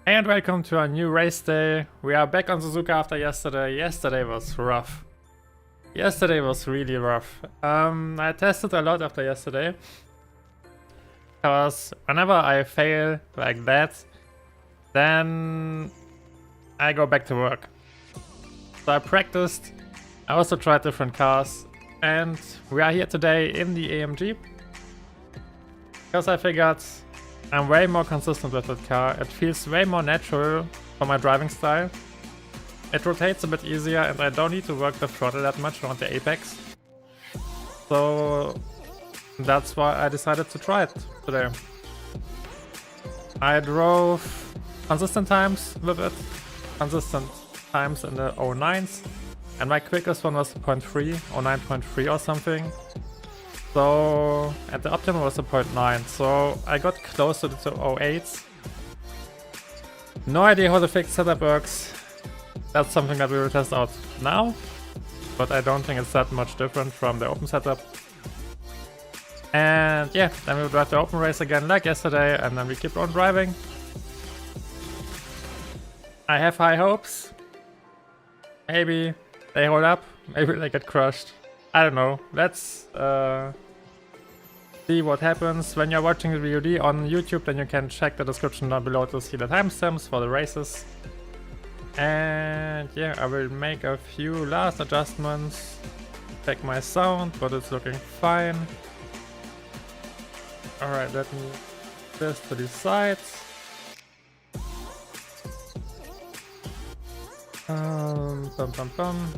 And welcome to a new race day. We are back on Suzuka after yesterday. Yesterday was rough. Yesterday was really rough. I tested a lot after yesterday. Because whenever I fail like that, then I go back to work. So I practiced. I also tried different cars. And we are here today in the AMG. Because I figured I'm way more consistent with that car. It feels way more natural for my driving style. It rotates a bit easier and I don't need to work the throttle that much around the apex. So that's why I decided to try it today. I drove consistent times with it, consistent times in the 09s, and my quickest one was the 0.3, 09.3 or something. So, and the optimal was a 0.9, so I got close to the 08s. No idea how the fixed setup works. That's something that we will test out now, but I don't think it's that much different from the open setup. And yeah, then we'll drive the open race again like yesterday, and then we keep on driving. I have high hopes. Maybe they hold up, maybe they get crushed. I don't know. Let's see what happens. When you're watching the VOD on YouTube, then you can check the description down below to see the timestamps for the races. And yeah, I will make a few last adjustments. Check my sound, but it's looking fine. Alright, let me put this to the sides. Bum bum bum.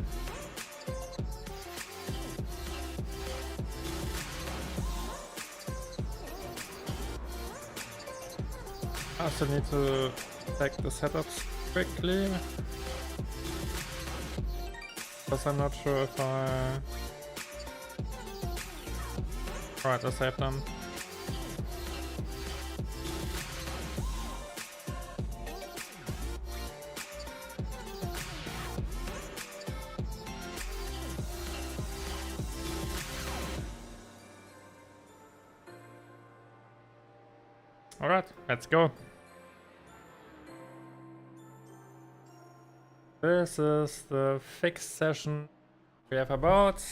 I also need to check the setups quickly, because I'm not sure if I... Alright, I saved them. Alright, let's go. This is the fixed session. We have about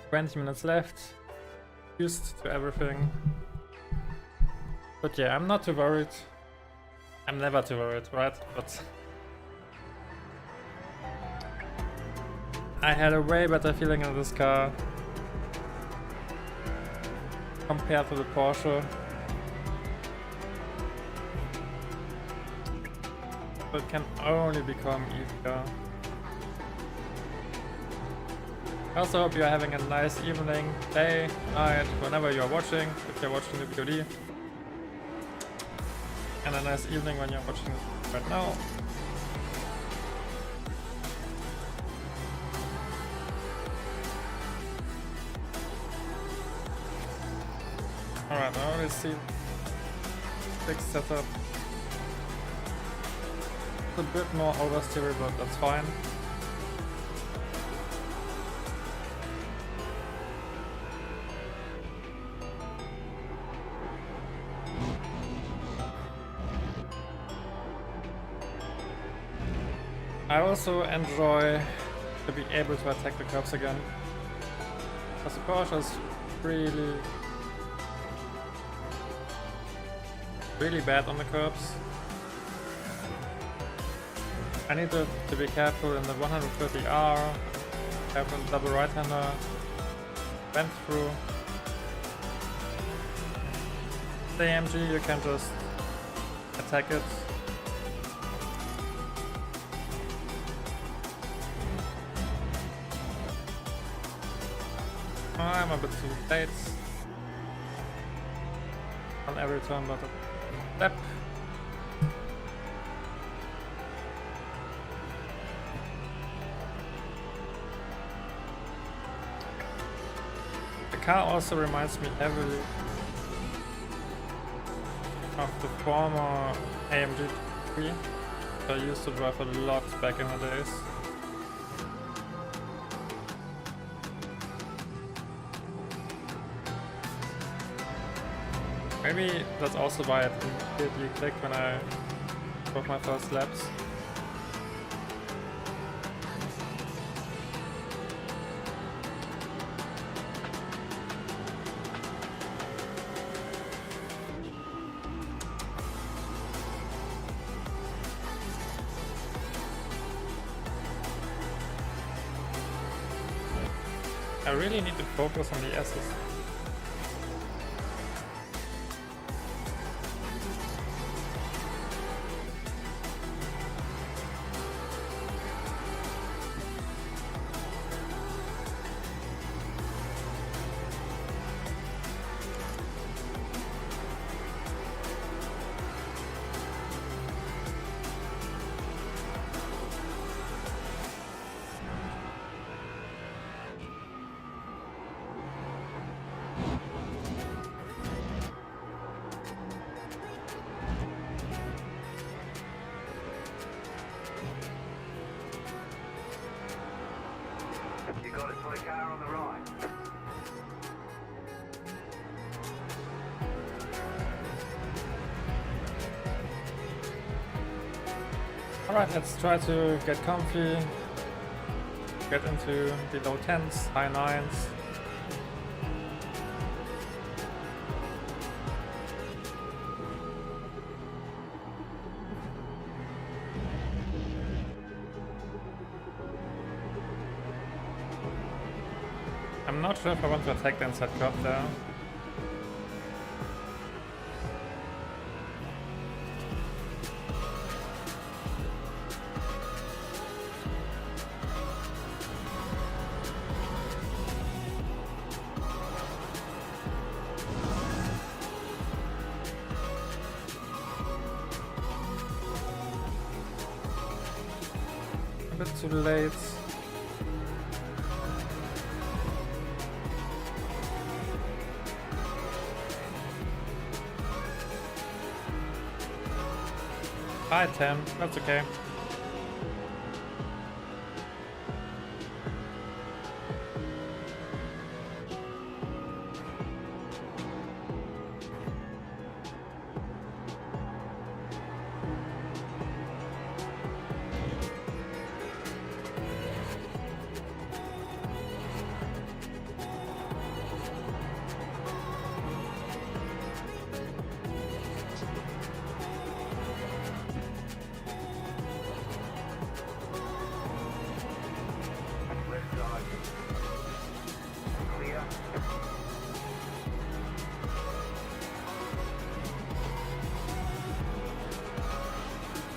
20 minutes left. Used to everything. But yeah, I'm not too worried. I'm never too worried, right? But I had a way better feeling in this car compared to the Porsche. It can only become easier. I also hope you're having a nice evening, day, night, whenever you're watching, if you're watching the VOD. And a nice evening when you're watching it right now. Alright, I already see fixed setup. A bit more oversteer, but that's fine. I also enjoy to be able to attack the curbs again, because the Porsche is really bad on the curbs. I need to be careful in the 130R, careful in the double right-hander, bend through. The AMG, you can just attack it. I'm a bit too late on every turn, but a step. The car also reminds me heavily of the former AMG GT4 I used to drive a lot back in the days. Maybe that's also why it immediately clicked when I broke my first laps. I really need to focus on the S's. Alright, let's try to get comfy, get into the low 10s, high 9s. I'm not sure if I want to attack the inside curb there. A bit too late. High 10, that's okay.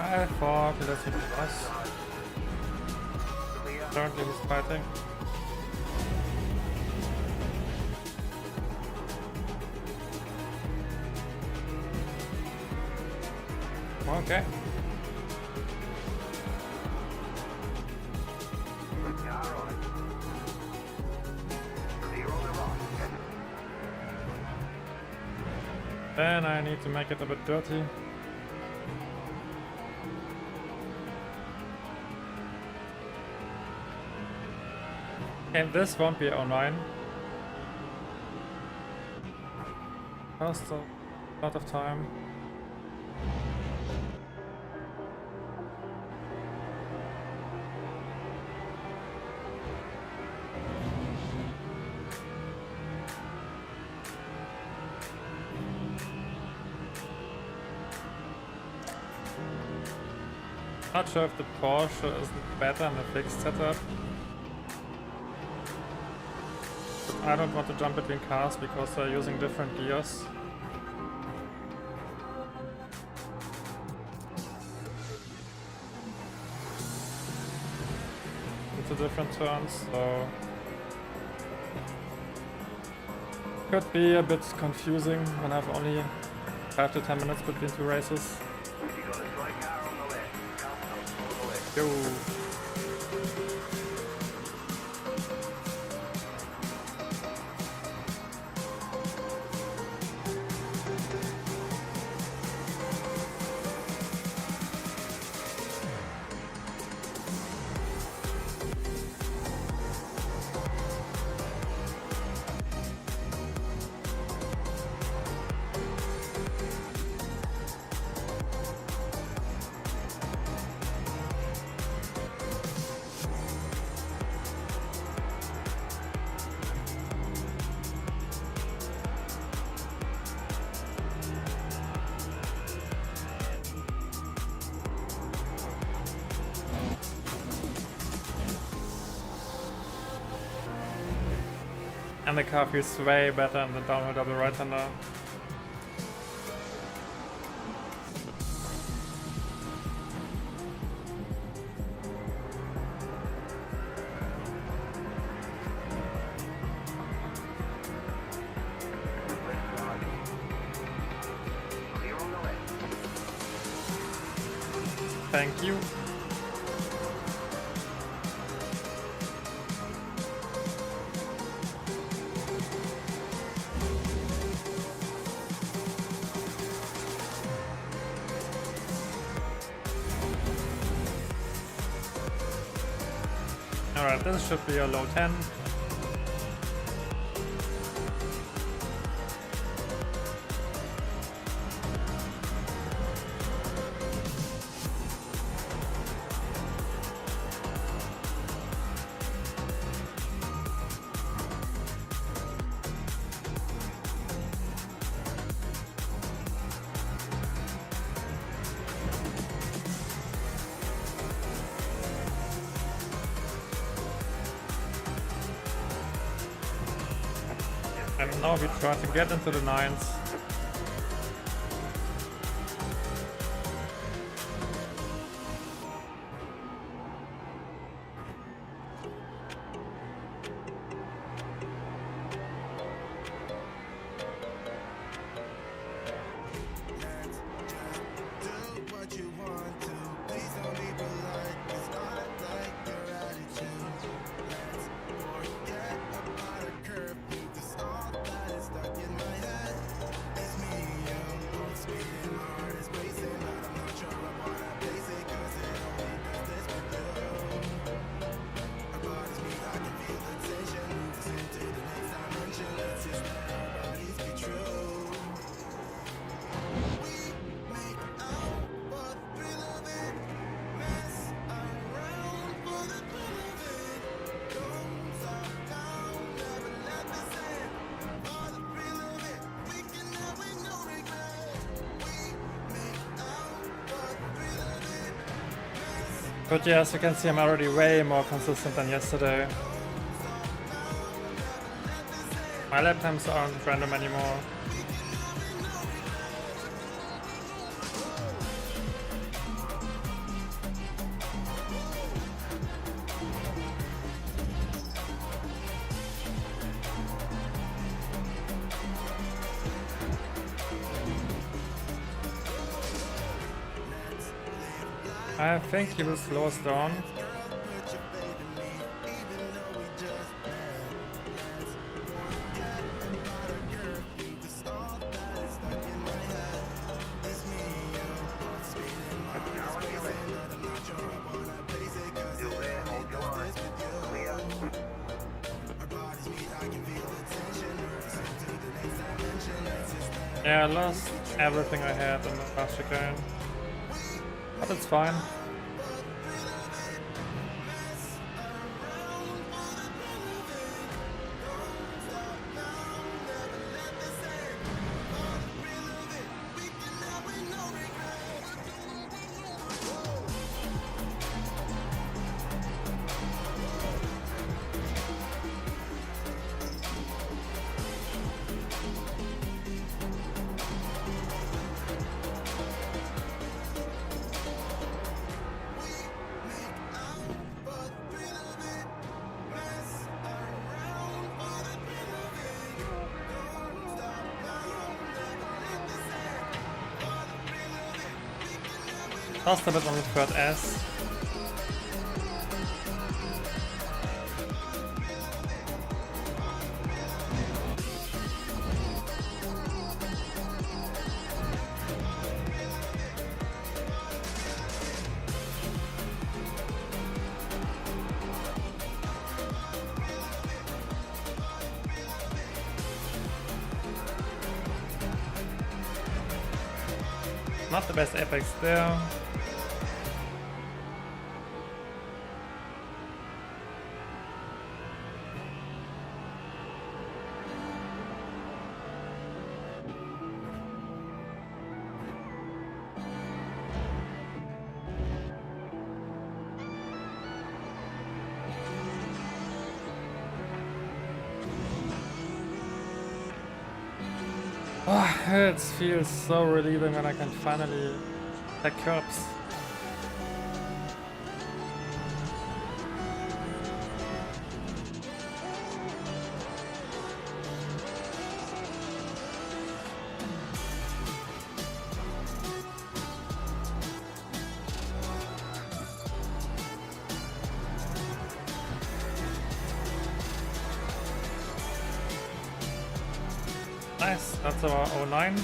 I thought let's hit us. Currently he's fighting. Okay. Then I need to make it a bit dirty. And this won't be online. First a lot of time. Not sure if the Porsche isn't better in the fixed setup. But I don't want to jump between cars because they're using different gears. Into different turns, so could be a bit confusing when I have only 5 to 10 minutes between two races. Yo. And the car feels way better on the downhill double right-hander. Thank you. Alright, this should be a low 10. And now we try to get into the 9s. But yeah, as you can see, I'm already way more consistent than yesterday. My lap times aren't random anymore. I think he will slow us down. Yeah, I lost everything I had in the last chicane. But it's fine. Lost a bit on the third S. Not the best apex there. It feels so relieving when I can finally take curbs. Nice, that's our 09.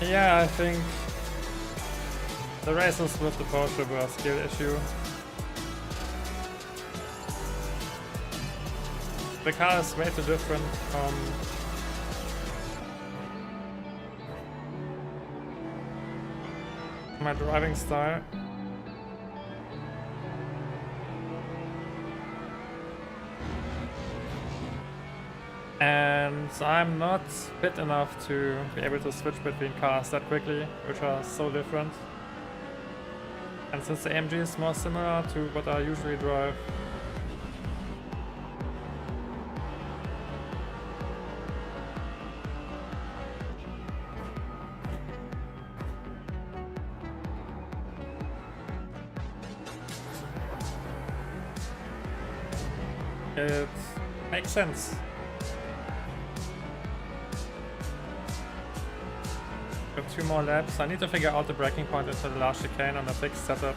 Yeah, I think the races with the Porsche were a skill issue. The car is way too different from my driving style. And I'm not fit enough to be able to switch between cars that quickly, which are so different. And since the AMG is more similar to what I usually drive, it makes sense. Got 2 more laps. I need to figure out the braking point into the last chicane on a fixed setup.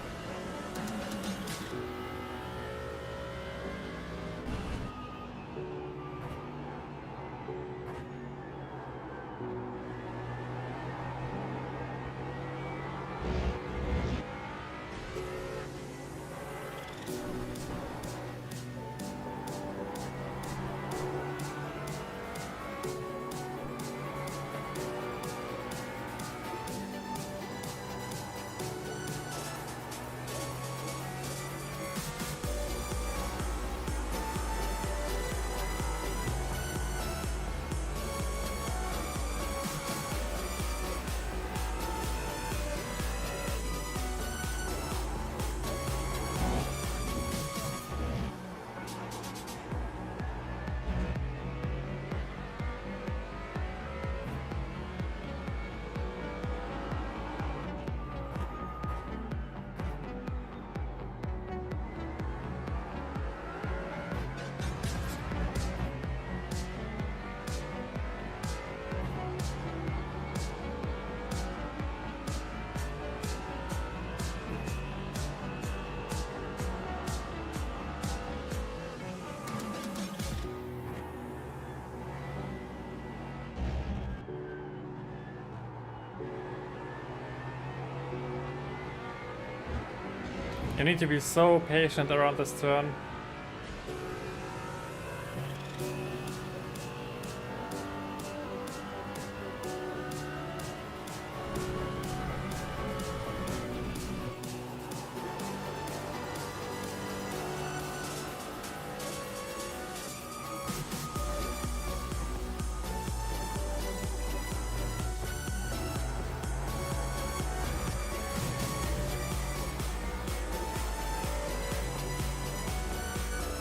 You need to be so patient around this turn.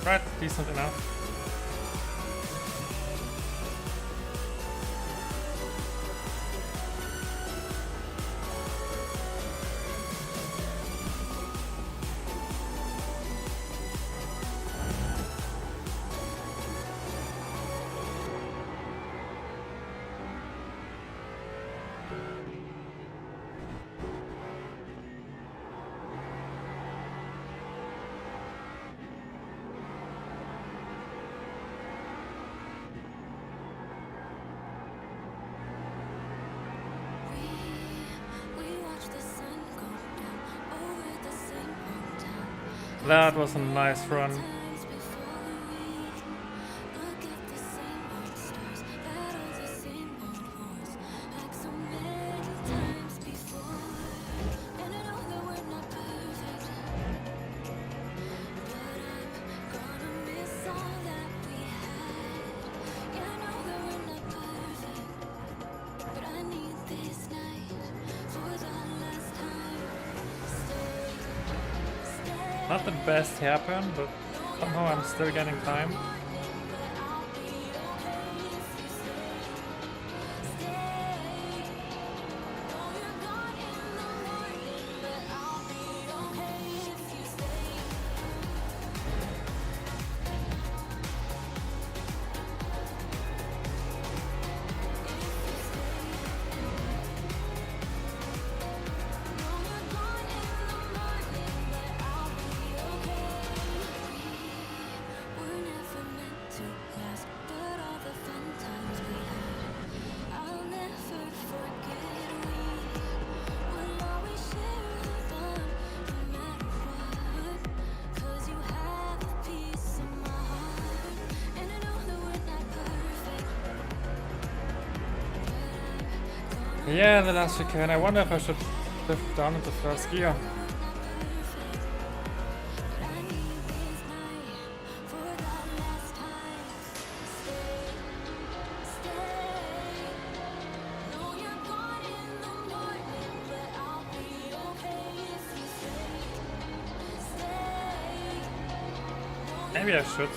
Right, decent enough. That was a nice run. Not the best hairpin, but somehow I'm still getting time. Yeah, the last chicane. I wonder if I should lift down into first gear. Maybe I should.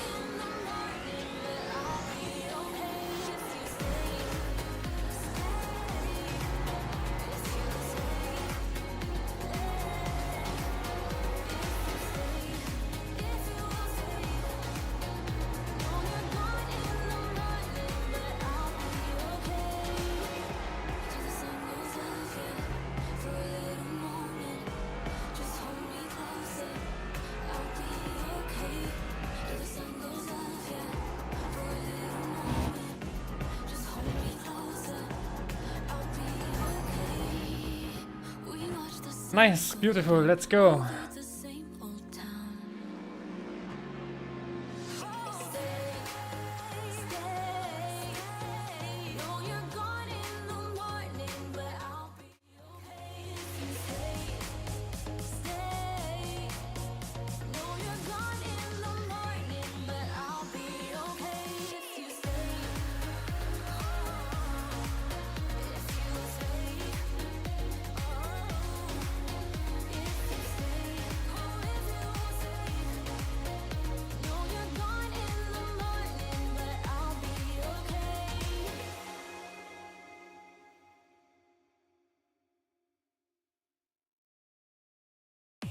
Nice, beautiful, let's go.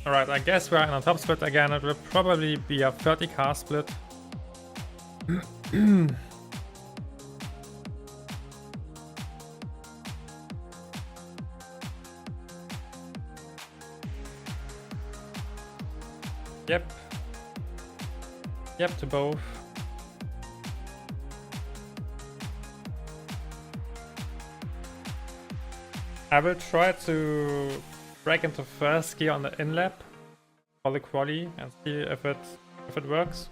Alright, I guess we're in a top split again. It will probably be a 30 car split. Yep. Yep to both. I will try to break into first gear on the in-lap for the quali and see if it works.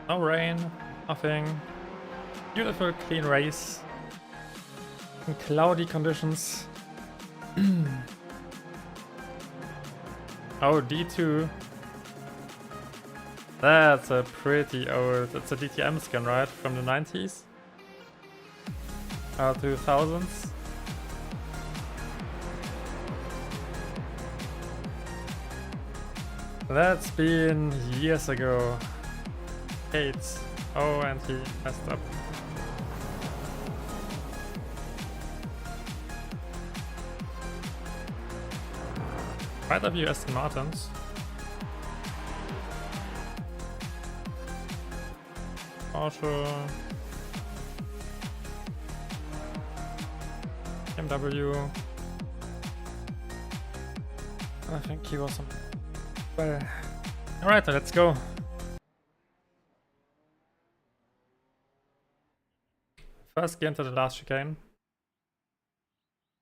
No rain, nothing. Beautiful, clean race. In cloudy conditions. Oh, D2. That's a pretty old. It's a DTM skin, right? From the 90s? 2000s? That's been years ago. Hates. Oh, and he messed up. quite a few Aston Martins. Porsche, BMW. I think he was on. Well, alright, let's go. First gear into the last chicane.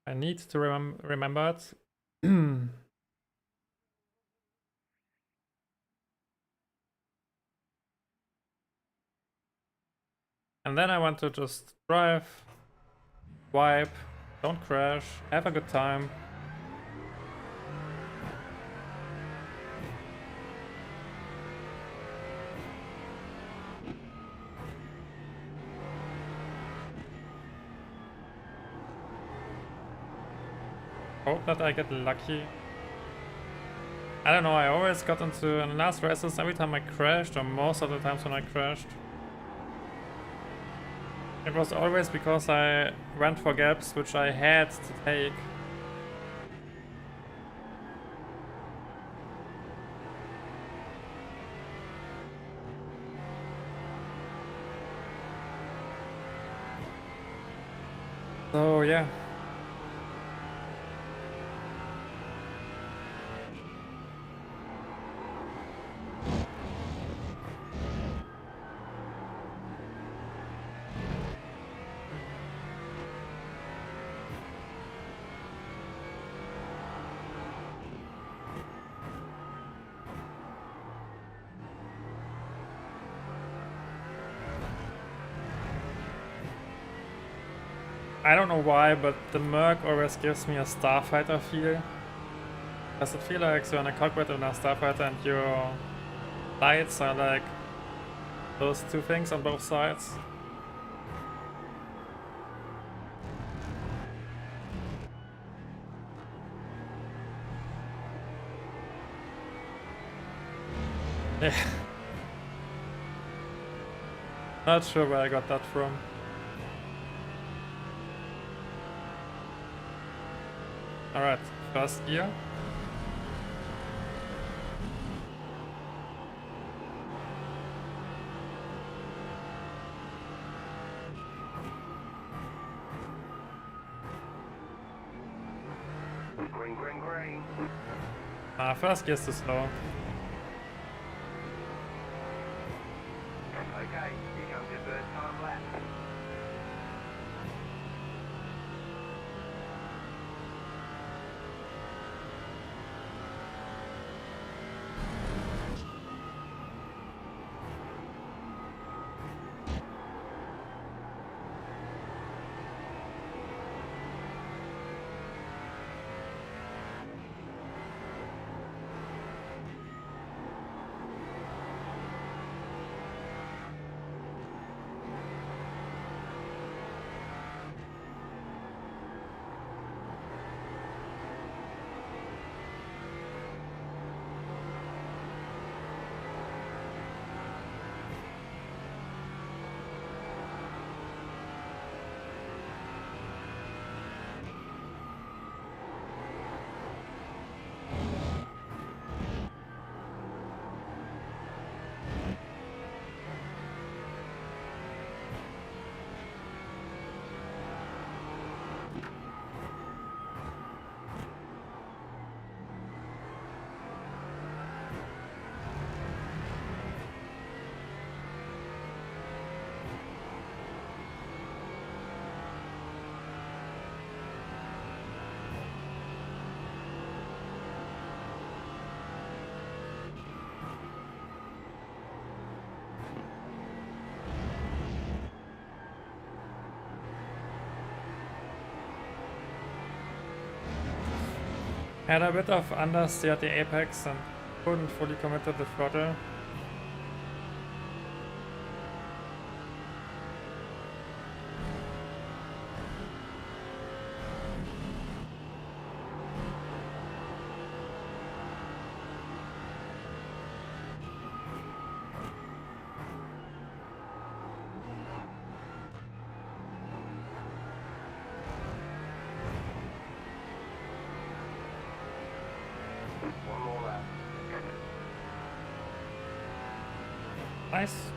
I need to remember it. And then I want to just drive, wipe, don't crash, have a good time. Hope that I get lucky. I don't know, I always got into, in the last races, every time I crashed, or most of the times when I crashed, it was always because I went for gaps which I had to take. So yeah. I don't know why, but the Merc always gives me a starfighter feel. Does it feel like you're in a cockpit in a starfighter and your lights are like those two things on both sides? Yeah. Not sure where I got that from. Alright, first gear. Green, green, green. First gear is too slow. Okay, here comes your first time lap. Had a bit of understeer at the apex and couldn't fully commit to the throttle. Nice.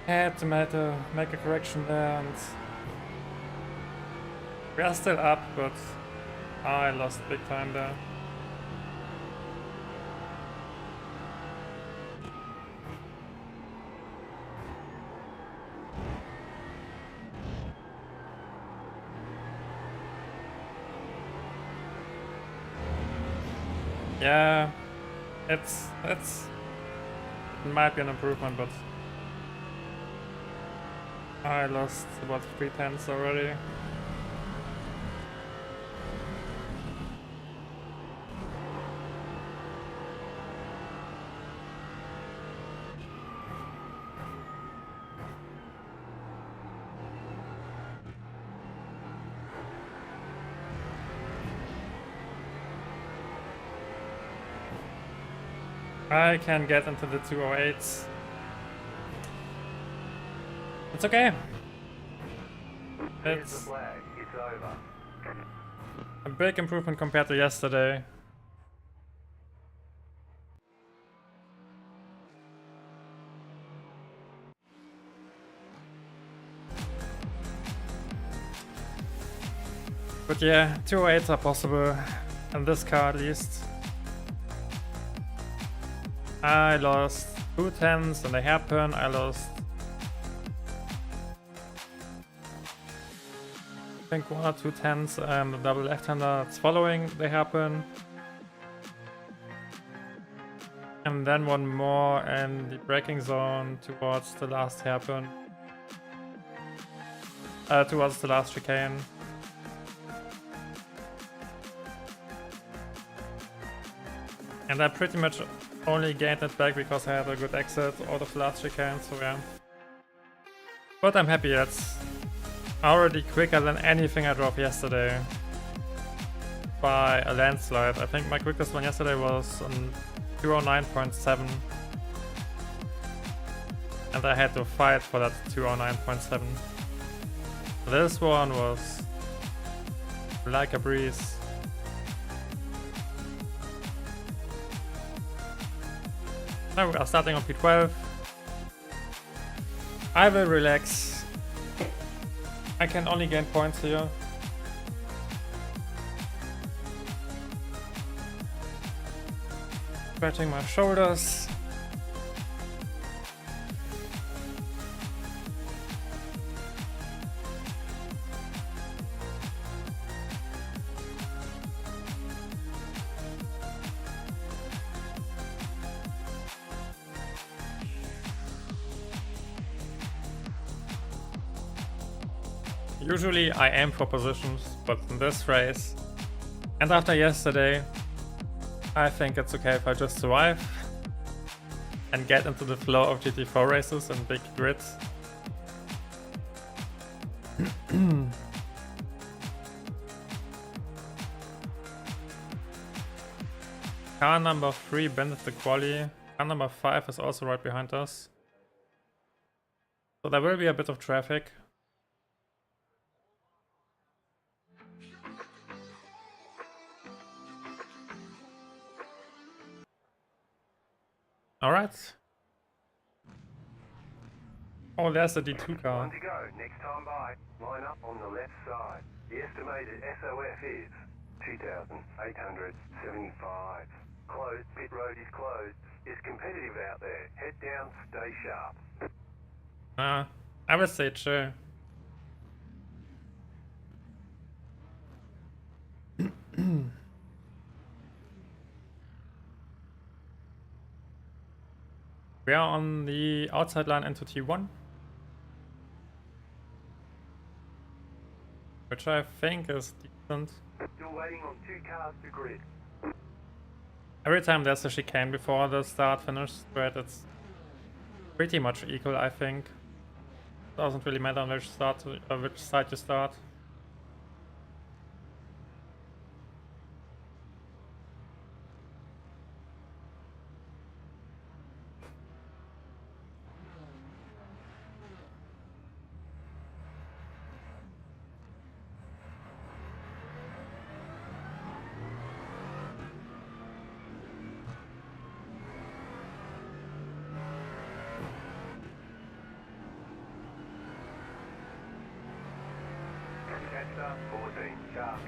Had to make a correction there, and we are still up, but I lost big time there. Yeah, it might be an improvement, but I lost about 3/10 already. I can get into the 208s. It's okay. Here's the It's flag. It's over. a big improvement compared to yesterday. But yeah, 208s are possible, in this car at least. I lost 2/10 and a hairpin. I lost, I think, 1 or 2/10 and a double left-hander that's following the hairpin. And then one more in the braking zone towards the last hairpin. Towards the last chicane. And I pretty much only gained it back because I had a good exit out of the last chicane, so yeah. But I'm happy, it's already quicker than anything I drove yesterday. By a landslide. I think my quickest one yesterday was on 209.7. And I had to fight for that 209.7. This one was like a breeze. Now we are starting on P12. I will relax. I can only gain points here. Stretching my shoulders. Usually I aim for positions, but in this race, and after yesterday, I think it's okay if I just survive and get into the flow of GT4 races and big grids. Car number 3 bended the Qualy. Car number 5 is also right behind us. So there will be a bit of traffic. Alright. Oh, there's the D2 car. One to go. Next time by. Line up on the left side. The estimated SOF is 2,875. Closed, pit road is closed. It's competitive out there. Head down, stay sharp. I would say true. We are on the outside line into T1, which I think is decent. Still waiting on 2 cars to grid. Every time there's a chicane before the start-finish straight, it's pretty much equal, I think. Doesn't really matter on which side you start. Catch up, 14, sharp.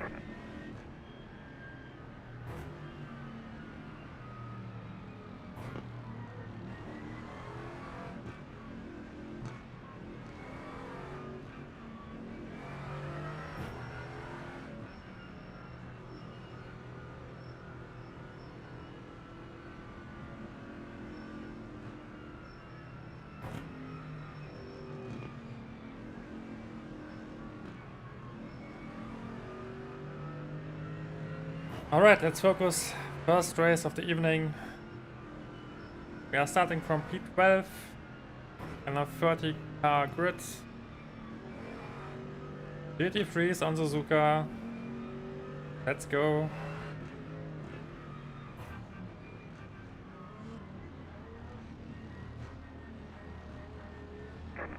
Alright, let's focus. First race of the evening. We are starting from P12 and a 30 car grid. GT3s on Suzuka. Let's go.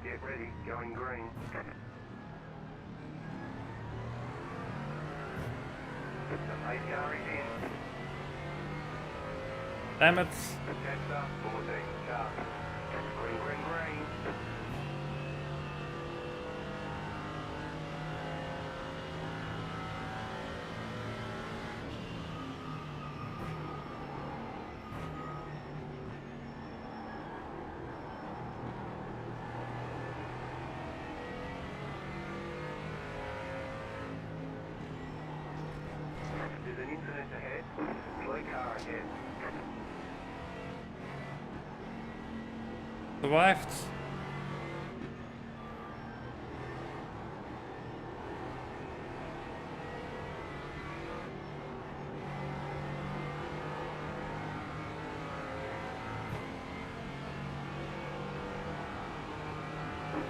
Get ready, going green. The pace car is in. Damn it. Catch up, 14, sharp. Green, green, green. There's an incident ahead. Slow car ahead. Survived.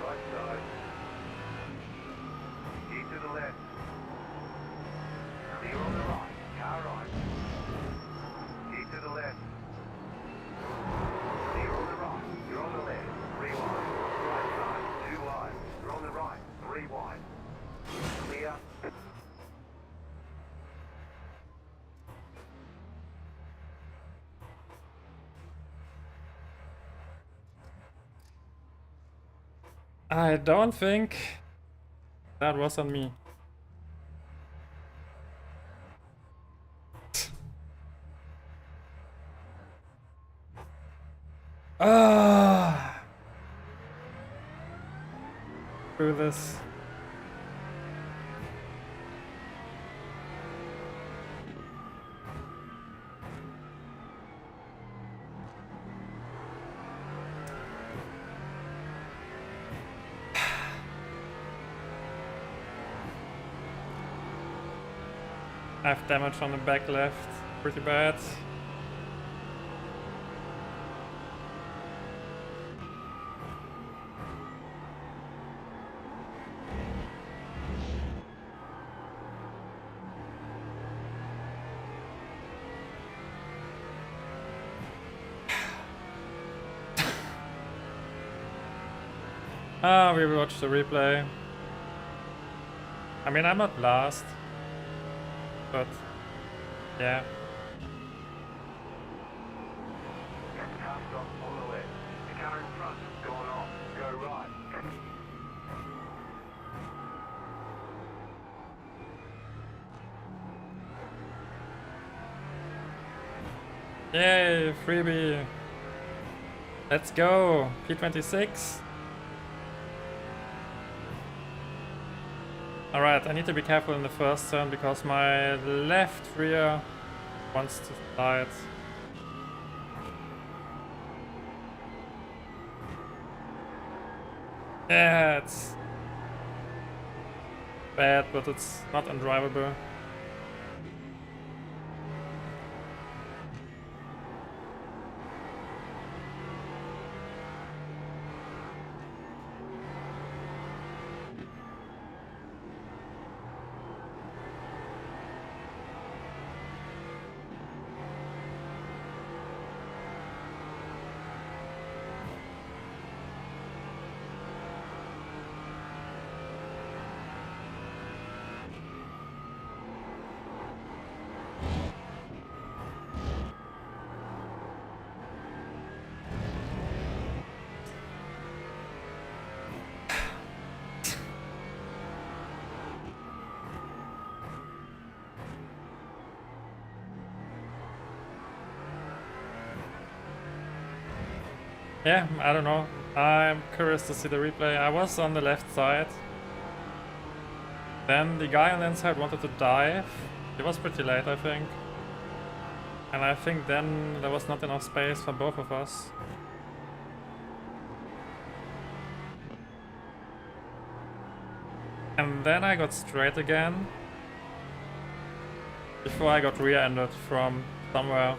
Right side. Keep to the left. Clear on the right. Car right. Keep to the left. Clear on the right. You're on the left. 3 wide. Right side. 2 wide. You're on the right. 3 wide. Clear. I don't think that was on me. Through this. I have damage on the back left, pretty bad. We will watch the replay. I mean, I'm not last, but yeah. Car stop on the left. The car in front has gone off. Go right. Yay, freebie. Let's go. P26. Alright, I need to be careful in the first turn because my left rear wants to slide. Yeah, it's bad, but it's not undrivable. Yeah, I don't know. I'm curious to see the replay. I was on the left side. Then the guy on the inside wanted to dive. It was pretty late, I think. And I think then there was not enough space for both of us. And then I got straight again. Before I got rear-ended from somewhere.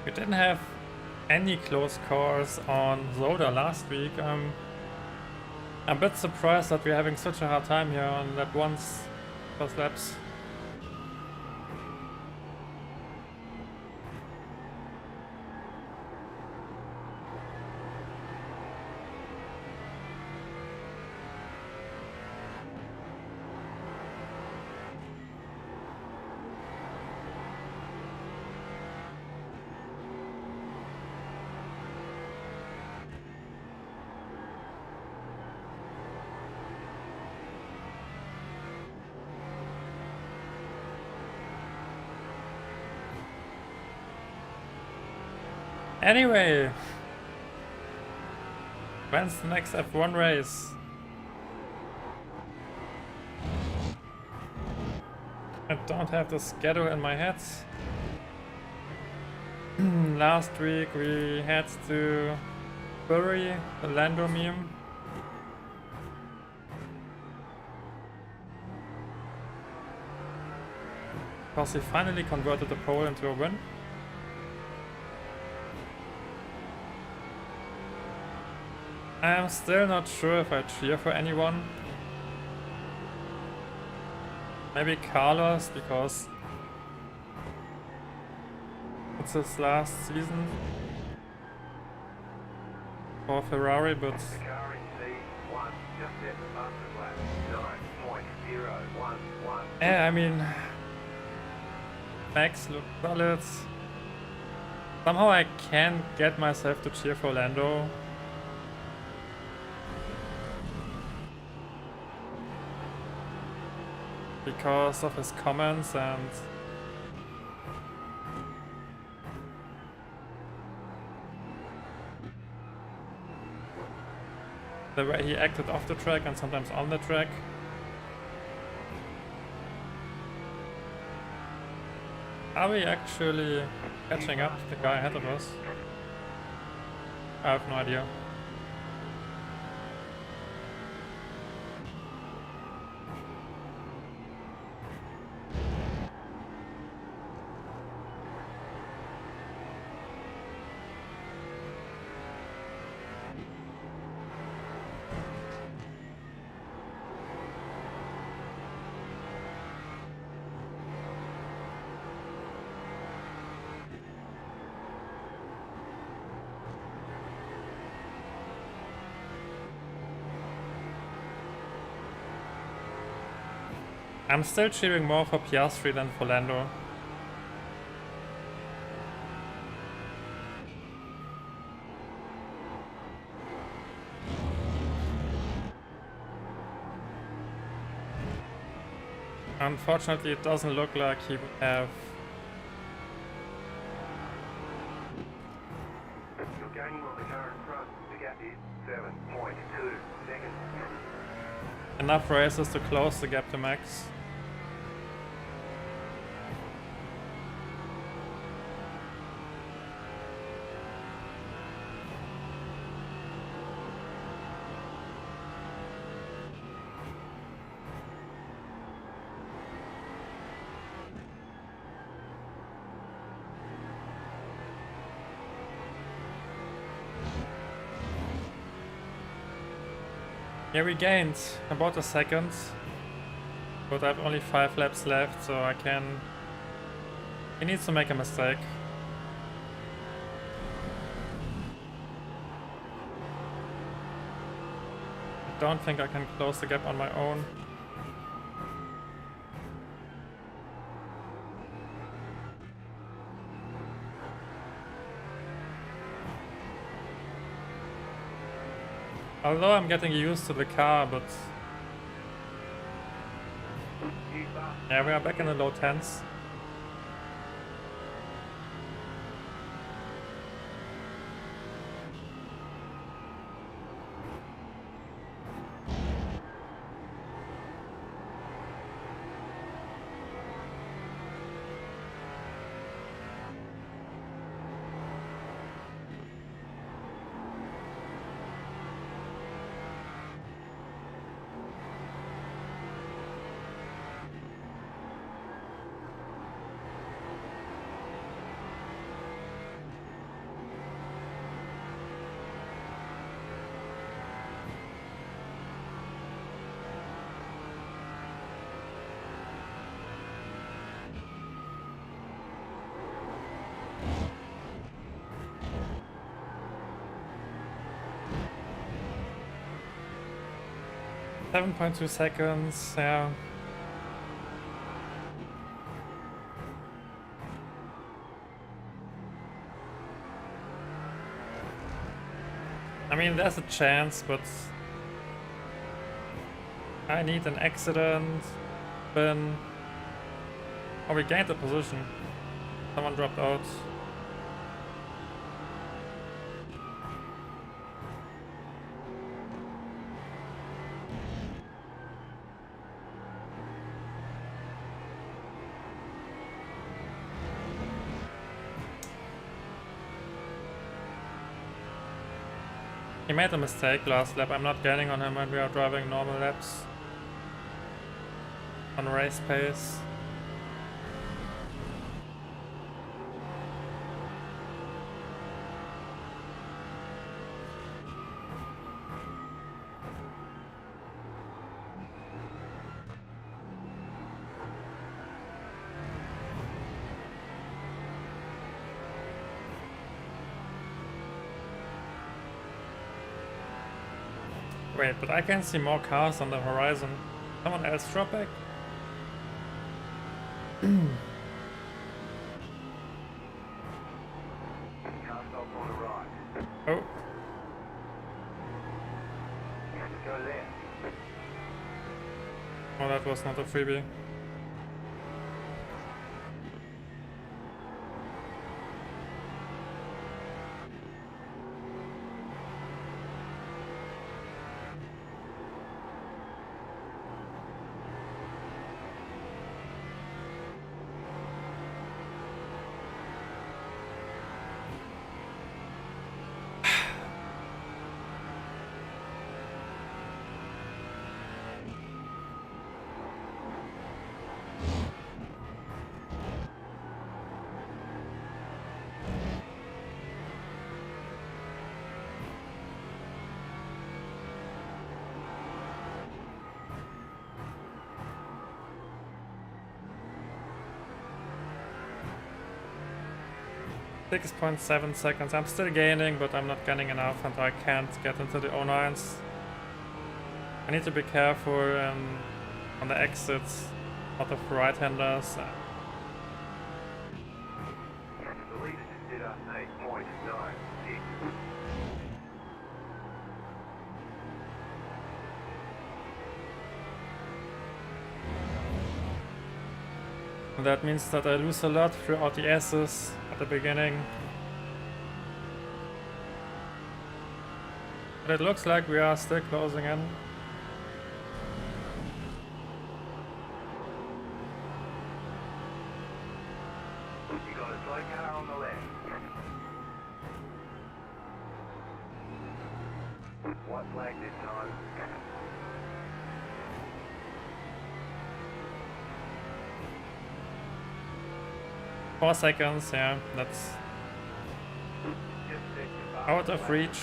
We didn't have any close cars on Zoda last week. I'm a bit surprised that we're having such a hard time here on lap 1's first laps. Anyway, when's the next F1 race? I don't have the schedule in my head. Last week we had to bury the Lando meme. Because he finally converted the pole into a win. I'm still not sure if I cheer for anyone. Maybe Carlos, because it's his last season for Ferrari, but The car in C1 just set the fastest lap, 9.011. yeah, I mean, Max looked solid. Somehow I can't get myself to cheer for Lando. Because of his comments and the way he acted off the track and sometimes on the track. Are we actually catching up to the guy ahead of us? I have no idea. I'm still cheering more for Piastri than for Lando. Unfortunately, it doesn't look like he would have You're gaining on the car in front. The gap is 7.2 seconds. enough races to close the gap to Max. Yeah, we gained about a second, but I have only 5 laps left, so I can... He needs to make a mistake. I don't think I can close the gap on my own. Although I'm getting used to the car, but... Yeah, we are back in the low 10s. .2 seconds, yeah. I mean, there's a chance, but I need an accident. Then... Oh, we gained the position. Someone dropped out. He made a mistake last lap. I'm not gaining on him when we are driving normal laps on race pace. Wait, but I can see more cars on the horizon. Someone else drop back? Car stop on the right. Oh, Go left. oh, that was not a freebie. .7 seconds. I'm still gaining, but I'm not gaining enough and I can't get into the 09s. I need to be careful on the exits. lot of right-handers. The leader just did a 8.96. That means that I lose a lot throughout the S's at the beginning. But it looks like we are still closing in. You got a slow car on the left. White flag this time. 4 seconds, yeah, that's Just set your bar out of flag. reach.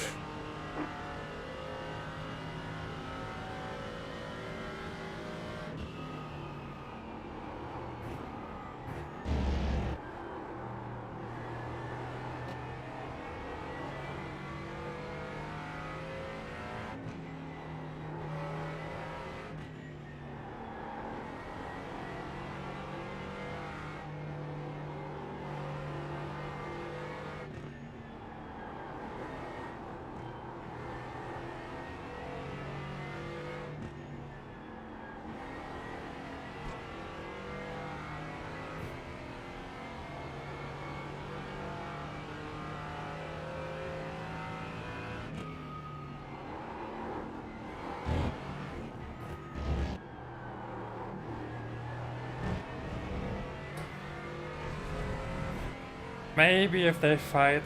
Maybe if they fight,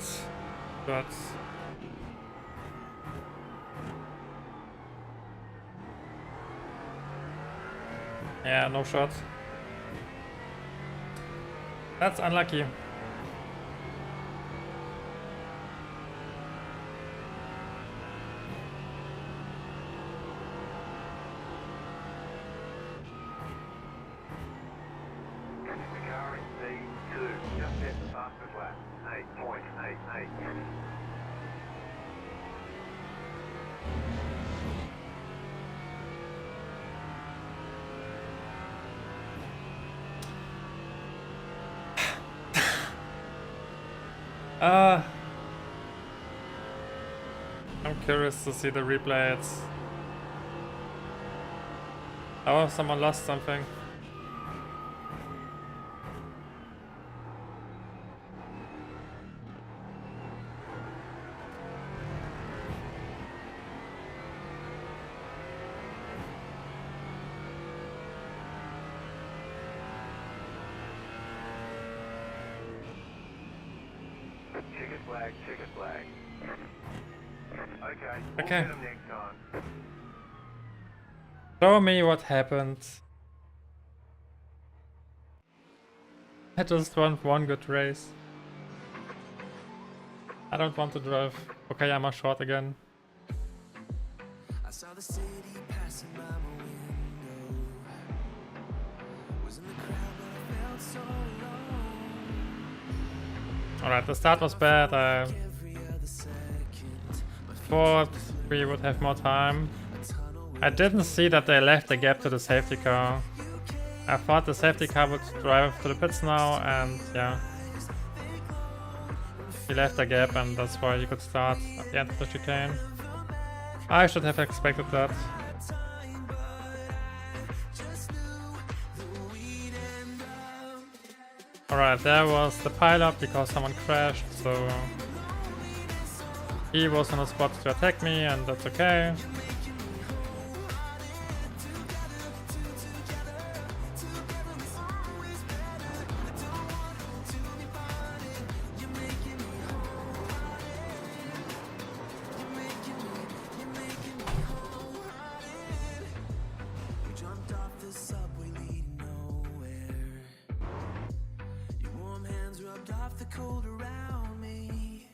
but yeah, no shot. That's unlucky. The car in C2 just set the fastest lap. 8.88. I'm curious to see the replay. It's... Oh, someone lost something. Ticket flag, ticket flag. Okay, we'll Okay. get 'em next time. Show me what happened. I just want one good race. I don't want to drive Okayama short again. I saw the city passing by my window. Was in the crowd, but I felt so alone. Alright, the start was bad. I Every other second, but thought we would have more time. I didn't see that they left the gap to the safety car. I thought the safety car would drive to the pits now, and yeah. He left the gap, and that's why he could start at the end of the chicane. I should have expected that. Alright, there was the pileup because someone crashed, so he was on a spot to attack me, and that's okay. we jumped off the subway leading nowhere. Your warm hands rubbed off the cold around me.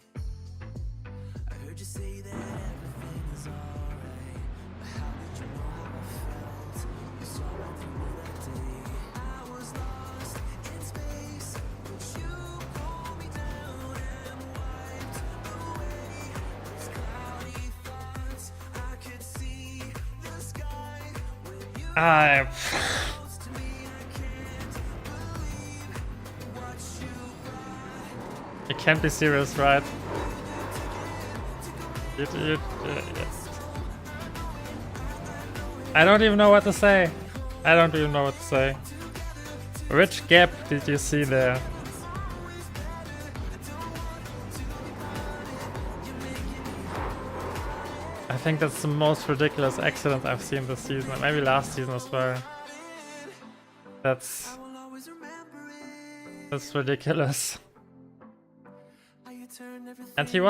I heard you say that everything is alright, but how did you know how I felt? You saw right through me that day. I was lost in space, but you pulled me down and wiped away those cloudy thoughts. I could see the sky when you I close to me. I can't You can't be serious, right? I don't even know what to say. I don't even know what to say. Which gap did you see there? I think that's the most ridiculous accident I've seen this season, and maybe last season as well. That's ridiculous. And he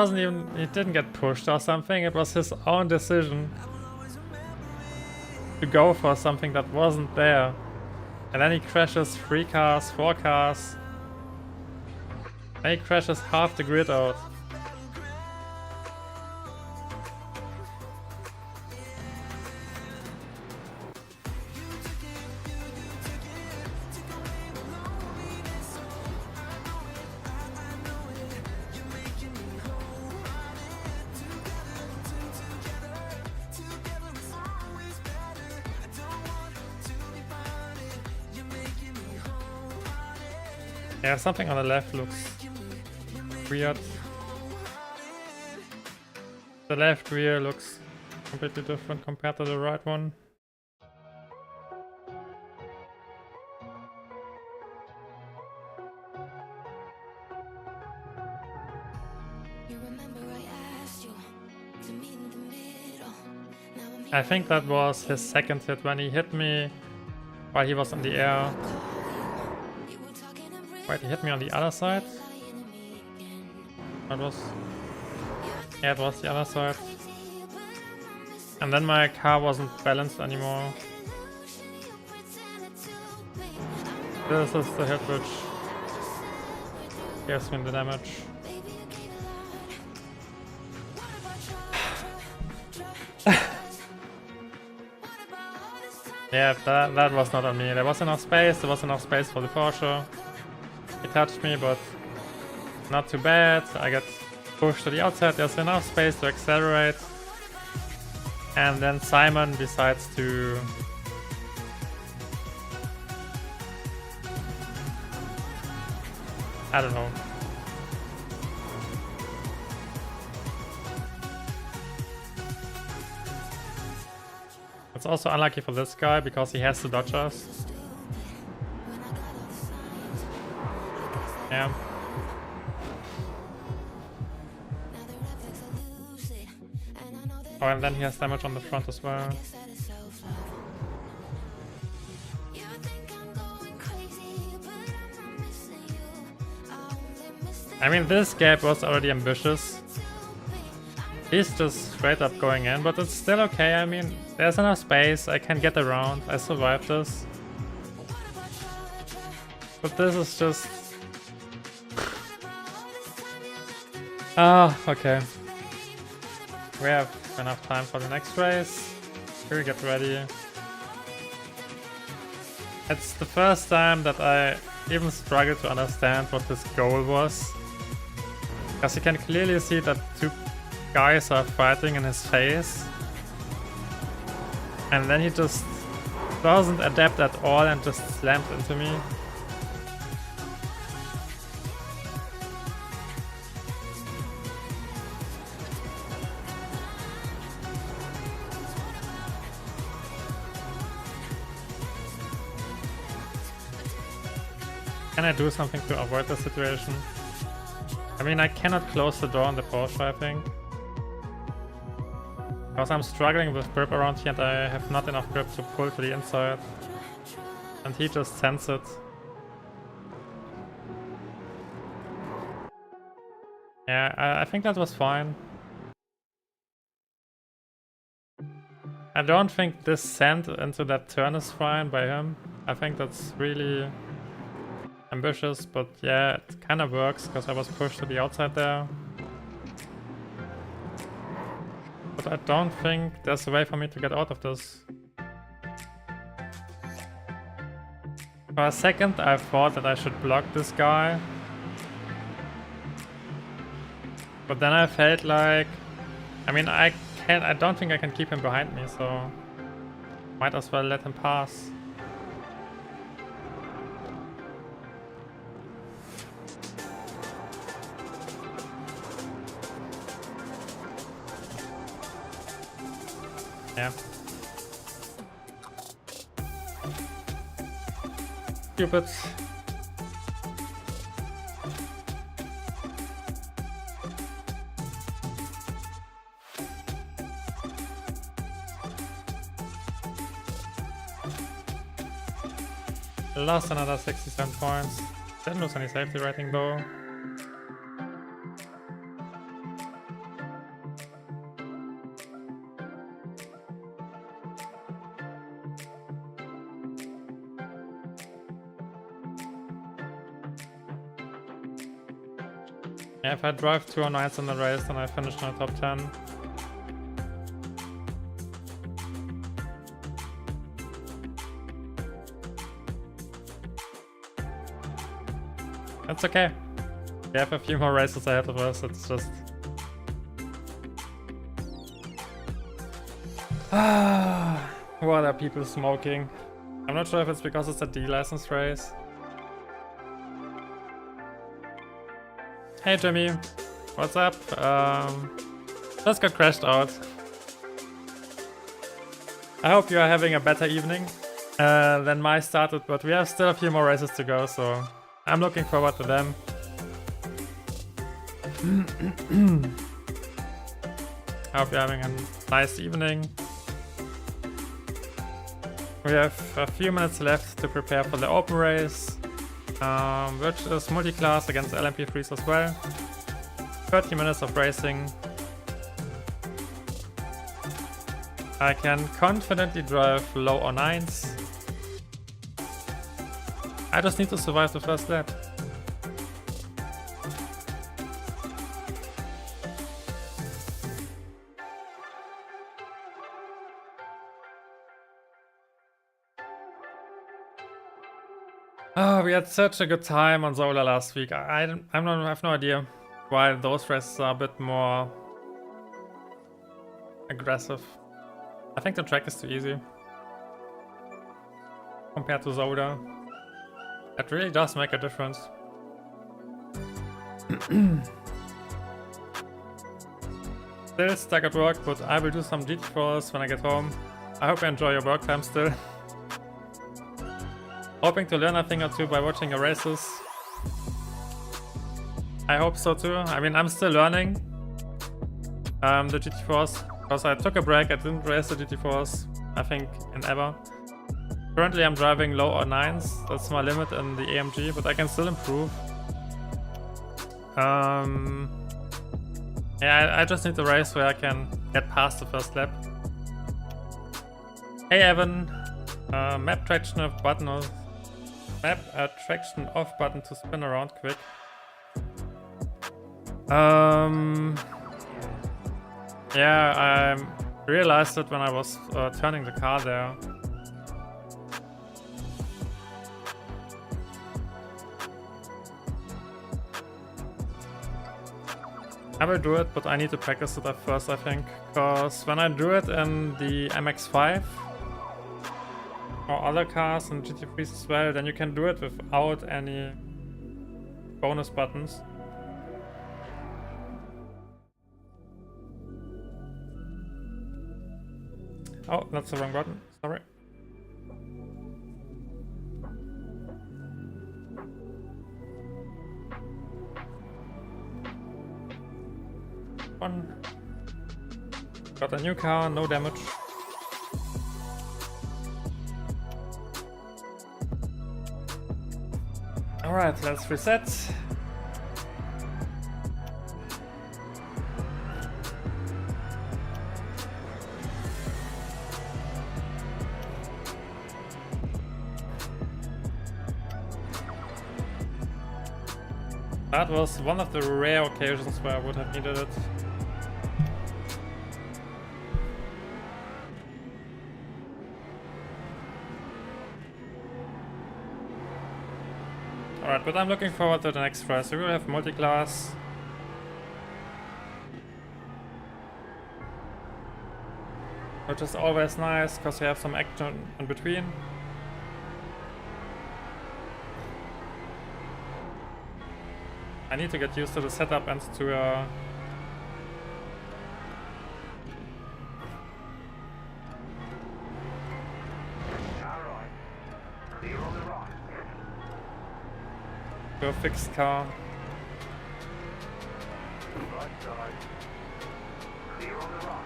didn't get pushed or something, it was his own decision to go for something that wasn't there. And then he crashes 3 cars, 4 cars. Then he crashes half the grid out. Yeah, something on the left looks weird. The left rear looks completely different compared to the right one. I think that was his second hit when he hit me while he was in the air. Wait, he hit me on the other side? That was... Yeah, it was the other side. And then my car wasn't balanced anymore. This is the hit which gives me the damage. Yeah, that was not on me. There was enough space for the Porsche. He touched me, but not too bad. I get pushed to the outside, there's enough space to accelerate. And then Simon decides to... I don't know. It's also unlucky for this guy because he has to dodge us. Yeah. Oh, and then he has damage on the front as well. I mean, this gap was already ambitious. He's just straight up going in, but it's still okay. I mean, there's enough space, I can get around, I survived this. But this is just... Ah, okay. We have enough time for the next race. Here we get ready. It's the first time that I even struggle to understand what his goal was. Because you can clearly see that two guys are fighting in his face. And then he just doesn't adapt at all and just slammed into me. Can I do something to avoid the situation? I mean, I cannot close the door on the Porsche, I think. Because I'm struggling with grip around here and I have not enough grip to pull to the inside. And he just sends it. Yeah, I think that was fine. I don't think this send into that turn is fine by him. I think that's really ambitious, but yeah, it kind of works because I was pushed to the outside there. But I don't think there's a way for me to get out of this. For a second I thought that I should block this guy. But then I felt like... I mean, I don't think I can keep him behind me, so... Might as well let him pass. Yeah. Stupid. Lost another 67 points. Didn't lose any safety rating though. Yeah, if I drive 209s in the race, then I finish in the top 10. It's okay. We have a few more races ahead of us. It's just... what are people smoking? I'm not sure if it's because it's a D-license race. Hey Jimmy, what's up? Just got crashed out. I hope you are having a better evening than my started, but we have still a few more races to go, so I'm looking forward to them. I hope you're having a nice evening. We have a few minutes left to prepare for the open race, which is multi-class against LMP3s as well. 30 minutes of racing. I can confidently drive low or 9s. I just need to survive the first lap. Oh, we had such a good time on Zola last week. I have no idea why those races are a bit more aggressive. I think the track is too easy compared to Zola. It really does make a difference. Still stuck at work, but I will do some GT4s when I get home. I hope you enjoy your work time still. Hoping to learn a thing or two by watching your races. I hope so too. I mean, I'm still learning the GT4s because I took a break. I didn't race the GT4s, I think, in ever. Currently I'm driving low or 9s. That's my limit in the AMG, but I can still improve. Yeah, I just need a race where I can get past the first lap. Hey Evan, map traction off button. Map traction off button to spin around quick. Yeah, I realized it when I was turning the car there. I will do it, but I need to practice it at first, I think, because when I do it in the MX-5 or other cars and GT3s as well, then you can do it without any bonus buttons. Oh, that's the wrong button, sorry. Got a new car, no damage. Alright, let's reset. That was one of the rare occasions where I would have needed it. Alright, but I'm looking forward to the next race. We will have Multiclass. Which is always nice, because we have some action in between. I need to get used to the setup and to to a fixed car. Right side. Clear on the right.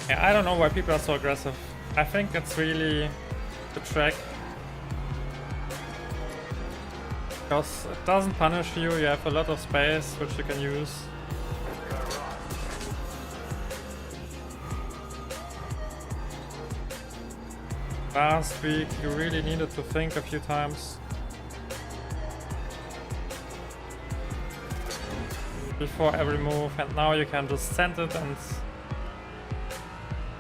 Yeah, I don't know why people are so aggressive. I think it's really the track. Because it doesn't punish you, you have a lot of space which you can use. Go right. Last week you really needed to think a few times before every move, and now you can just send it, and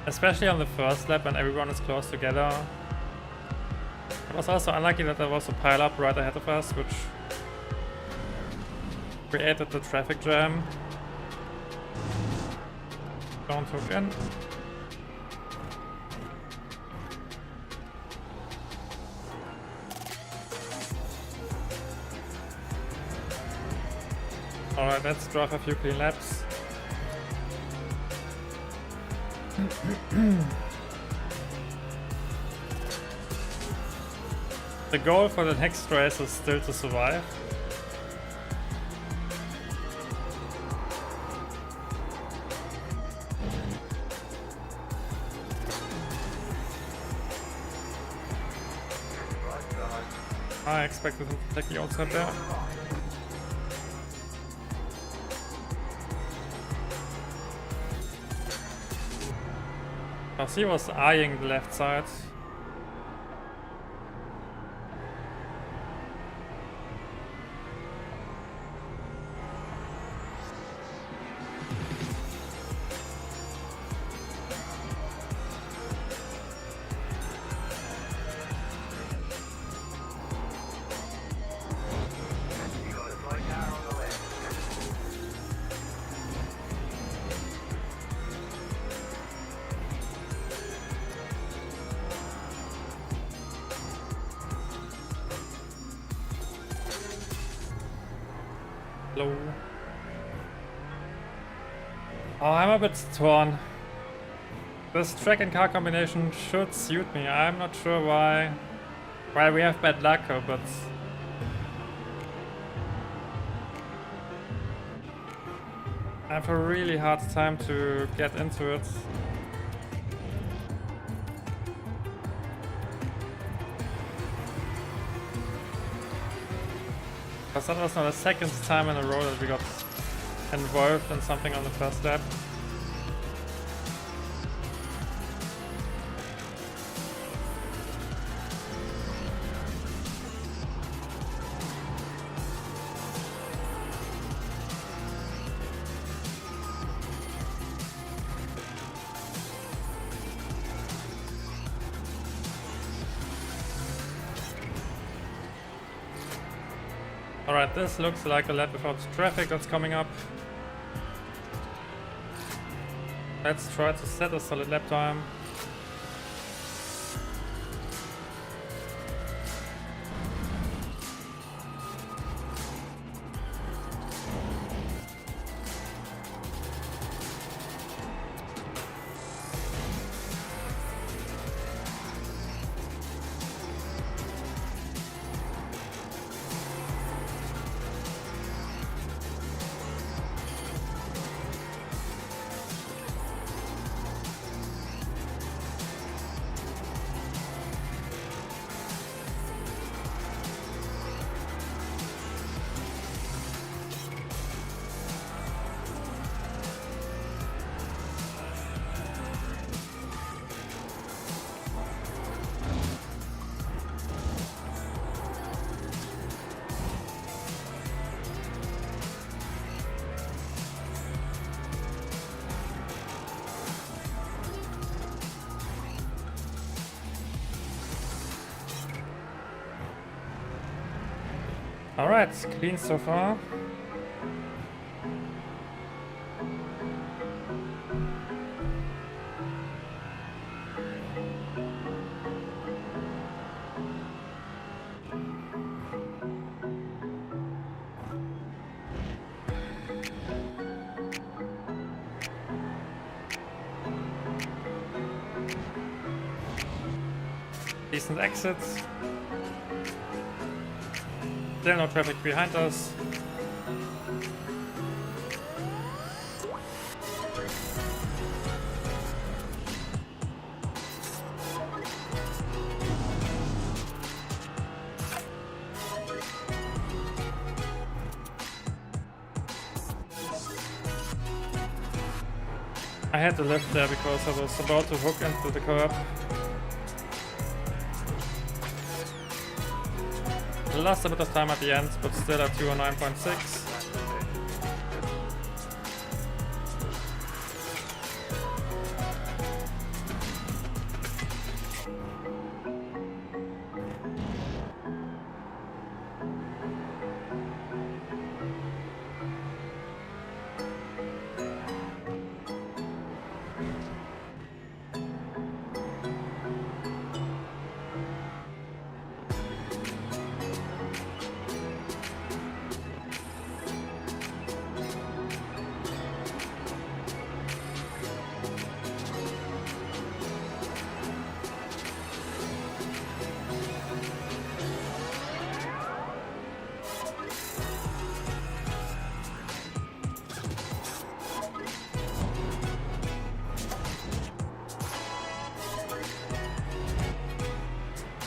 especially on the first lap when everyone is close together. It was also unlucky that there was a pile up right ahead of us, which created the traffic jam. Don't hook in. Alright, let's drive a few clean laps. The goal for the next race is still to survive. Right side. I expected him to take the outside there. Because he was eyeing the left side. You got a flight car on the left. Low. Oh, I'm a bit torn. This track and car combination should suit me. I'm not sure why we have bad luck, but I have a really hard time to get into it. Because that was now the second time in a row that we got involved in something on the first lap. Alright, this looks like a lap without traffic that's coming up. Let's try to set a solid lap time. Alright, clean so far. Decent exits. Still no traffic behind us. I had to lift there because I was about to hook into the curb. Lost a bit of time at the end, but still at 209.6.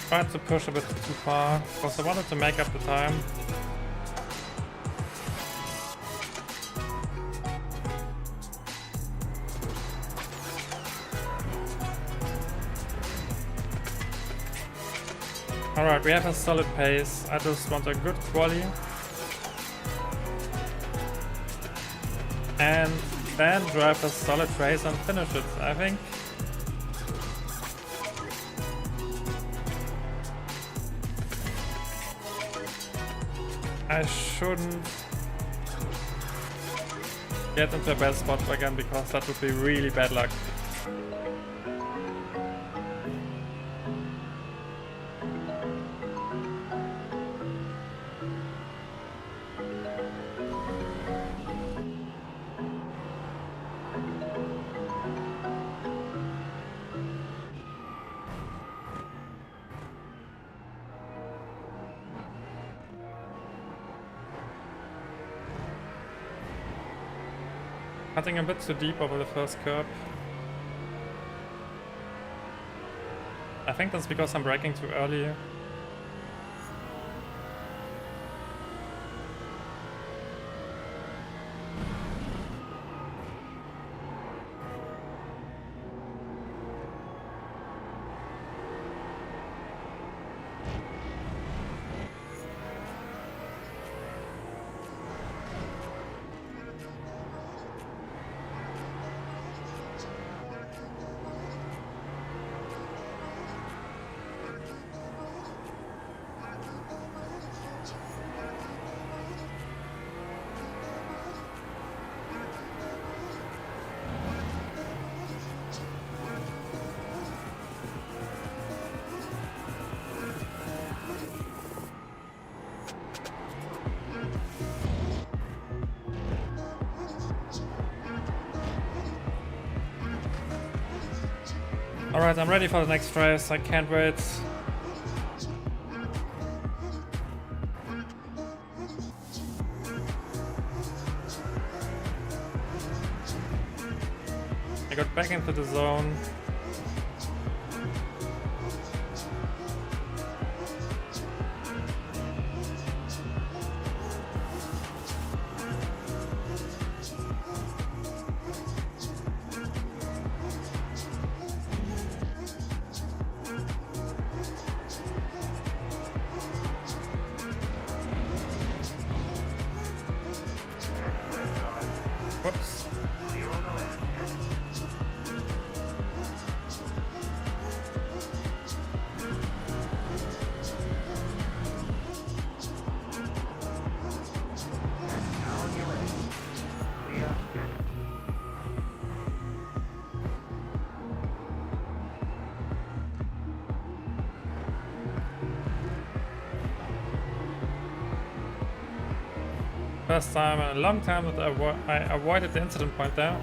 Tried to push a bit too far because I wanted to make up the time. Alright, we have a solid pace. I just want a good quali. And then drive a solid race and finish it, I think. I shouldn't get into a bad spot again because that would be really bad luck. Cutting a bit too deep over the first curb. I think that's because I'm braking too early. Alright, I'm ready for the next race. I can't wait. I got back into the zone. Whoops. First time in a long time that I avoided the incident point there.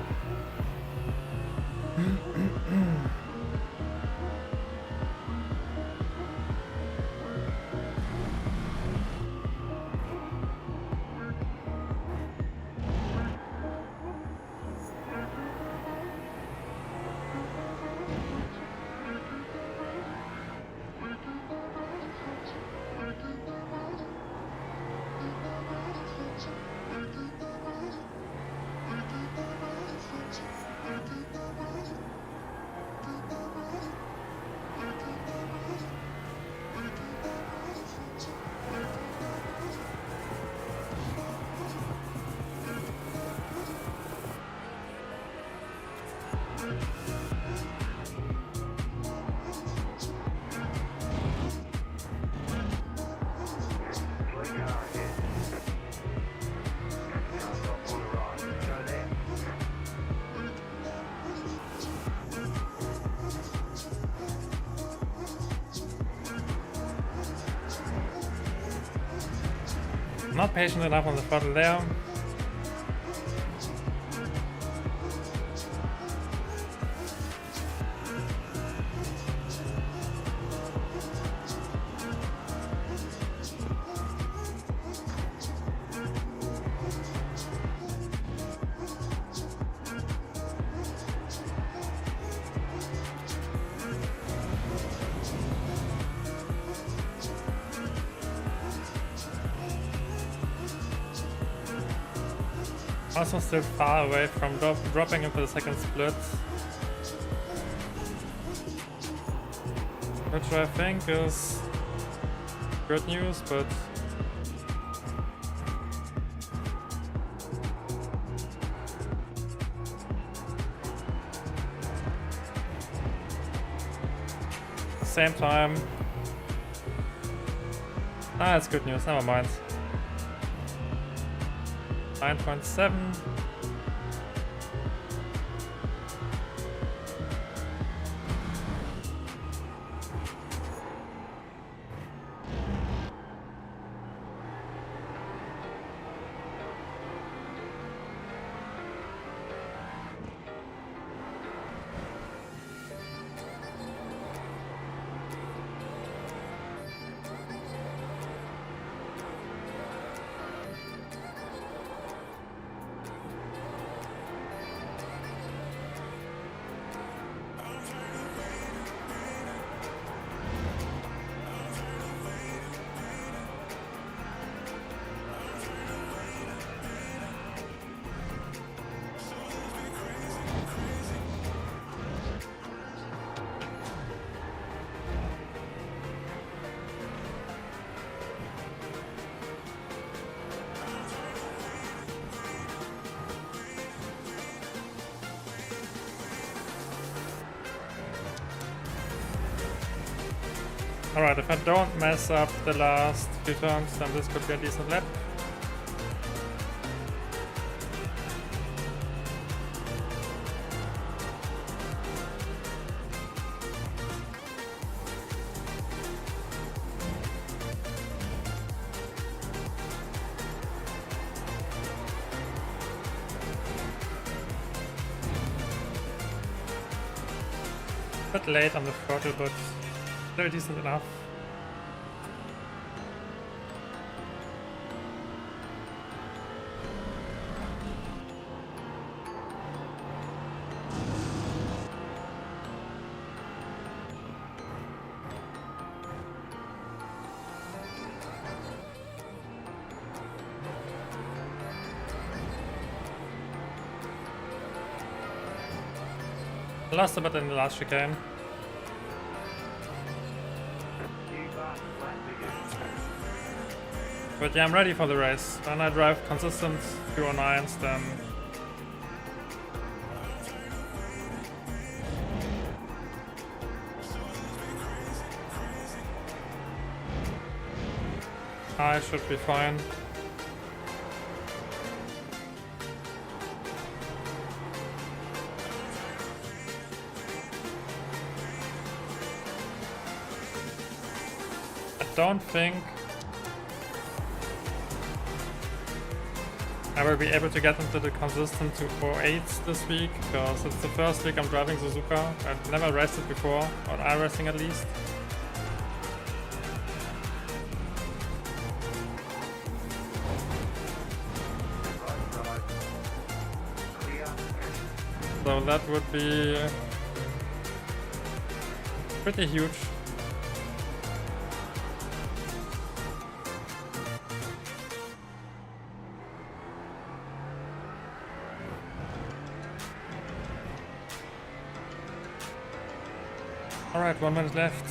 Slick car ahead. Car stop on the right. Go there. Not patient enough on the throttle there. Also still far away from dropping into the second split. Which I think is good news, but same time. Ah, it's good news, never mind. 9.7. Alright, if I don't mess up the last few turns, then this could be a decent lap. Bit late on the throttle, but still decent enough. Lost a bit in the last chicane. But yeah, I'm ready for the race. When I drive consistent 209s, then I should be fine. I don't think I will be able to get into the consistent 248s this week, because it's the first week I'm driving Suzuka. I've never raced it before, on iracing at least. So that would be pretty huge. Alright, 1 minute left.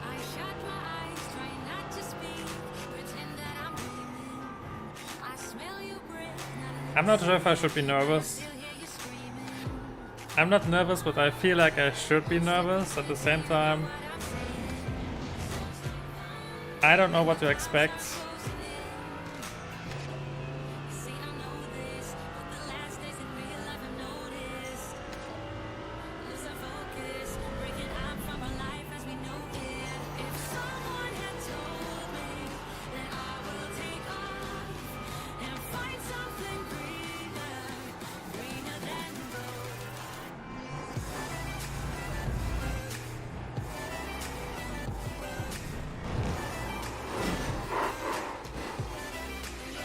I shut my eyes, trying not to speak, pretend that I'm dreaming. I smell you breath. I'm not sure if I should be nervous. I'm not nervous, but I feel like I should be nervous at the same time. I don't know what to expect.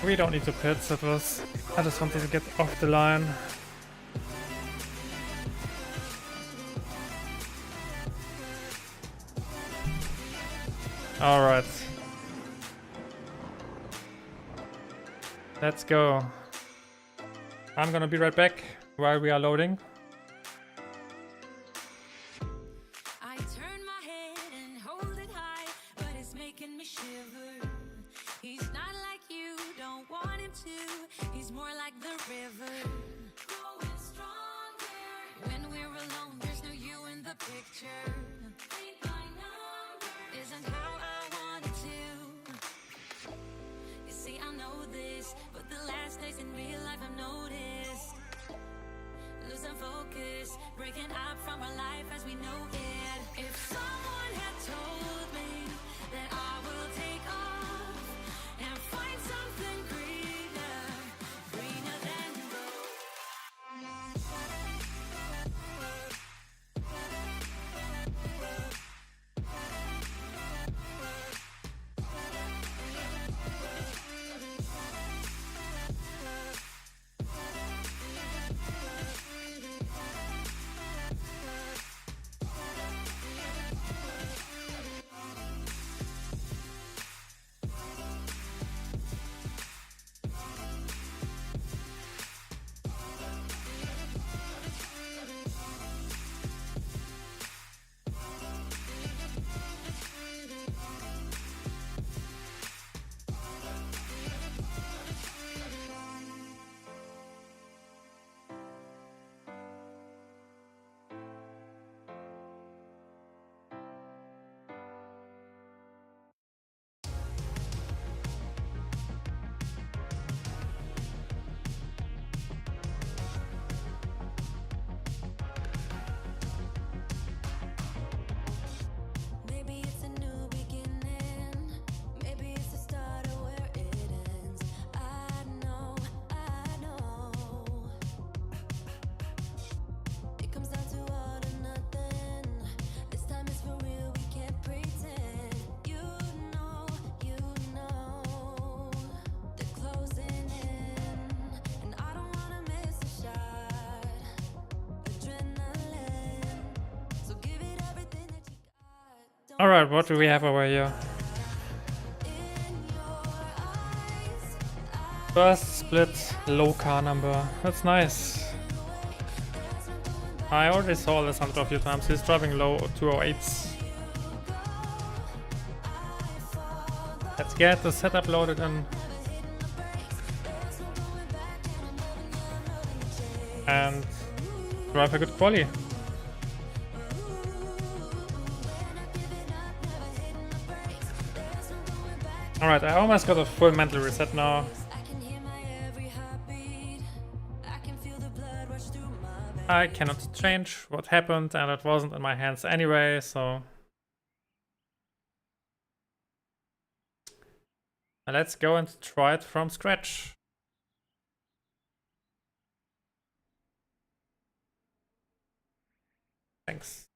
We don't need to pits, I just wanted to get off the line. Alright. Let's go. I'm gonna be right back while we are loading. I turn my head and hold it high, but it's making me shiver. He's not like you, don't want him to. He's more like the river, growing stronger. When we're alone, there's no you in the picture. Think my number isn't how I wanted to. You see, I know this, but the last days in real life I've noticed. Losing focus, breaking up from our life as we know it. If someone had told me that I will take off and find something greener, greener than gold. Maybe it's a new beginning. Maybe it's the start of where it ends. I know. It comes down to all or nothing. This time is for real, we can't pretend. You know, they're closing in, and I don't wanna miss a shot. Adrenaline, so give it everything that you got. Alright, what do we have over here? First split, low car number. That's nice. I already saw Alessandro a few times. He's driving low 208s. Let's get the setup loaded in. And drive a good quali. Alright, I almost got a full mental reset now. I cannot change what happened, and it wasn't in my hands anyway, so let's go and try it from scratch. Thanks.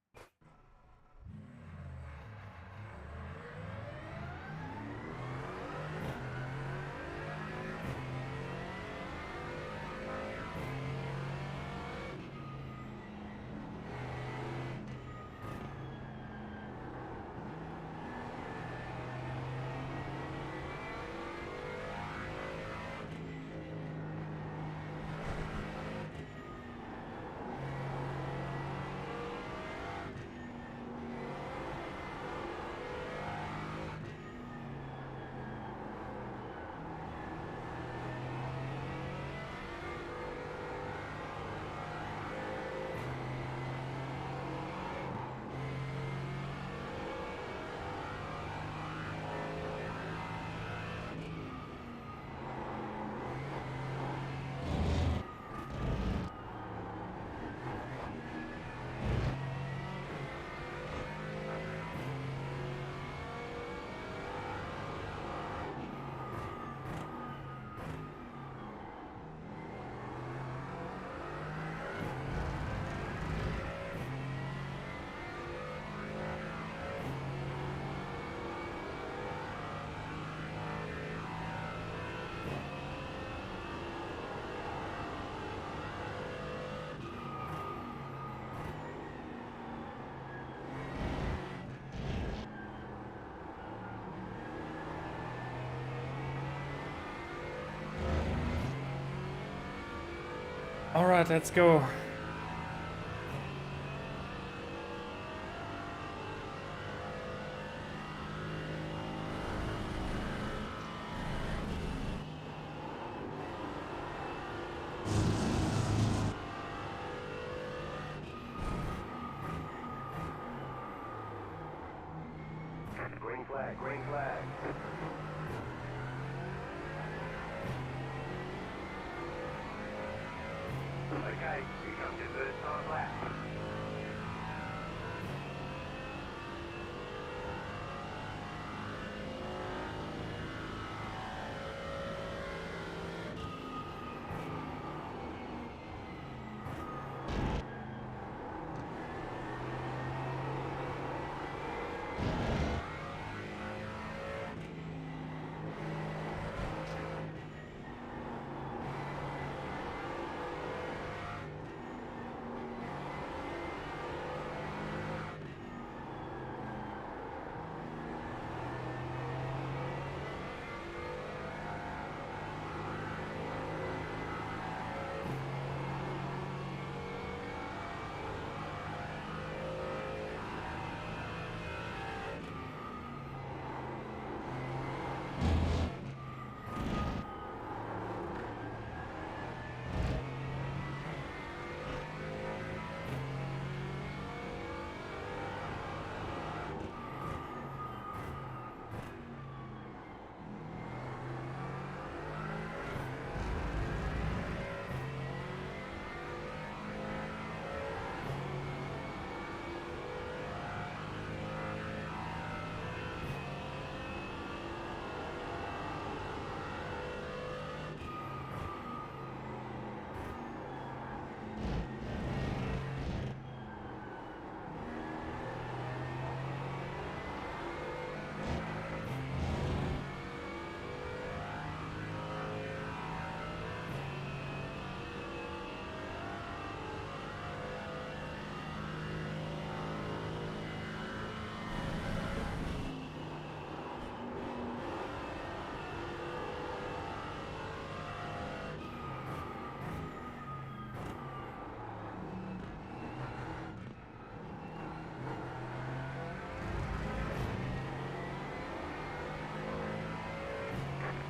Alright, let's go. Green flag, green flag. Okay, here comes your first time lap.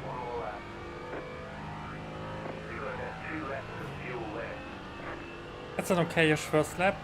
One more lap. You've got about 2 laps of fuel left. That's an okayish first lap.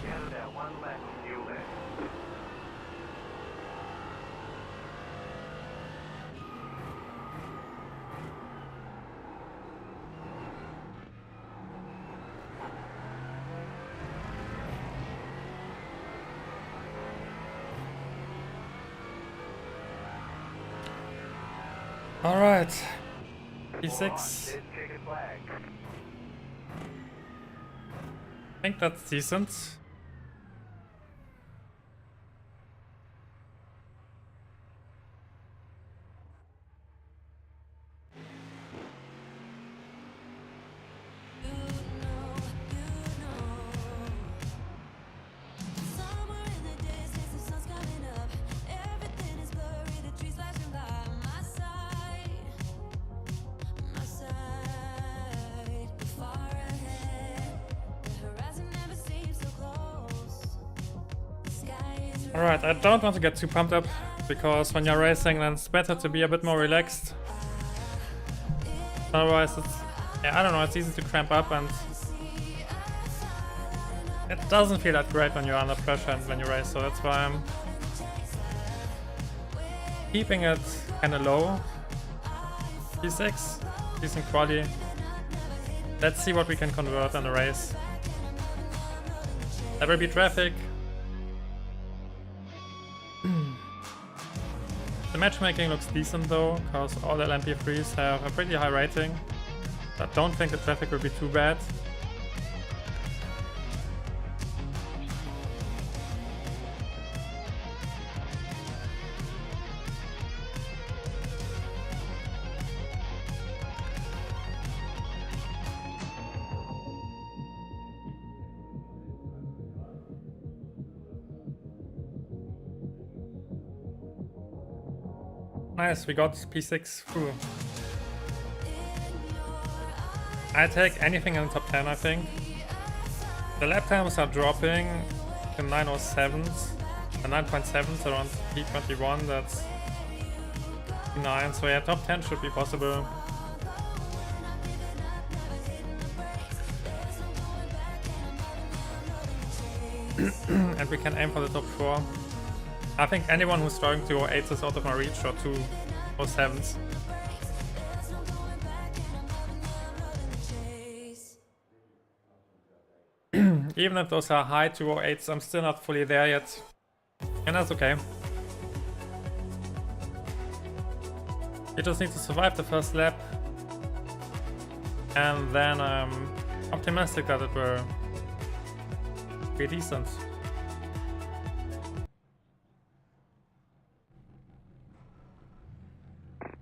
Down about 1 lap of fuel left. Alright. All right, P6. let's check a flag. I think that's decent. Somewhere in the distance, the sun's coming up. Everything is blurry, the trees flashing by my side, far ahead. The horizon never seems so close. The sky is Alright, I don't want to get too pumped up, because when you're racing then it's better to be a bit more relaxed. Otherwise it's, yeah, I don't know, it's easy to cramp up and it doesn't feel that great when you're under pressure and when you race, so that's why I'm keeping it kinda low. P6, decent quality. Let's see what we can convert in the race. There will be traffic. The matchmaking looks decent though, because all the LMP3s have a pretty high rating. I don't think the traffic will be too bad. Nice, we got P6 through. I take anything in the top 10, I think. The lap times are dropping to 907s, and 9.7s around P21, that's 9, so yeah, top 10 should be possible. And we can aim for the top 4. I think anyone who's throwing 208s is out of my reach, or 207s. Even if those are high 208s, I'm still not fully there yet. And that's okay. You just need to survive the first lap. And then I'm optimistic that it will be decent.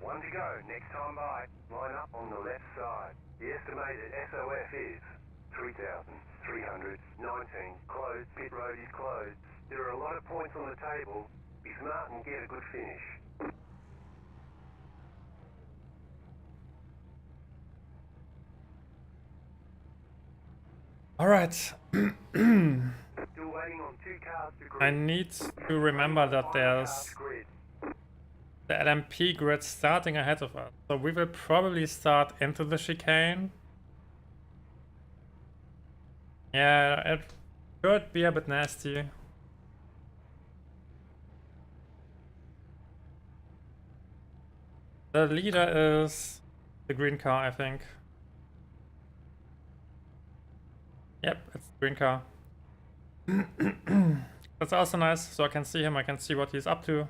One to go, next time by. Line up on the left side. The estimated SOF is 3,319. Closed, pit road is closed. There are a lot of points on the table. Be smart and get a good finish. Alright. Still waiting on 2 cars to grid. I need to remember that there's Cars grid. the LMP grid starting ahead of us. So we will probably start into the chicane. Yeah, it could be a bit nasty. The leader is the green car, I think. Yep, it's the green car. That's also nice, so I can see him, I can see what he's up to.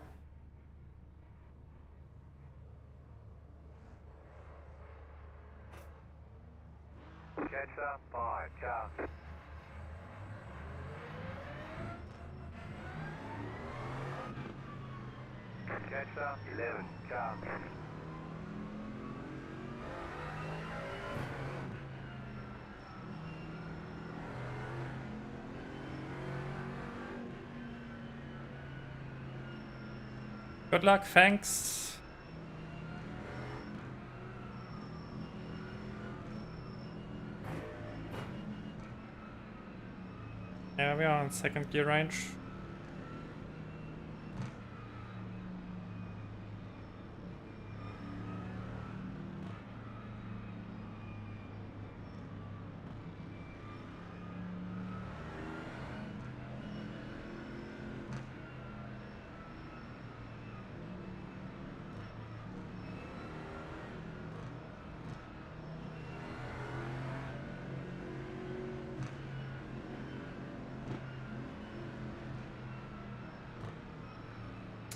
Catch up, 5 cars. Catch up, 11 cars. Good luck, thanks. Yeah, we are on second gear range.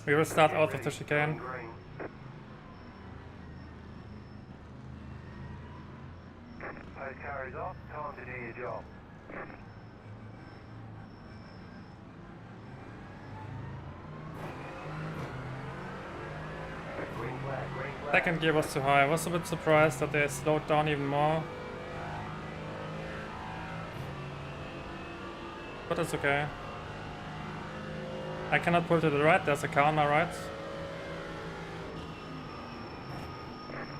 We will start out of the chicane. Green. Post car is off, time to do your job. Second gear was too high. I was a bit surprised that they slowed down even more. But it's okay. I cannot pull to the right, there's a car on my right.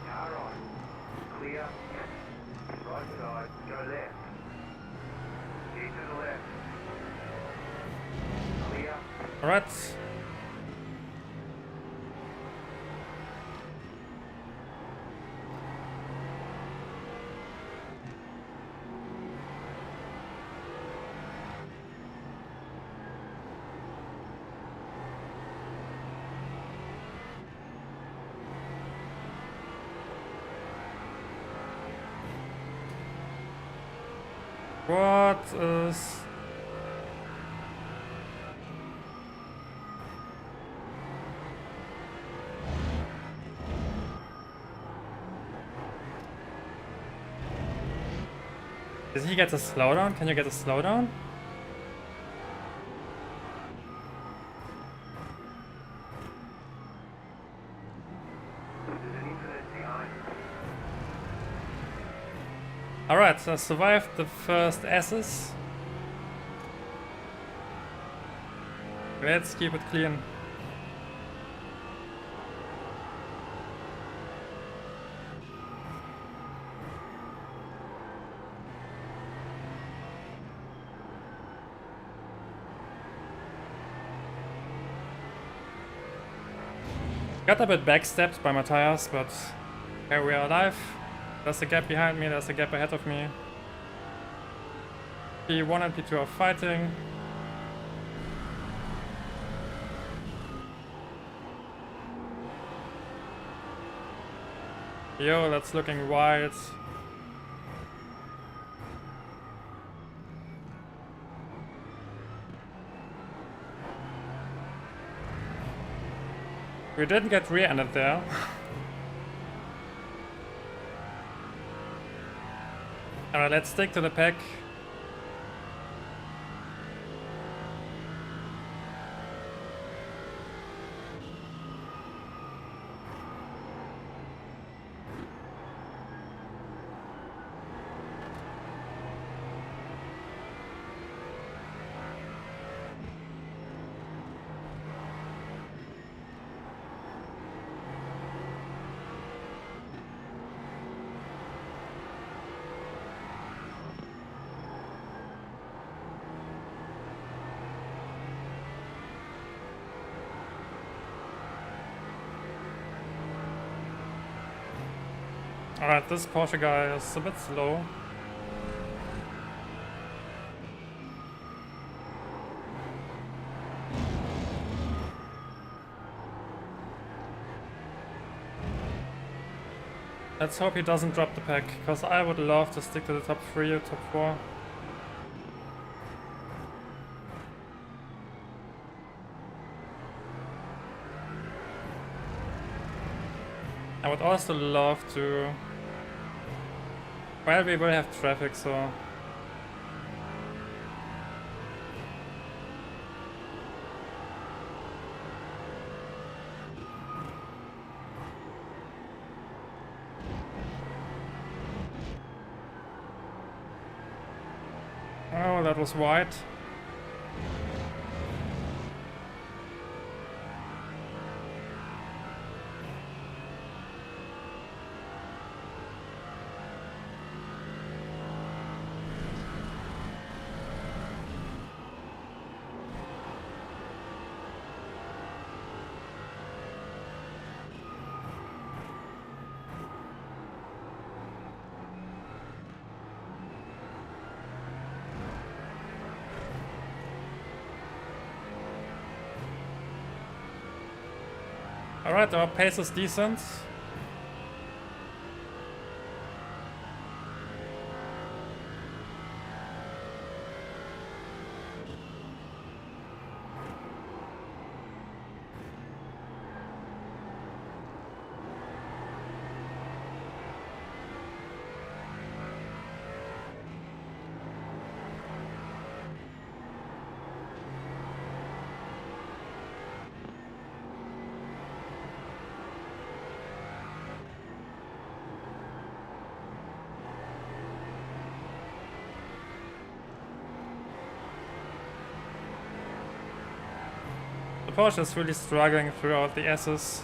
Car on. Clear. Right side, go left. Keep to the left. Clear. Alright. What is... Did he get a slowdown? Can you get a slowdown? There's an incident behind. Alright, so I survived the first S's. Let's keep it clean. Got a bit backstepped by my tires, but here we are alive. There's a gap behind me, there's a gap ahead of me. P1 and P2 are fighting. Yo, that's looking wide. We didn't get rear-ended there. Alright, let's stick to the pack. Alright, this Porsche guy is a bit slow. Let's hope he doesn't drop the pack, because I would love to stick to the top 3 or top 4. I would also love to... Well, we will have traffic, so... Oh, that was wide. Alright, our pace is decent. Porsche is really struggling throughout the S's.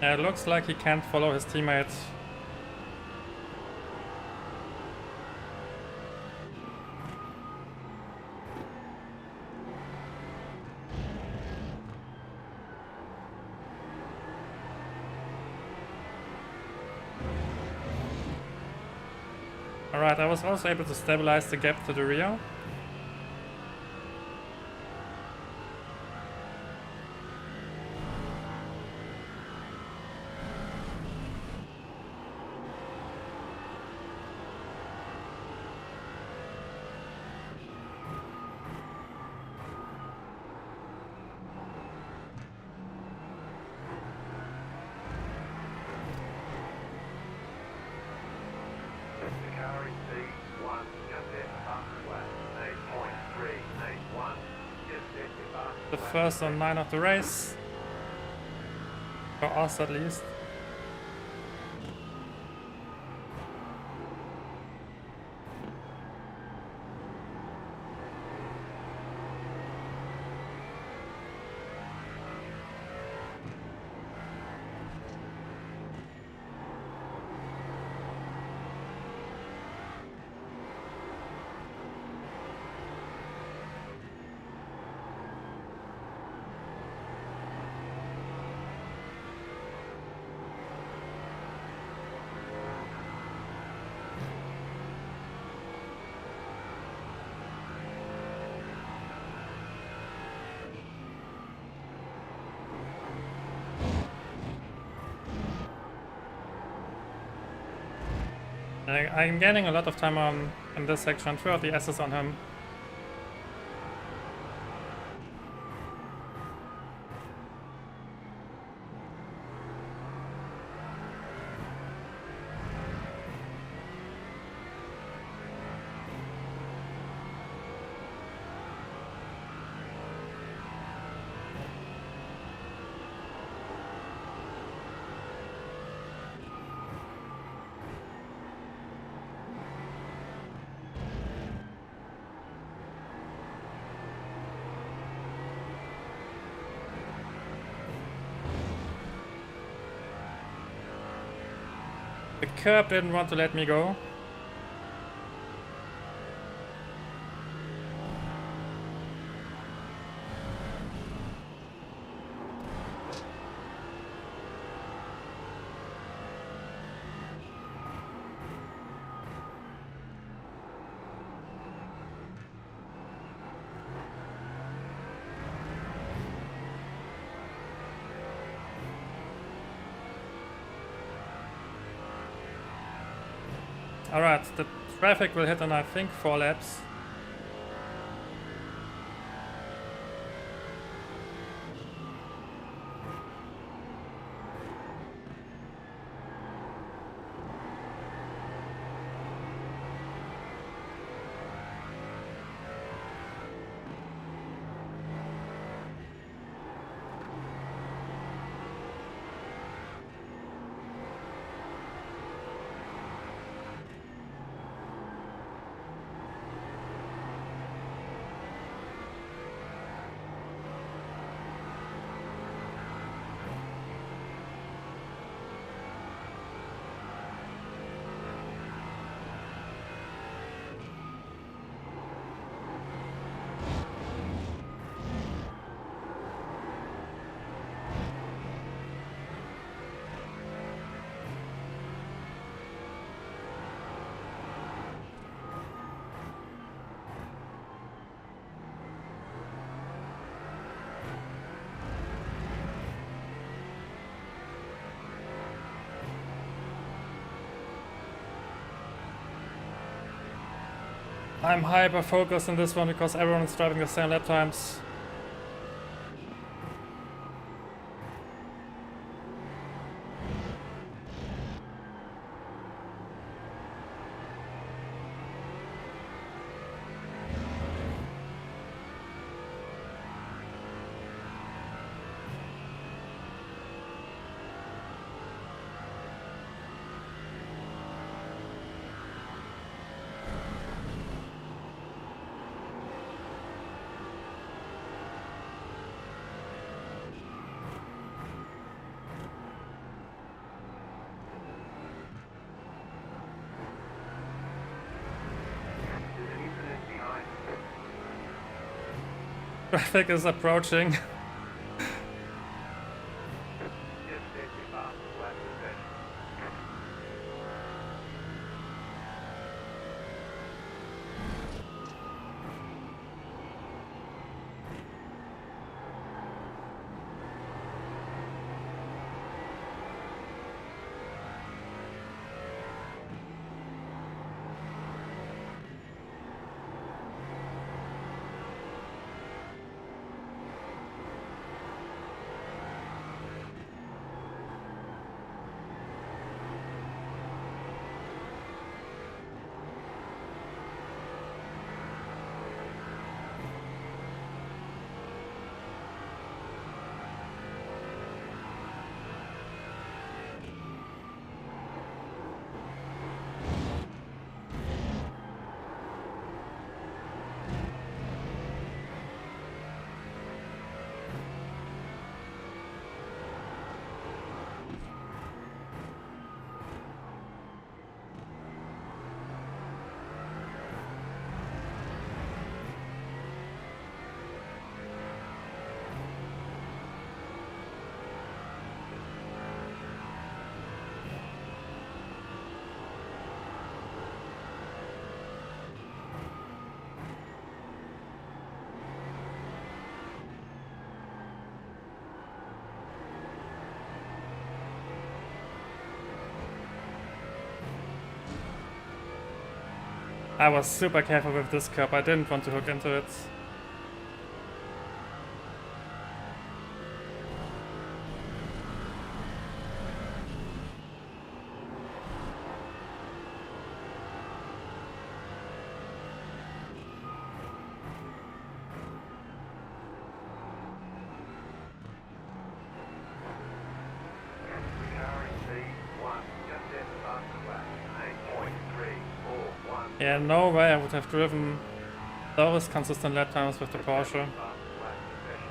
Yeah, it looks like he can't follow his teammate. Alright, I was also able to stabilize the gap to the rear. The first on 9 of the race. For us at least. I'm gaining a lot of time on in this section throughout the S's on him. The curb didn't want to let me go. Alright, the traffic will hit in I think 4 laps. I'm hyper focused in this one because everyone is driving the same lap times. There's an incident behind. Traffic is approaching. Just set your fastest lap session. I was super careful with this cup, I didn't want to hook into it. Car in C1. Just set the fastest lap. 8.341. Yeah, no way I would have driven those consistent lap times with the Porsche. Fastest lap session.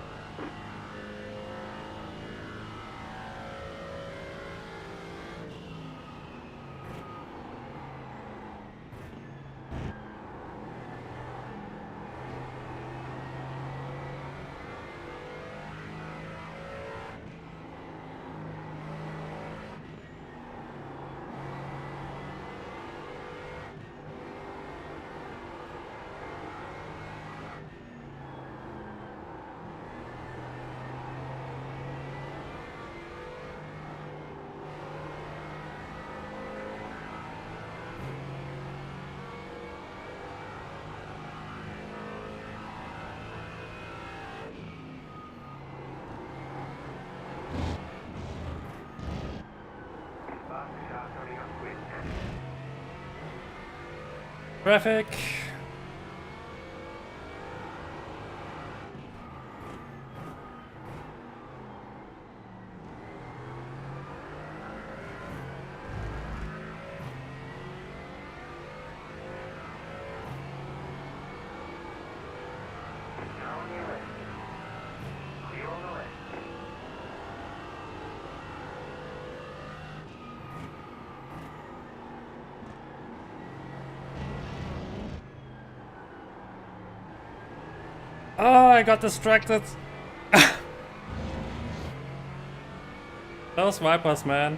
Fastest car coming up quick. Traffic! Car on your left. Clear on the left. Oh, I got distracted. Those wipers, man.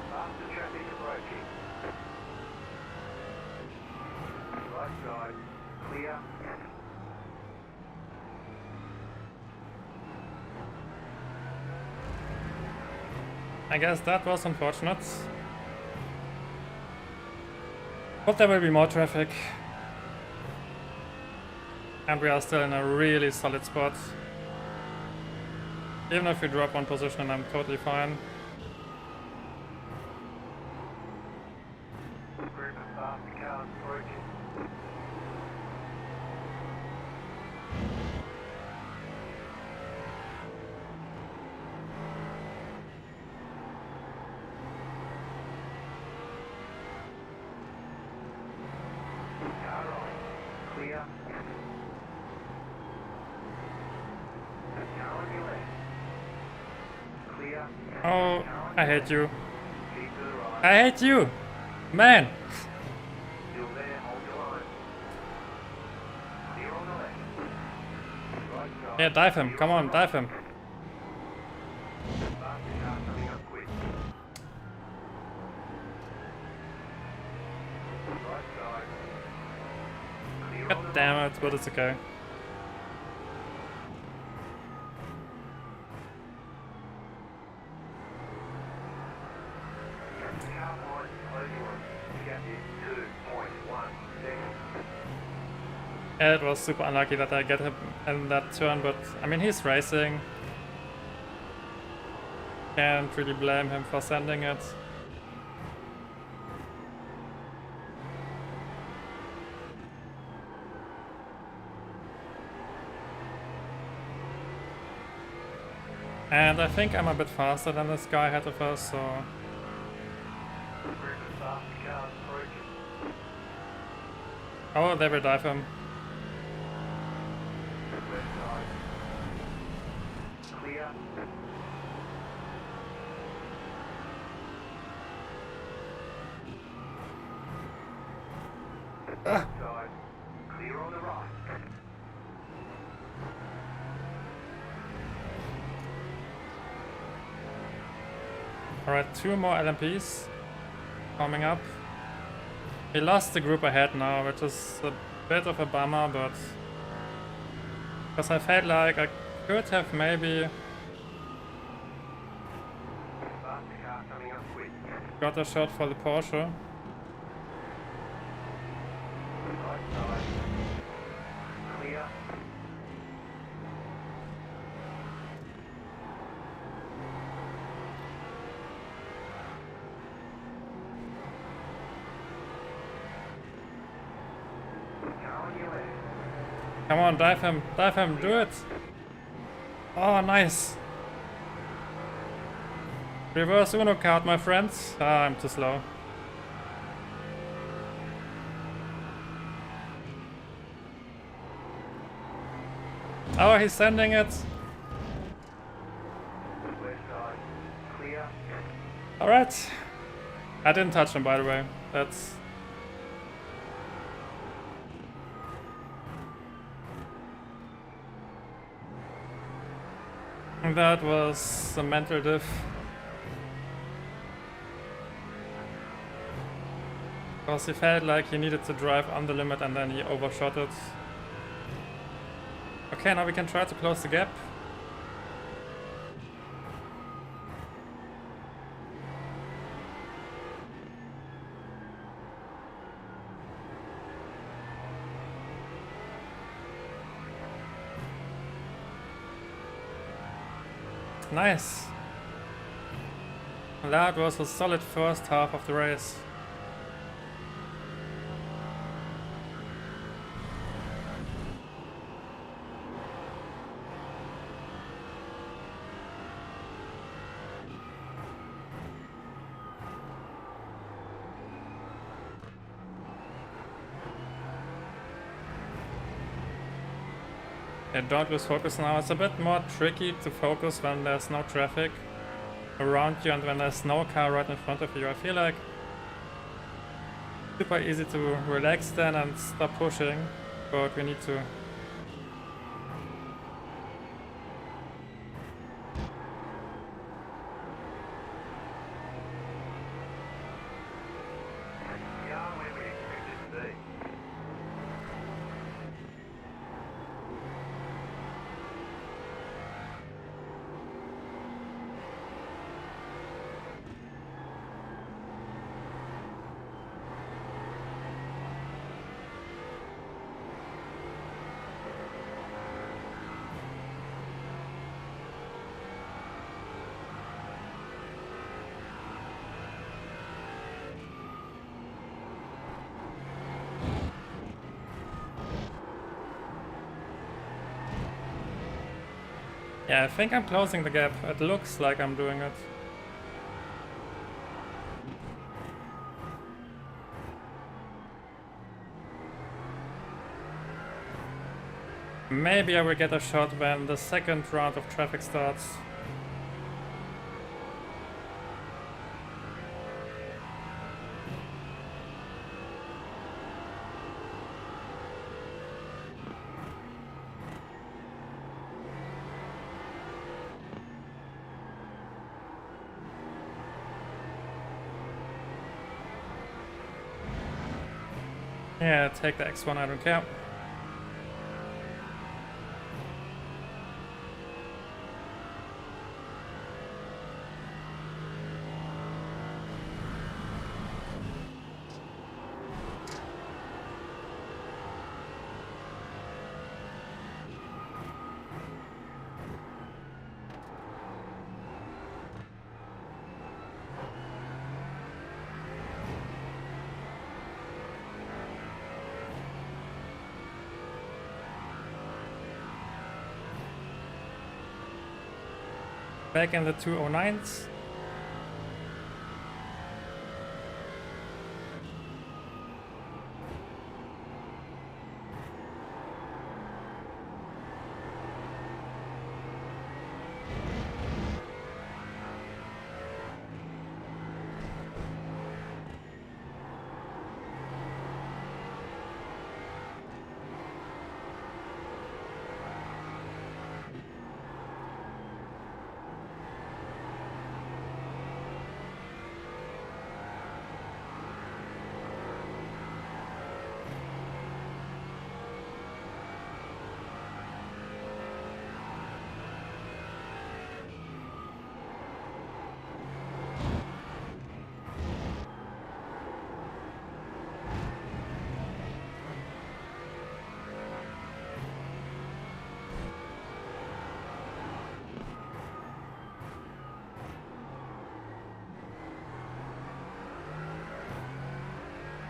Faster traffic approaching. Right side. Clear. I guess that was unfortunate. But there will be more traffic. And we are still in a really solid spot. Even if we drop one position, I'm totally fine. Group of fast cars approaching. Car right. Clear. Car on your left. Clear. Oh, I hate you. Keep to the right. I hate you! Man! Still there, hold your line. Clear on the left. Right side. Yeah, dive him. Come on, dive him. Fast car coming up quick. Right side. Clear God on the damn it, but it's okay. car point, closing one. Gap is 2.1 seconds. Yeah, it was super unlucky that I get him in that turn, but I mean, he's racing. Can't really blame him for sending it. And I think I'm a bit faster than this guy ahead of us, so... Group of fast cars approaching. Oh, they will dive him. Left side. Clear. Left side. Clear on the right. Alright, 2 more LMPs coming up. We lost the group ahead now, which is a bit of a bummer, but... Because I felt like I could have maybe Fast car coming up quick. got a shot for the Porsche. Right side. Clear. Car on your left. Come on, dive him, do it! Oh, nice! Reverse Uno card, my friends. Ah, I'm too slow. Oh, he's sending it! Left side. Clear. Alright. I didn't touch him, by the way. That's... That was a mental diff. Because he felt like he needed to drive on the limit and then he overshot it. Okay, now we can try to close the gap. Nice. That was a solid first half of the race. Yeah, don't lose focus now. It's a bit more tricky to focus when there's no traffic around you and when there's no car right in front of you. I feel like super easy to relax then and stop pushing, but we need to. Yeah, where we expect it to be. Yeah, I think I'm closing the gap. It looks like I'm doing it. Maybe I will get a shot when the second round of traffic starts. Yeah, take the X1, I don't care. Back in the 209s.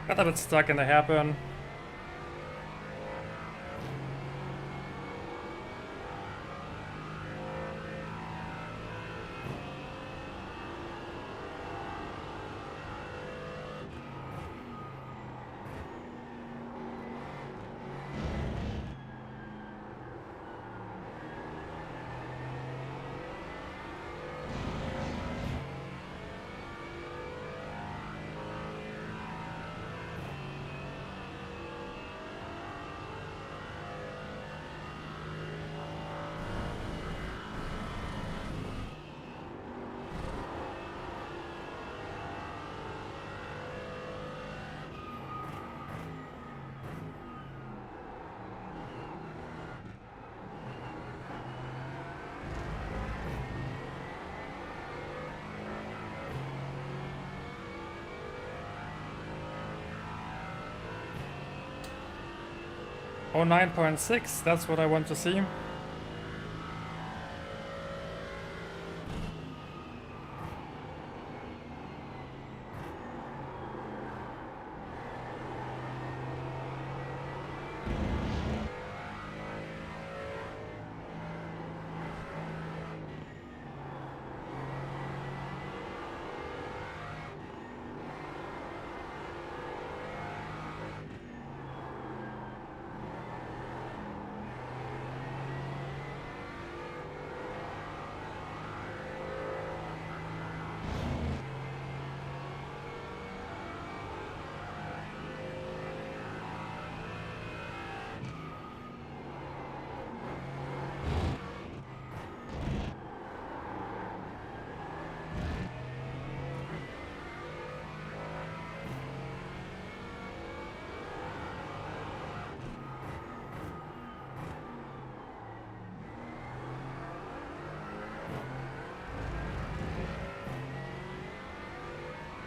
Got a bit stuck in the hairpin. Oh, 9.6, that's what I want to see.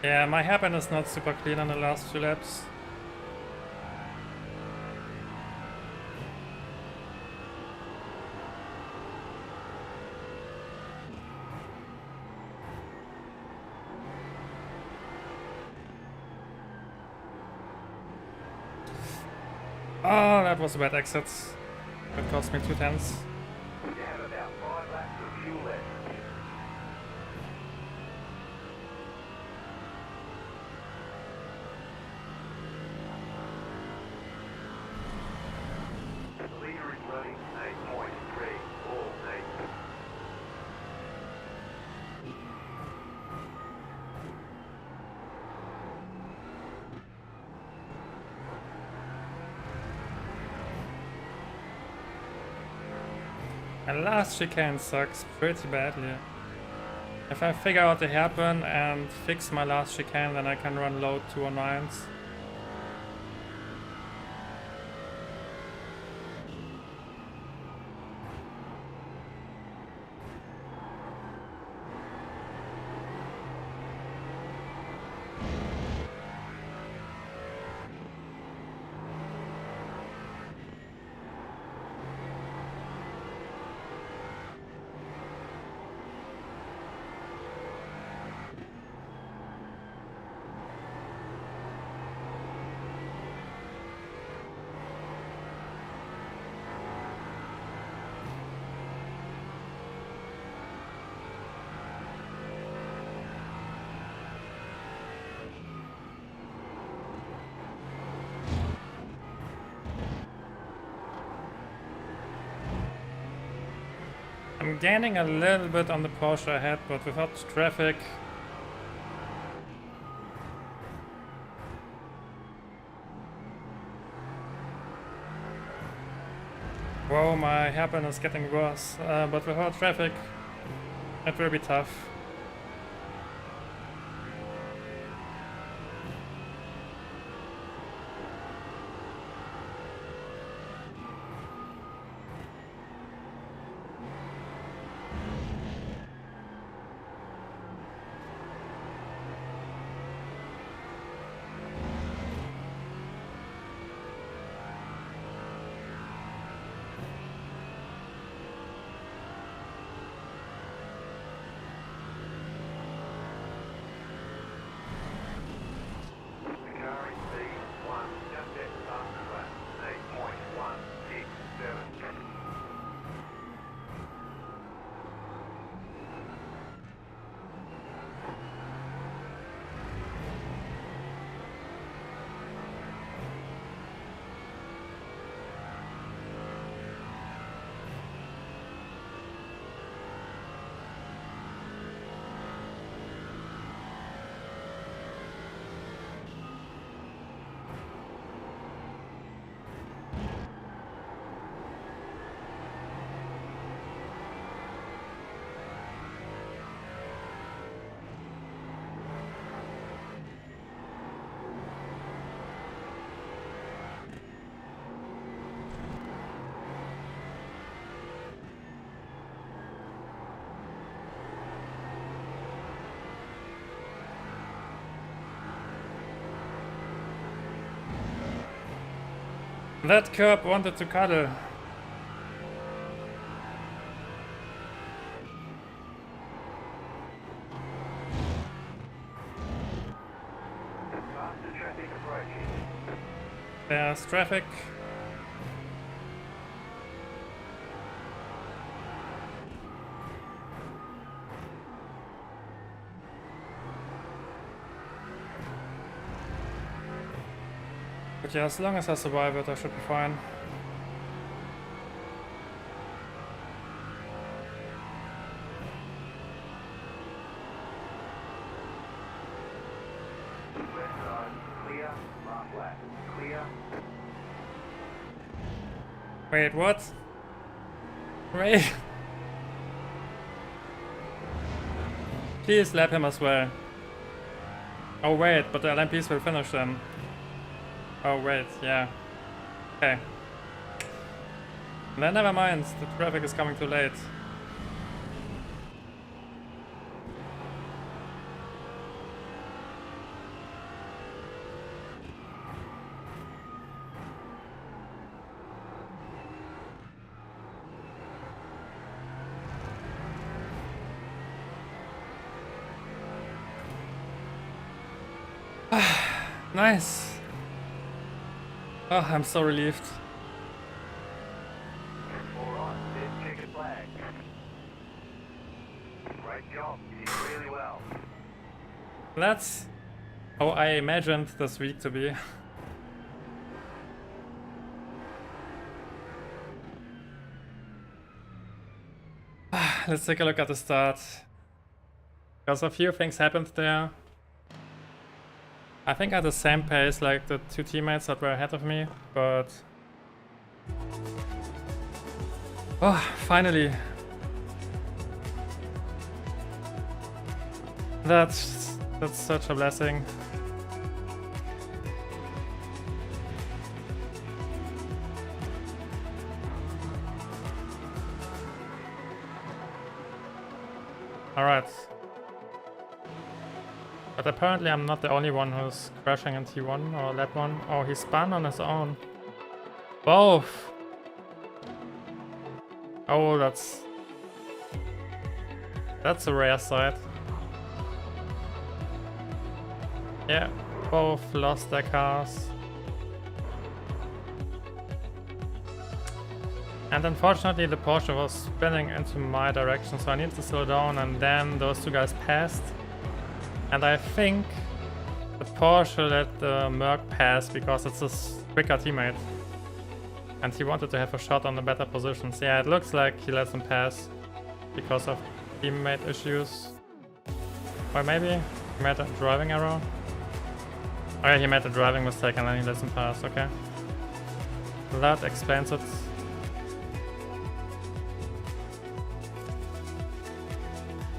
Yeah, my hairpin is not super clean on the last few laps. Oh, that was a bad exit. It cost me 2 tenths. You have about 5 laps fuel left. The leader is running 8.3, all 8. My last chicane sucks pretty badly. If I figure out the hairpin and fix my last chicane, then I can run low 209s. I'm gaining a little bit on the Porsche ahead, but without traffic. Whoa, my hairpin is getting worse, but without traffic, it will be tough. That curb wanted to cuddle. Faster traffic approaching. There's traffic. But yeah, as long as I survive it, I should be fine. Left side, clear. Last lap, clear. Wait, what? Wait. Please lap him as well. Oh wait, but the LMPs will finish then. Oh wait, yeah. Okay. Then never mind, the traffic is coming too late. Nice. Oh, I'm so relieved. Alright, then check it flag. That's how I imagined this week to be. Let's take a look at the start. Because a few things happened there. I think at the same pace like the two teammates that were ahead of me, but... Oh, finally! That's such a blessing. Alright. But apparently I'm not the only one who's crashing in T1 or lap 1. Oh, he spun on his own. Both! Oh, that's a rare sight. Yeah, both lost their cars. And unfortunately the Porsche was spinning into my direction, so I needed to slow down, and then those two guys passed. And I think the Porsche let the Merc pass because it's his quicker teammate. And he wanted to have a shot on the better positions. Yeah, it looks like he let them pass because of teammate issues. Or maybe he made a driving error. Oh yeah, he made a driving mistake and then he let them pass, okay. That explains it.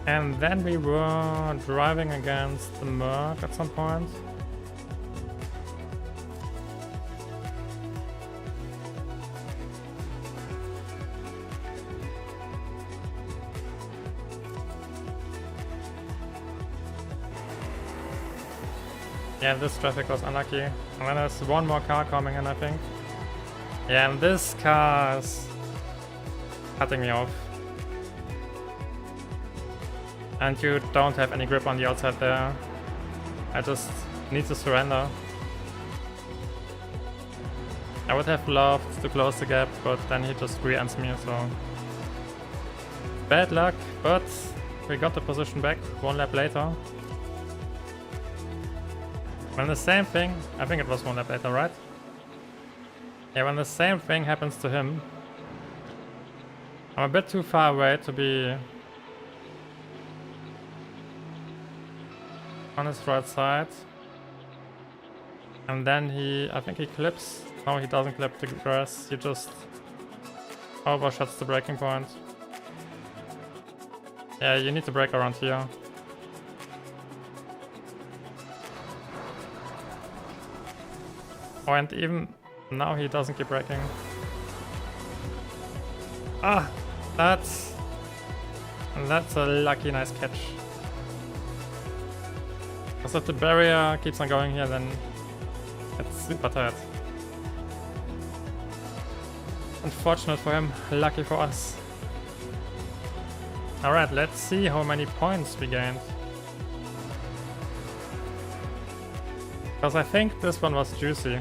And then we were driving against the Merc at some point. Yeah, this traffic was unlucky. And then there's one more car coming in, I think. Yeah, and this car is cutting me off. And you don't have any grip on the outside there. I just need to surrender. I would have loved to close the gap, but then he just re-ends me, so... Bad luck, but we got the position back one lap later. When the same thing, I think it was one lap later, right? Yeah, when the same thing happens to him, I'm a bit too far away to be on his right side. And then I think he clips. No, he doesn't clip the grass, he just overshots the braking point. Yeah, you need to brake around here. Oh, and even now he doesn't keep braking. Ah, that's a lucky nice catch. Because if the barrier keeps on going here, then it's super tight. Unfortunate for him, lucky for us. Alright, let's see how many points we gained. Because I think this one was juicy.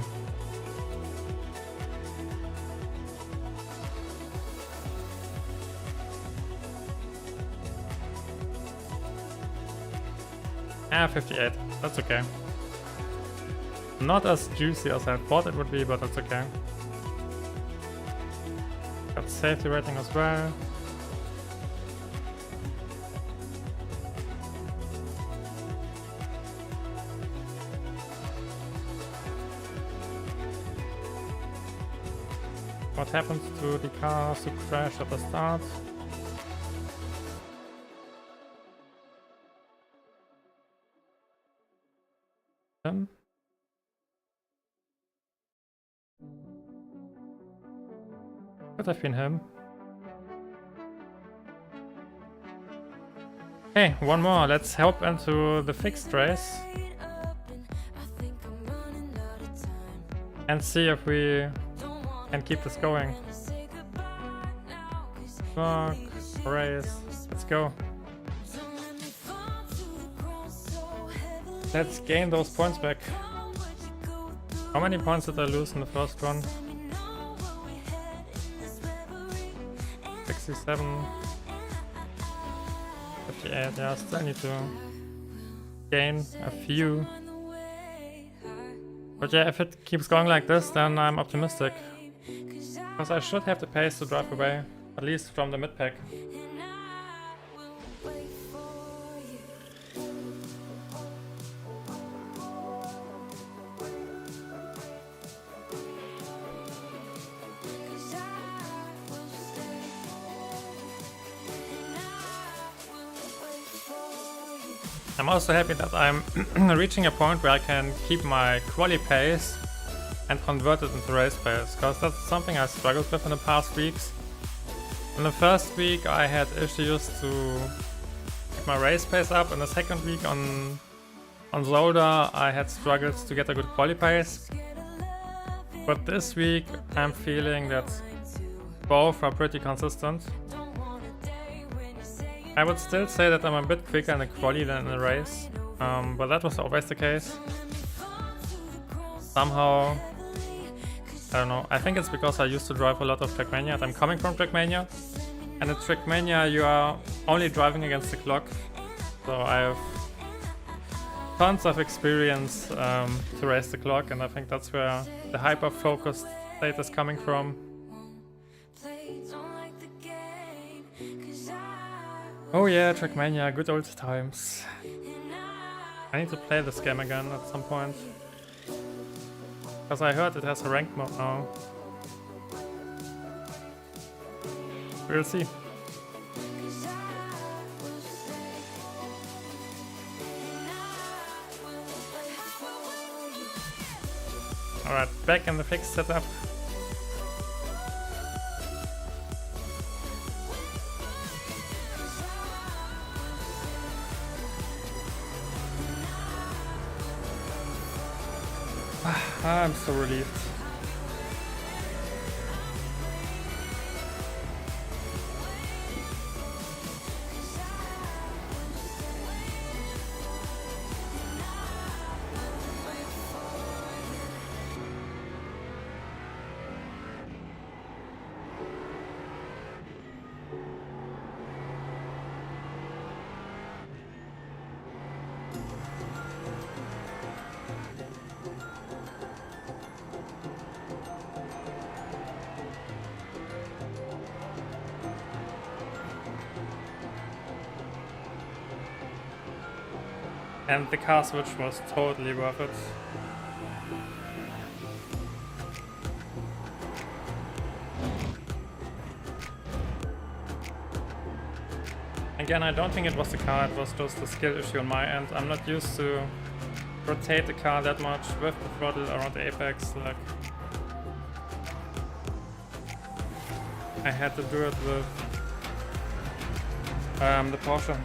Ah, 58. That's okay. Not as juicy as I thought it would be, but that's okay. Got safety rating as well. What happens to the cars who crash at the start? Him? Could have been him. Okay, one more. Let's hop into the fixed race and see if we can keep this going. Fuck, race. Let's go. Let's gain those points back. How many points did I lose in the first run? 67. 58, yeah, still need to gain a few. But yeah, if it keeps going like this, then I'm optimistic. Because I should have the pace to drive away, at least from the mid-pack. I'm also happy that I'm reaching a point where I can keep my Qualy pace and convert it into race pace, because that's something I struggled with in the past weeks. In the first week I had issues to keep my race pace up, in the second week on Zolder I had struggles to get a good Qualy pace. But this week I'm feeling that both are pretty consistent. I would still say that I'm a bit quicker in the Qualy than in the race, but that was always the case. Somehow, I don't know, I think it's because I used to drive a lot of Trackmania and I'm coming from Trackmania. And in Trackmania you are only driving against the clock, so I have tons of experience to race the clock, and I think that's where the hyper-focused state is coming from. Oh yeah, Trackmania, good old times. I need to play this game again at some point. Because I heard it has a ranked mode now. We'll see. Alright, back in the fixed setup. I'm so relieved. And the car switch was totally worth it. Again, I don't think it was the car, it was just a skill issue on my end. I'm not used to rotate the car that much with the throttle around the apex. Like, I had to do it with the Porsche.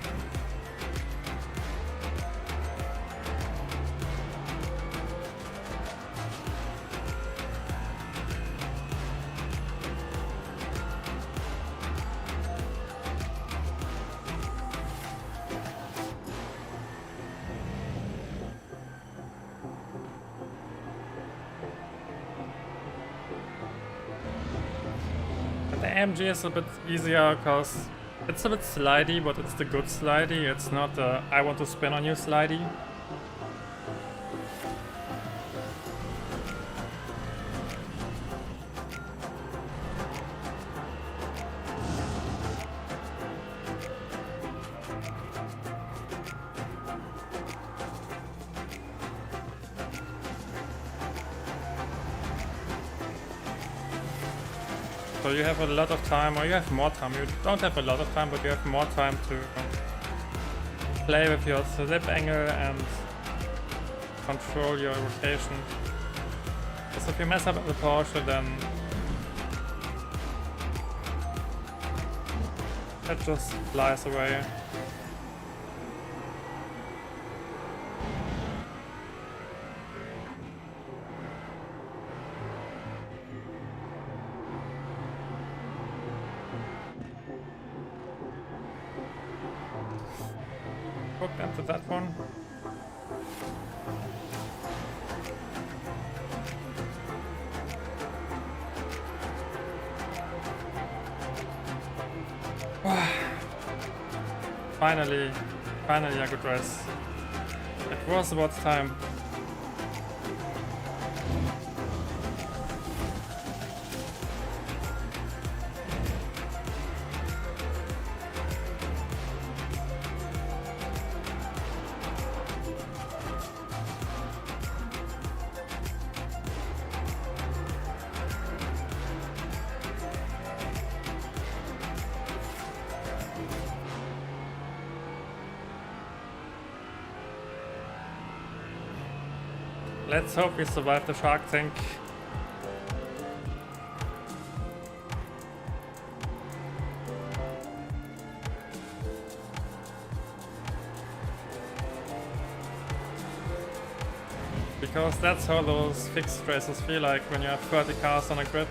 The AMG is a bit easier because it's a bit slidey, but it's the good slidey. It's not the I want to spin on you slidey. So you have a lot of time, or you have more time. You don't have a lot of time, but you have more time to play with your slip angle and control your rotation. Because if you mess up the Porsche, then it just flies away. Hooked into that one. Finally a good race. It was about time. Let's hope we survive the shark tank. Because that's how those fixed races feel like when you have 30 cars on a grid.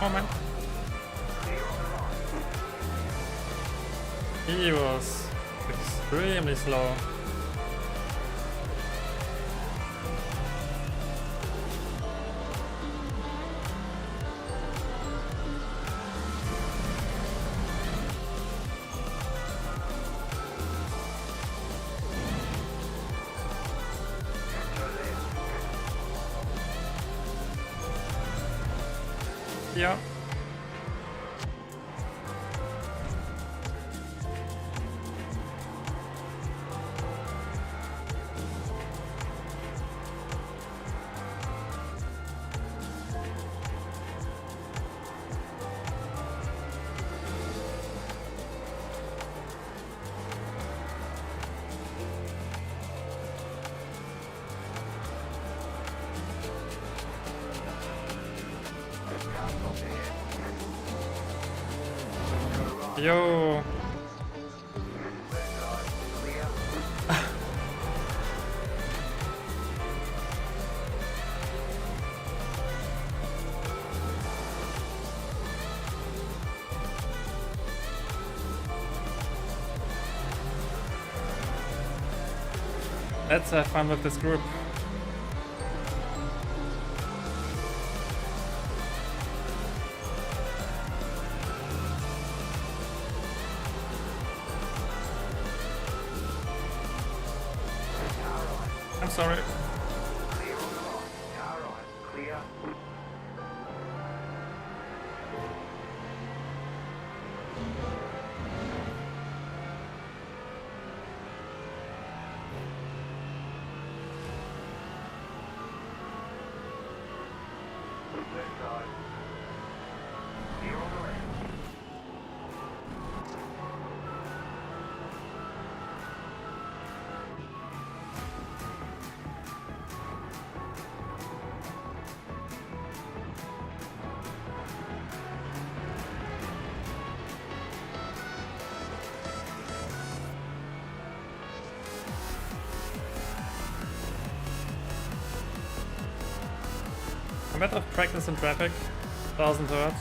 Oh man. He was extremely slow. Yeah. Yo. Let's have fun with this group. I'm sorry. Clear on the right. Car right. Clear. Left side. Clear on the left. A matter of practice in traffic doesn't hurt.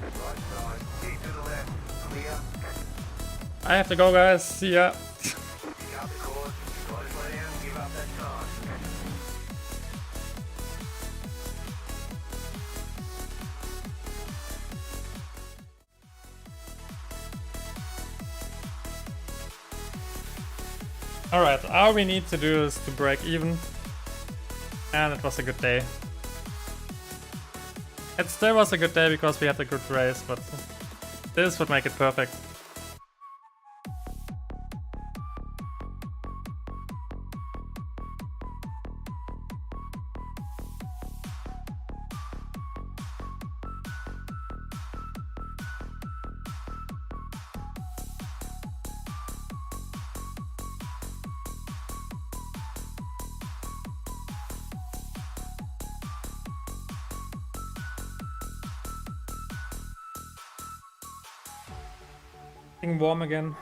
Right side. Keep to the left. Clear. I have to go, guys. See ya. Pick up the course. Slow down. Give up that time. Alright, all we need to do is to break even. And it was a good day. It still was a good day because we had a good race, but this would make it perfect. Getting warm again.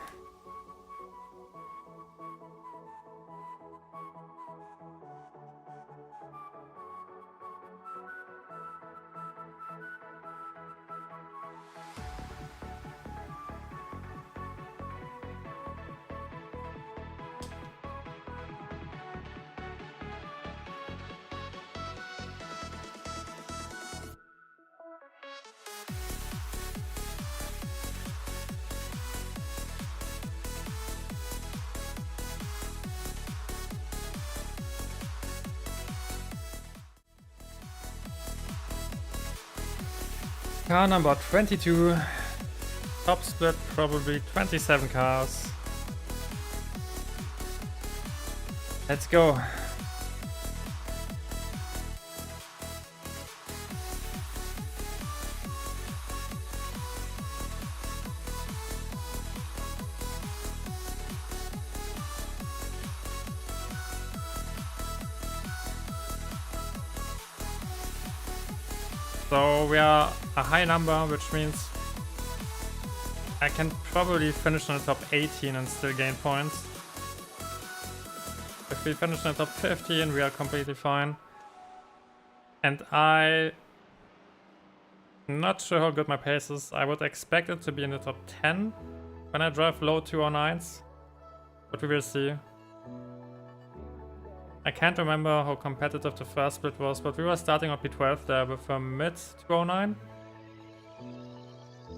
Car number 22. Top split probably 27 cars. Let's go. So we are a high number, which means I can probably finish in the top 18 and still gain points. If we finish in the top 15, we are completely fine. And I'm not sure how good my pace is. I would expect it to be in the top 10 when I drive low 209s, but we will see. I can't remember how competitive the first split was, but we were starting on P12 there with a mid 209.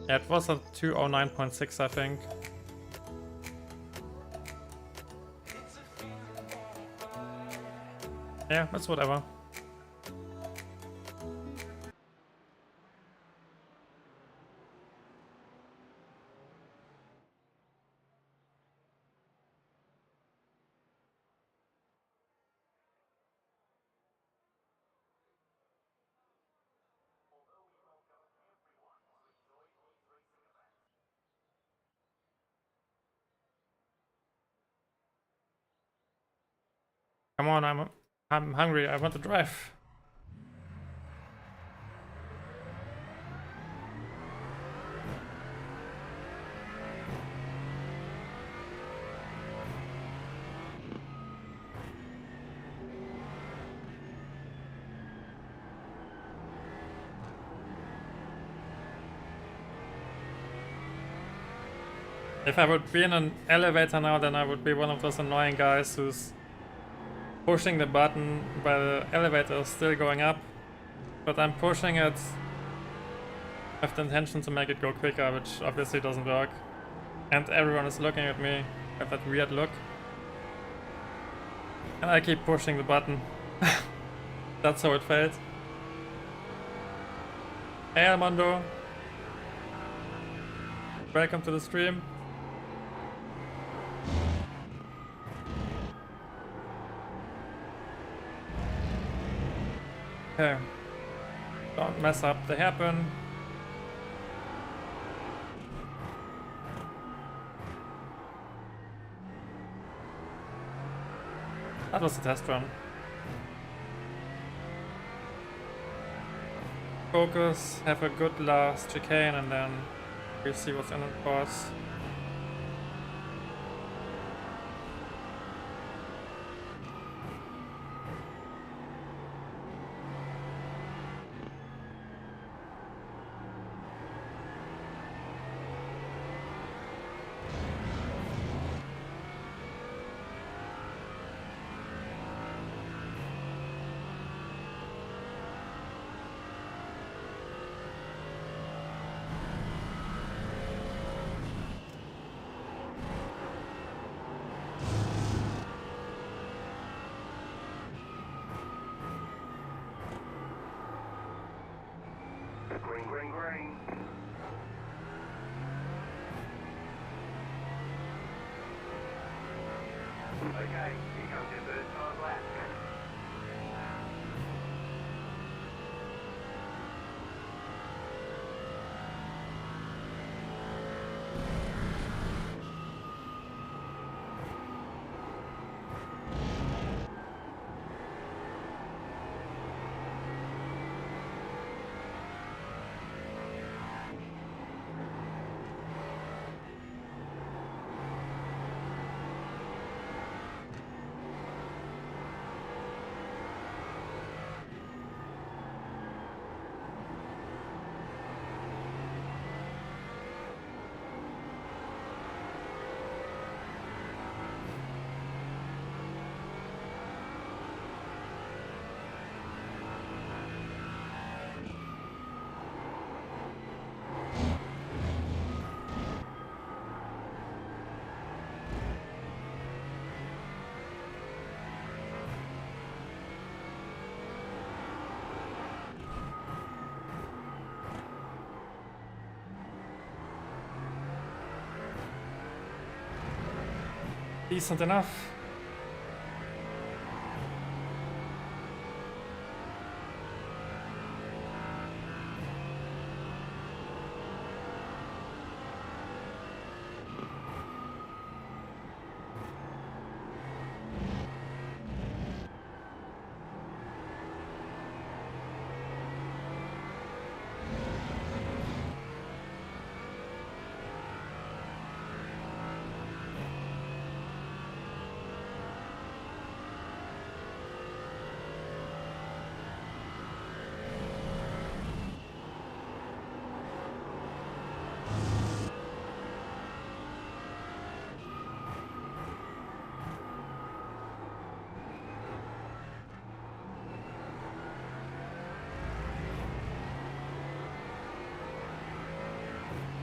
Yeah, it was a 209.6, I think. Yeah, that's whatever. Come on, I'm hungry. I want to drive. If I would be in an elevator now, then I would be one of those annoying guys who's pushing the button while the elevator is still going up. But I'm pushing it with the intention to make it go quicker, which obviously doesn't work. And everyone is looking at me with that weird look. And I keep pushing the button. That's how it felt. Hey Armando. Welcome to the stream. Okay. Don't mess up the hairpin. That was a test run. Focus, have a good last chicane, and then we'll see what's in it for us. Green, green, green. Okay, here comes your third time lap. decent enough.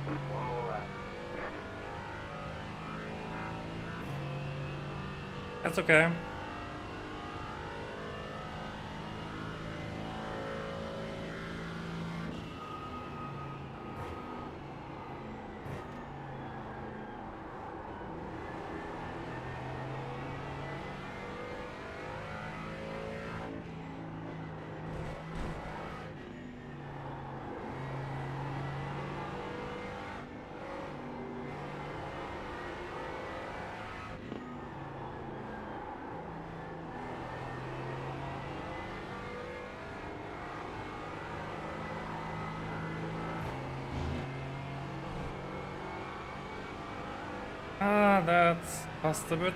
One more lap. That's okay. Ah, that's cost a bit.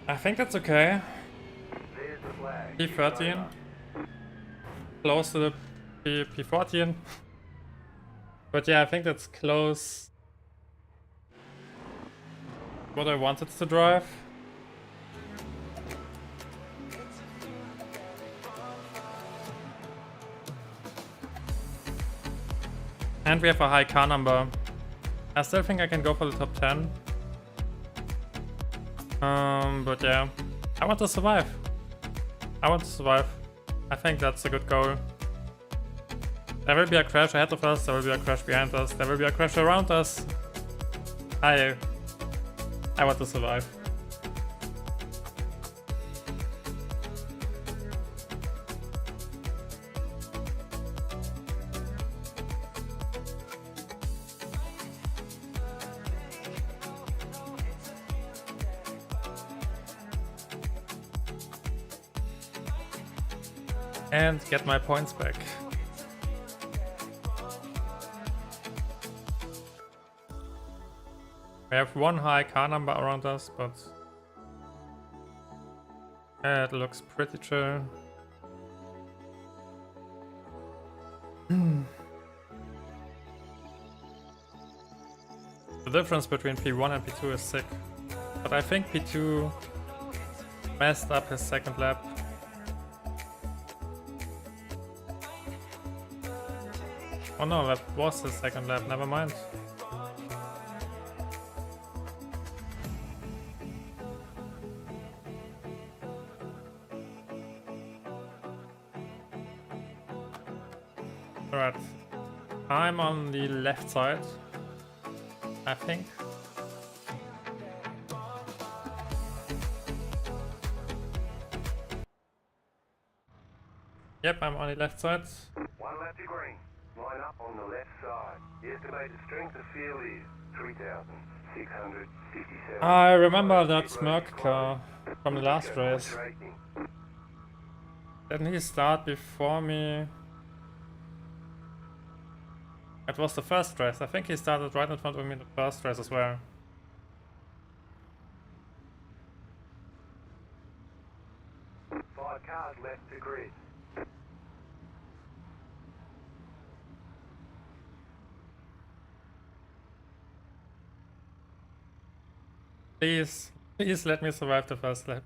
I think that's okay. There's the flag. P13. Close to the P14. But yeah, I think that's close. What I wanted to drive. And we have a high car number. I still think I can go for the top 10. But yeah, I want to survive. I want to survive. I think that's a good goal. There will be a crash ahead of us, there will be a crash behind us, there will be a crash around us. I want to survive. And get my points back. We have one high car number around us, but it looks pretty chill. The difference between P1 and P2 is sick, but I think P2 messed up his second lap. Oh no, that was his second lap, never mind. I'm on the left side, I think. Yep, I'm on the left side. One lap to green. Line up on the left side. The estimated strength of field is 3,657. I remember that Merc car from the last Go race. Porsche racing. Didn't he start before me? It was the first race. I think he started right in front of me in the first race as well. Five cars left to grid. Please let me survive the first lap.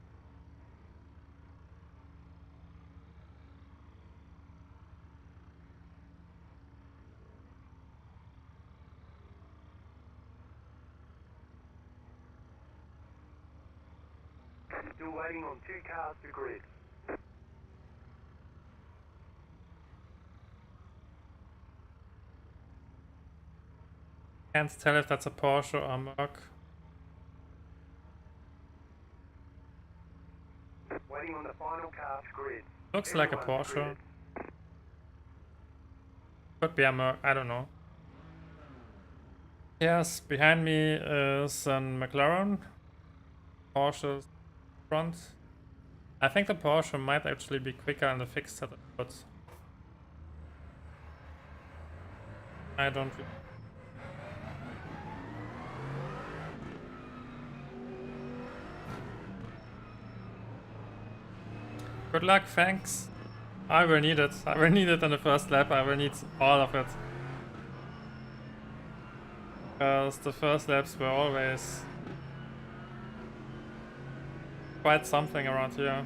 Still waiting on two cars to grid. Can't tell if that's a Porsche or a Merc. Waiting on the final car to grid. Looks like a Everyone's Porsche. gridded. Could be a Merc, I don't know. Yes, behind me is a McLaren. Porsche's front. I think the Porsche might actually be quicker in the fixed setup, but I don't really. Good luck, thanks. I will need it. I will need it in the first lap. I will need all of it. Because the first laps were always quite something around here.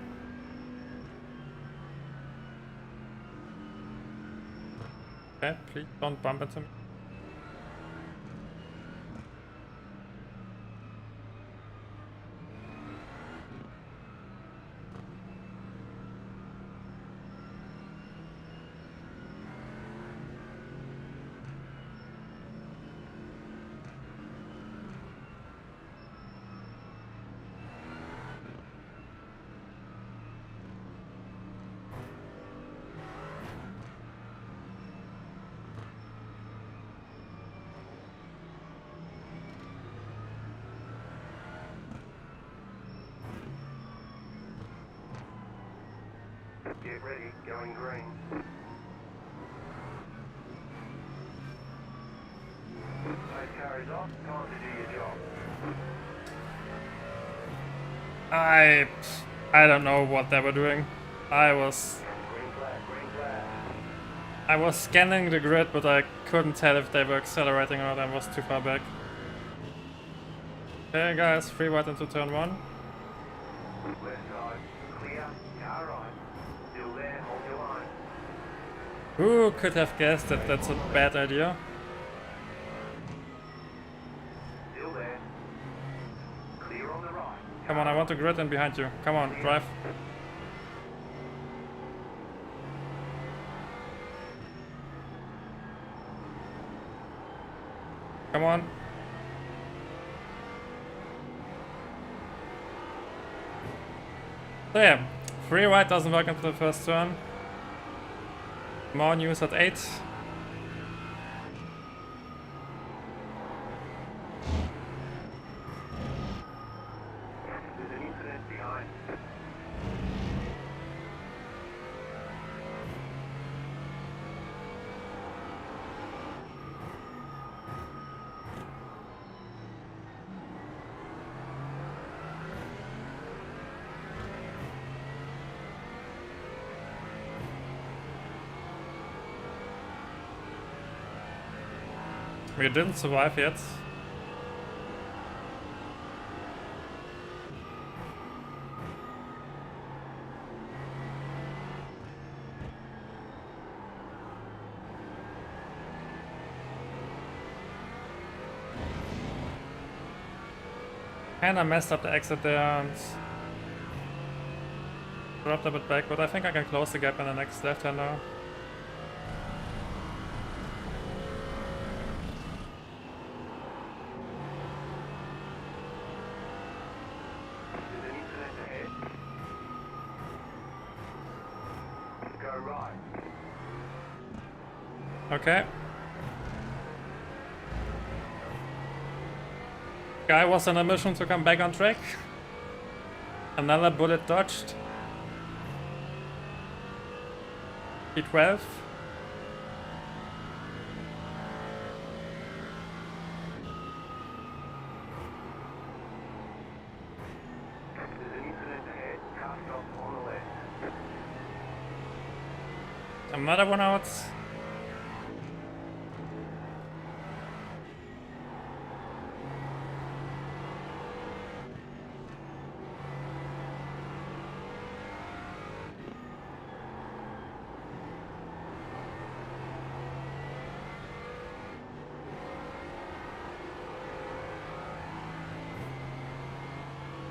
Okay, please don't bump into me. Get ready, going green. Those car is off, time to do your job. I don't know what they were doing. I was Green flag, green flag. I was scanning the grid, but I couldn't tell if they were accelerating or not. I was too far back. Okay, guys, free wide into turn 1. Left side, clear, car right. Still there, hold your line. Who could have guessed that that's a bad idea? Still there. Clear on the right. Come on, I want to grid in behind you. Come on, drive. Come on. So yeah, free ride doesn't work into the first turn. More news at 8. There's an incident behind. We didn't survive yet. Kinda messed up the exit there and dropped a bit back, but I think I can close the gap in the next left-hander. Okay. Guy was on a mission to come back on track. Another bullet dodged. P12. There's an incident ahead. Car stops on the left. Another one out.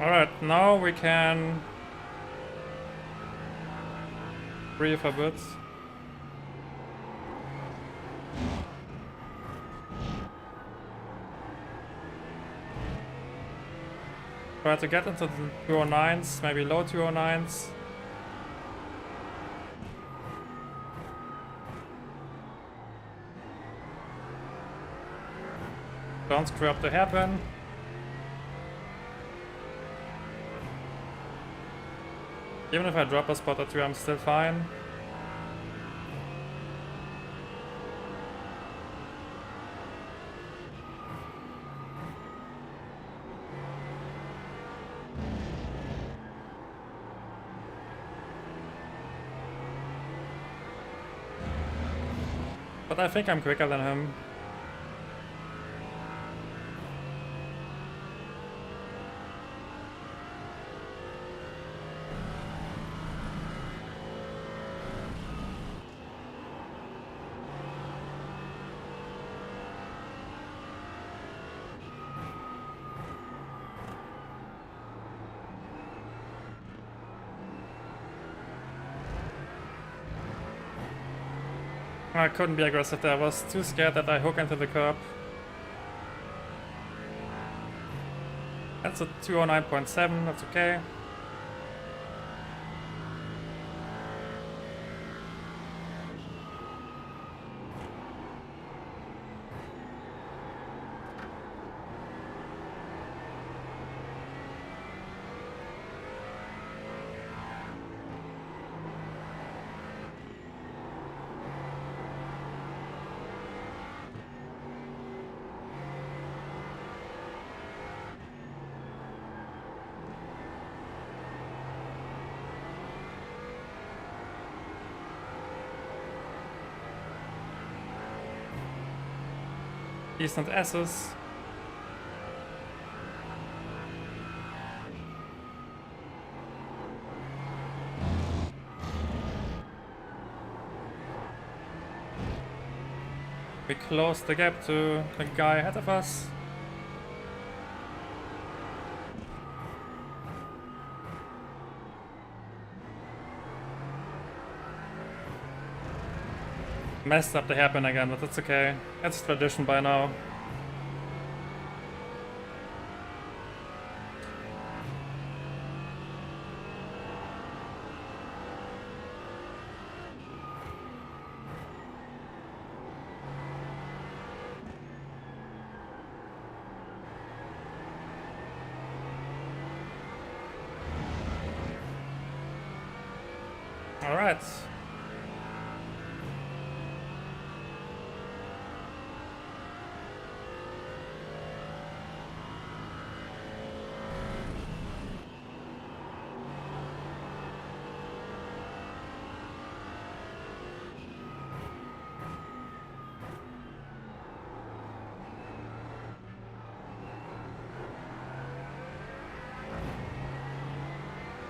Alright, now we can breathe a bit. Try to get into the 209s, maybe low 209s. Don't screw up the hairpin. Even if I drop a spot or two, I'm still fine. But I think I'm quicker than him. I couldn't be aggressive there, I was too scared that I hook into the curb. That's a 209.7, that's okay. Decent S's. We closed the gap to the guy ahead of us. Messed up the hairpin again, but that's okay. It's tradition by now. All right.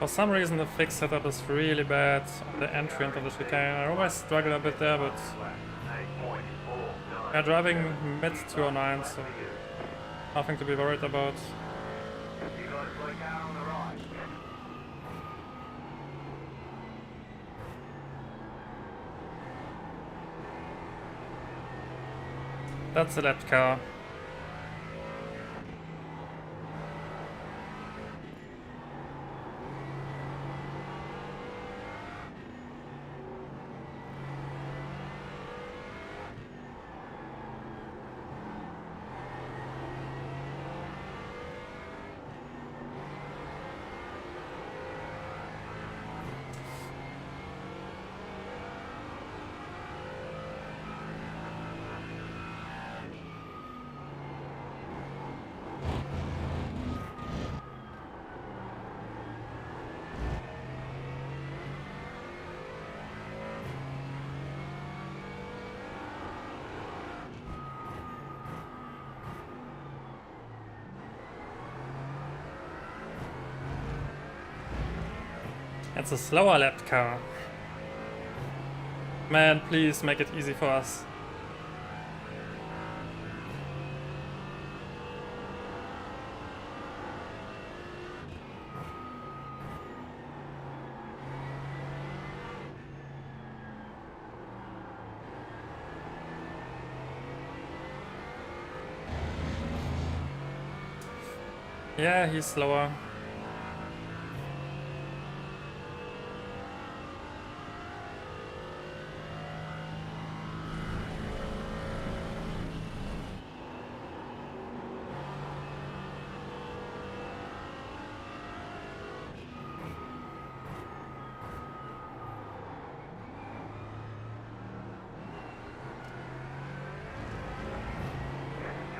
For some reason the fixed setup is really bad on the entry into the chicane. I always struggle a bit there, but yeah, driving mid 209, so nothing to be worried about. You got a slow car on the right. That's the left car. It's a slower lapped car. Man, please make it easy for us. Yeah, he's slower.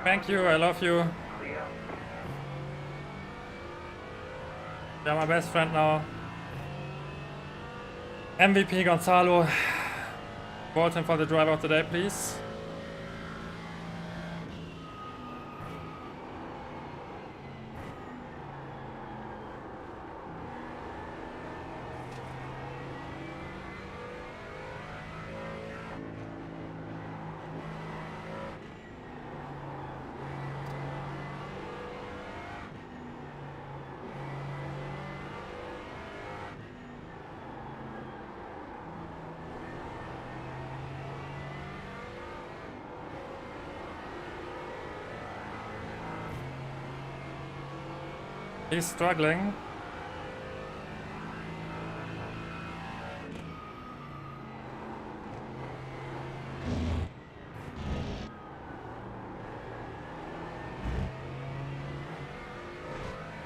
Thank you, I love you. You're my best friend now. MVP Gonzalo. Vote him for the driver of the day, please. He's struggling.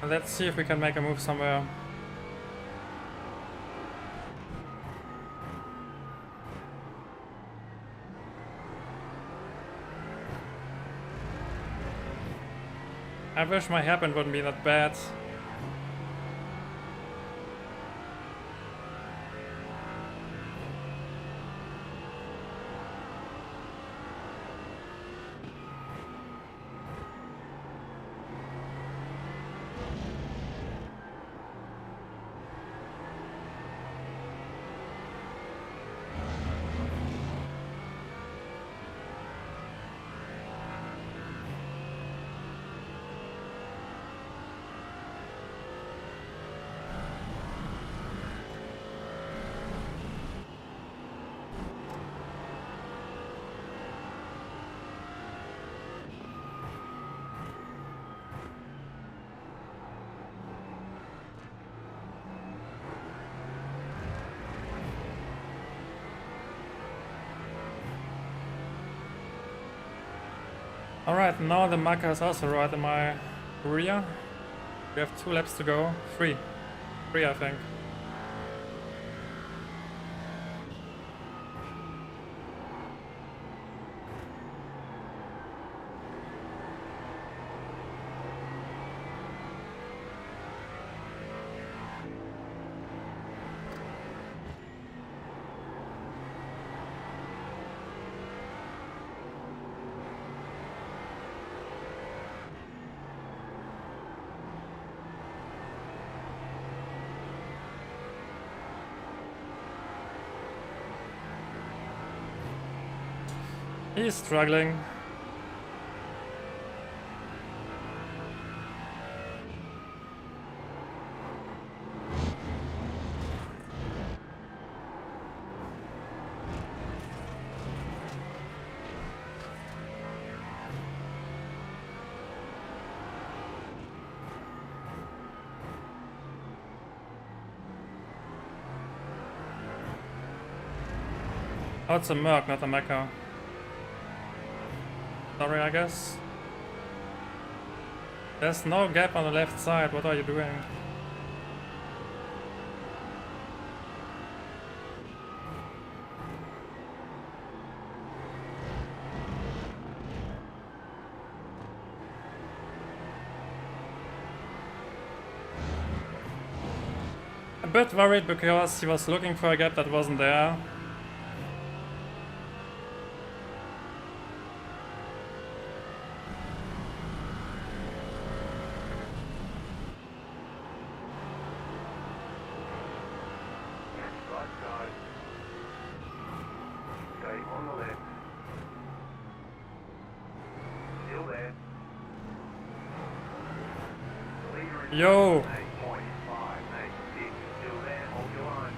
Let's see if we can make a move somewhere. I wish my hairpin wouldn't be that bad. Alright, now the marker is also right in my rear. We have 2 laps to go. 3. 3, I think. He's struggling. Oh, it's a Merc, not a Mecha. Sorry, I guess. There's no gap on the left side, what are you doing? A bit worried because he was looking for a gap that wasn't there. Yo! 8.586. Still there, hold your line.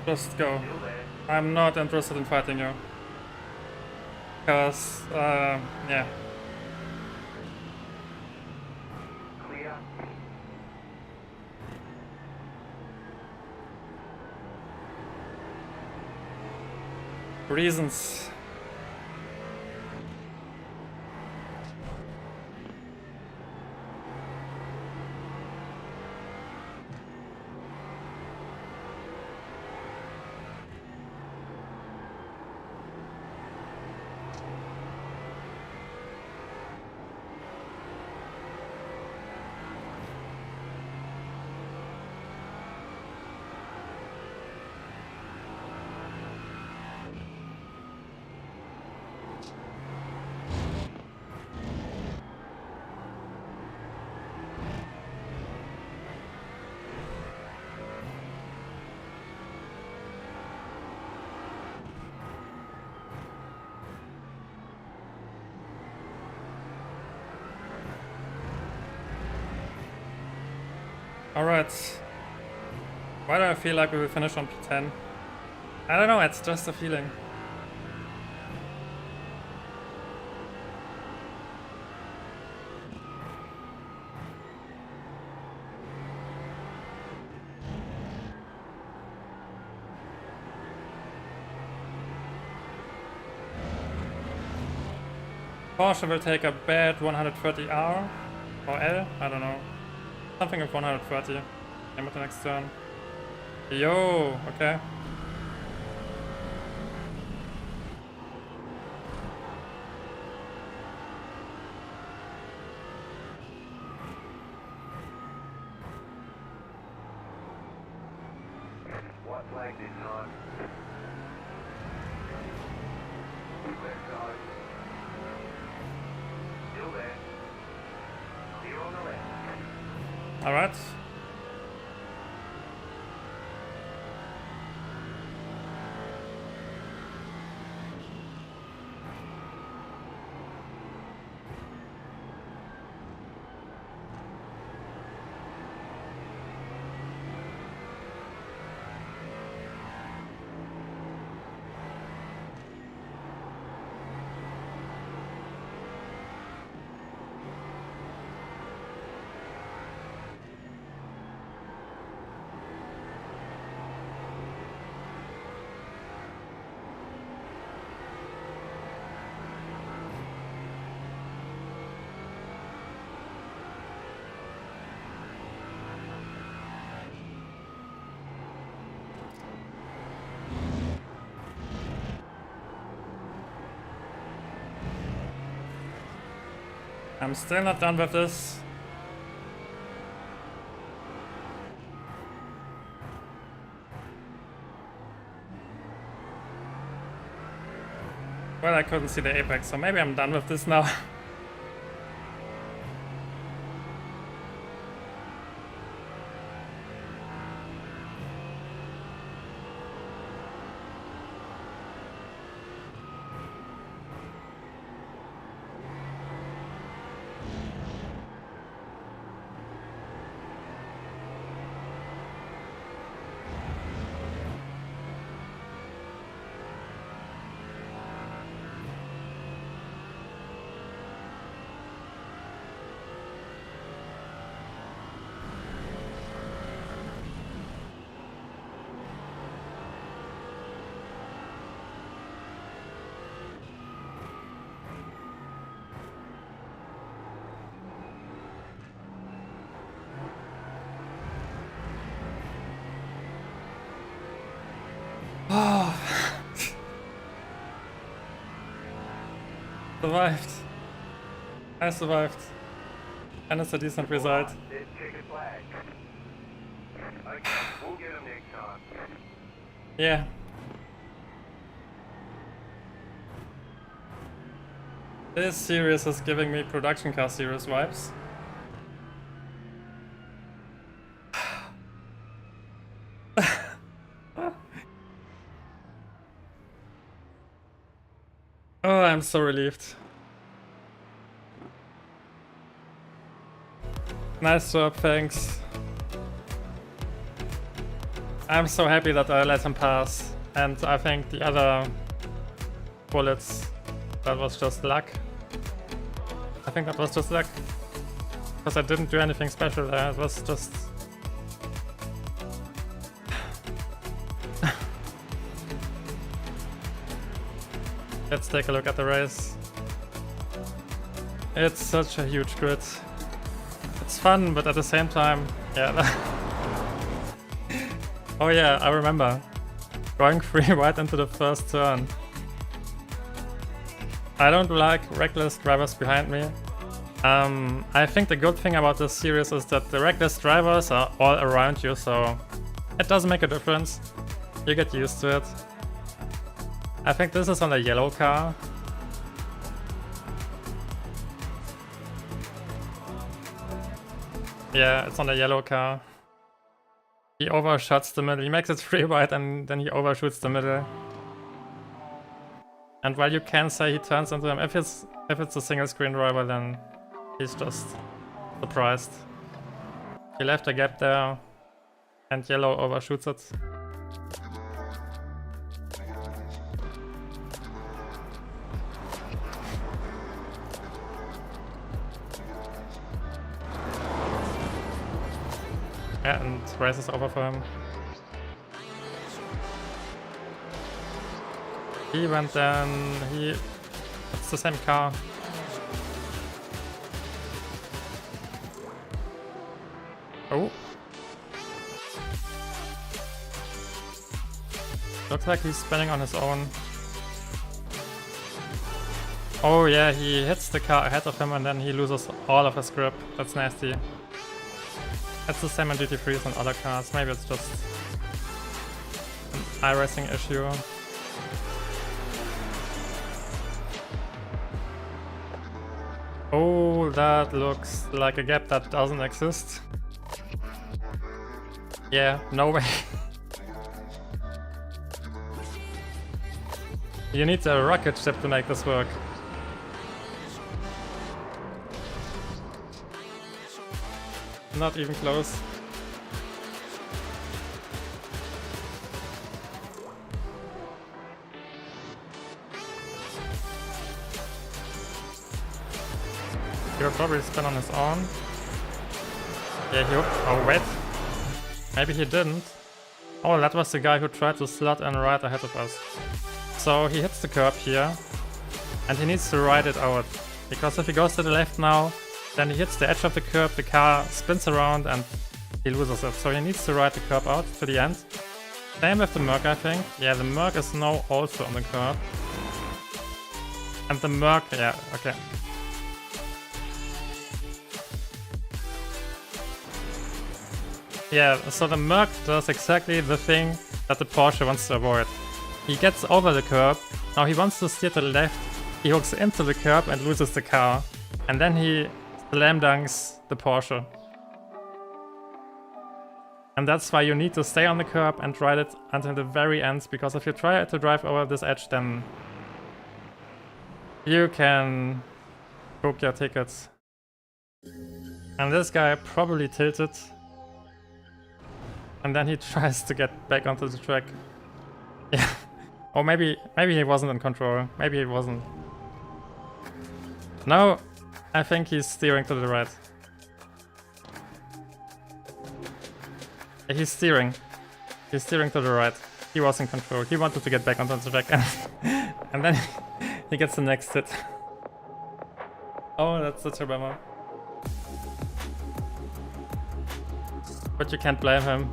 Just go. Still there. I'm not interested in fighting you. Because, yeah. Clear. Reasons. Alright. Why do I feel like we will finish on P10? I don't know, it's just a feeling. Porsche will take a bad 130R or L, I don't know. Something of 130. Aim at the next turn. Yo, okay. White flag this time. Left side. Still there. Clear on the left. Alright. I'm still not done with this. Well, I couldn't see the apex, so maybe I'm done with this now. Survived. I survived. And it's a decent result. There's checkered flag. Okay, we'll get them next time. Yeah. This series is giving me production car series vibes. Oh, I'm so relieved. Nice job, thanks. I'm so happy that I let him pass. And I think the other bullets, that was just luck. I think that was just luck. Because I didn't do anything special there, it was just... Let's take a look at the race. It's such a huge grid. It's fun, but at the same time, yeah. Oh yeah, I remember. Going free right into the first turn. I don't like reckless drivers behind me. I think the good thing about this series is that the reckless drivers are all around you, so it doesn't make a difference. You get used to it. I think this is on a yellow car. Yeah, it's on a yellow car. He overshots the middle. He makes it free wide and then he overshoots the middle. And while you can say he turns into him, if it's a single screen driver, then he's just surprised. He left a gap there and yellow overshoots it. Yeah, and race is over for him. He went down, it's the same car. Oh. Looks like he's spinning on his own. Oh yeah, he hits the car ahead of him and then he loses all of his grip. That's nasty. It's the same in GT3s and other cars. Maybe it's just an iracing issue. Oh, that looks like a gap that doesn't exist. Yeah, no way. You need a rocket ship to make this work. Not even close. He'll probably spin on his own. Yeah, oh wait. Maybe he didn't. Oh, that was the guy who tried to slot in right ahead of us. So he hits the curb here. And he needs to ride it out. Because if he goes to the left now, then he hits the edge of the curb, the car spins around and he loses it. So he needs to ride the curb out to the end. Same with the Merc, I think. Yeah, the Merc is now also on the curb. And the Merc, yeah, okay. Yeah, so the Merc does exactly the thing that the Porsche wants to avoid. He gets over the curb, now he wants to steer to the left, he hooks into the curb and loses the car. And then he slam dunks the Porsche. And that's why you need to stay on the curb and ride it until the very end, because if you try to drive over this edge, then you can book your tickets. And this guy probably tilted. And then he tries to get back onto the track. Yeah. Or maybe he wasn't in control. Maybe he wasn't. No, I think he's steering to the right. He's steering. He's steering to the right. He was in control. He wanted to get back onto the track and then he gets the next hit. Oh, that's such a bummer. But you can't blame him.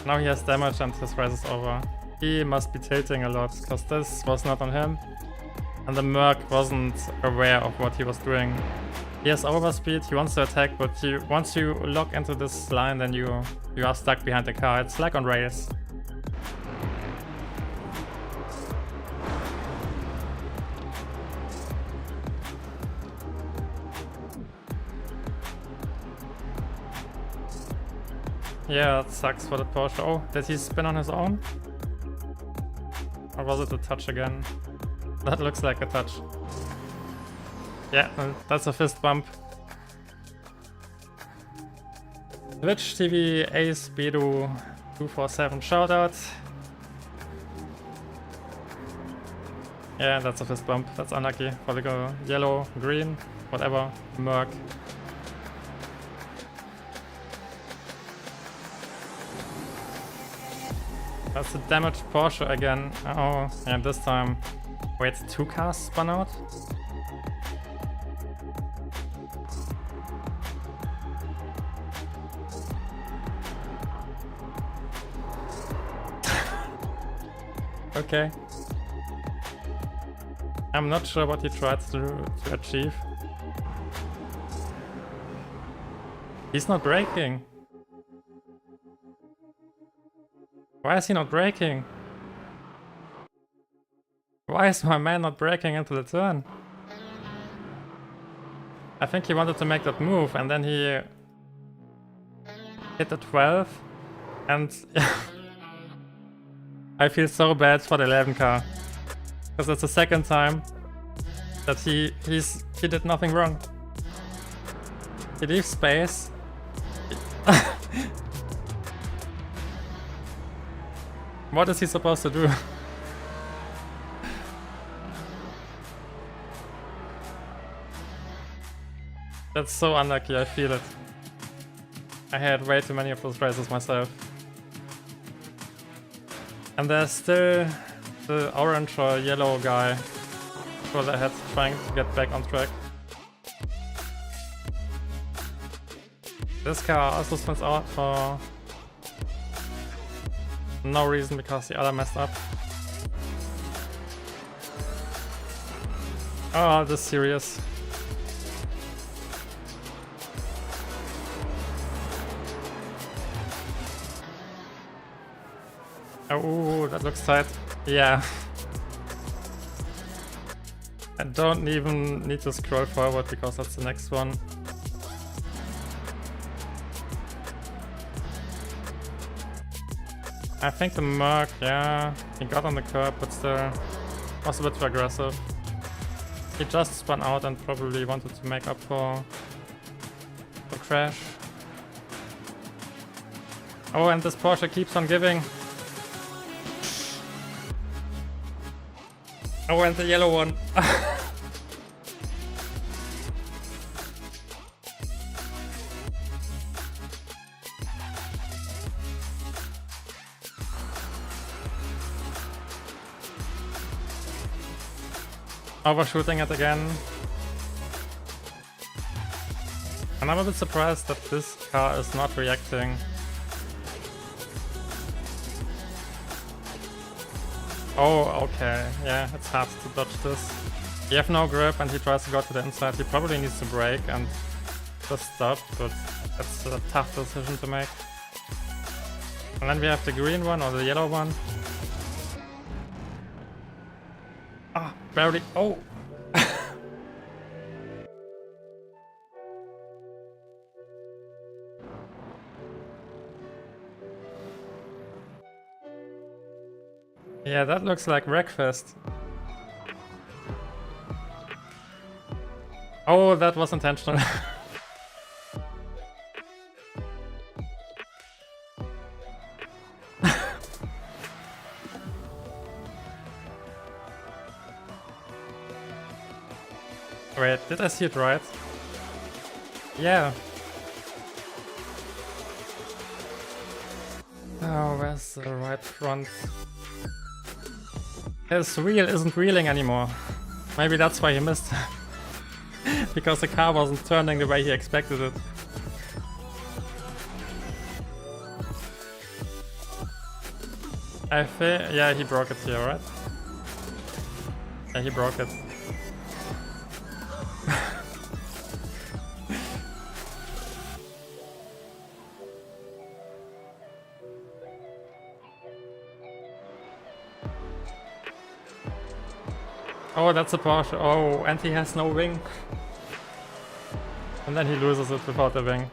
Now he has damage and his race is over. He must be tilting a lot, because this was not on him. And the Merc wasn't aware of what he was doing. He has overspeed, he wants to attack, but once you lock into this line, then you are stuck behind the car. It's like on rails. Yeah, that sucks for the Porsche. Oh, did he spin on his own? Or was it a touch again? That looks like a touch. Yeah, that's a fist bump. Twitch TV Ace Bedu 247 shoutout. Yeah, that's a fist bump. That's unlucky. Probably go yellow, green, whatever. Merc. That's a damaged Porsche again. Oh, and this time. Wait, 2 cars spun out? Okay. I'm not sure what he tried to achieve. He's not braking. Why is he not braking? Why is my man not braking into the turn? I think he wanted to make that move and then he hit the 12 and I feel so bad for the 11 car. Because it's the second time that he did nothing wrong. He leaves space. What is he supposed to do? That's so unlucky, I feel it. I had way too many of those races myself. And there's still the orange or yellow guy for the head trying to get back on track. This car also spins out for no reason because the other messed up. Oh, this is serious. Oh, that looks tight. Yeah. I don't even need to scroll forward because that's the next one. I think the Merc, yeah, he got on the curb, but still was a bit too aggressive. He just spun out and probably wanted to make up for the crash. Oh, and this Porsche keeps on giving. Oh, and the yellow one. Overshooting it again. And I'm a bit surprised that this car is not reacting. Oh, okay. Yeah, it's hard to dodge this. You have no grip and he tries to go to the inside. He probably needs to brake and just stop, but that's a tough decision to make. And then we have the green one or the yellow one. Ah, barely. Oh! Yeah, that looks like Wreckfest. Oh, that was intentional. Wait, did I see it right? Yeah. Oh, where's the right front? His wheel isn't wheeling anymore. Maybe that's why he missed. Because the car wasn't turning the way he expected it. I think, yeah, he broke it here, right? Yeah, he broke it. Oh, that's a Porsche. Oh, and he has no wing. And then he loses it without the wing.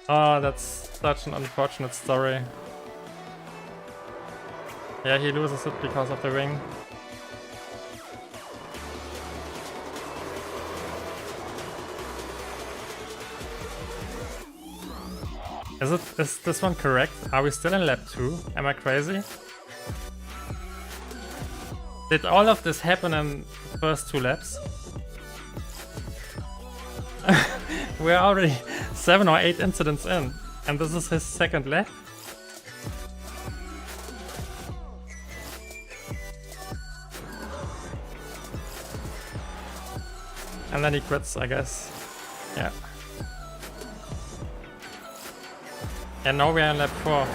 Oh, that's such an unfortunate story. Yeah, he loses it because of the wing. Is this one correct? Are we still in lap 2? Am I crazy? Did all of this happen in the first 2 laps? We're already 7 or 8 incidents in, and this is his second lap? And then he quits, I guess. Yeah. And now we are in lap 4.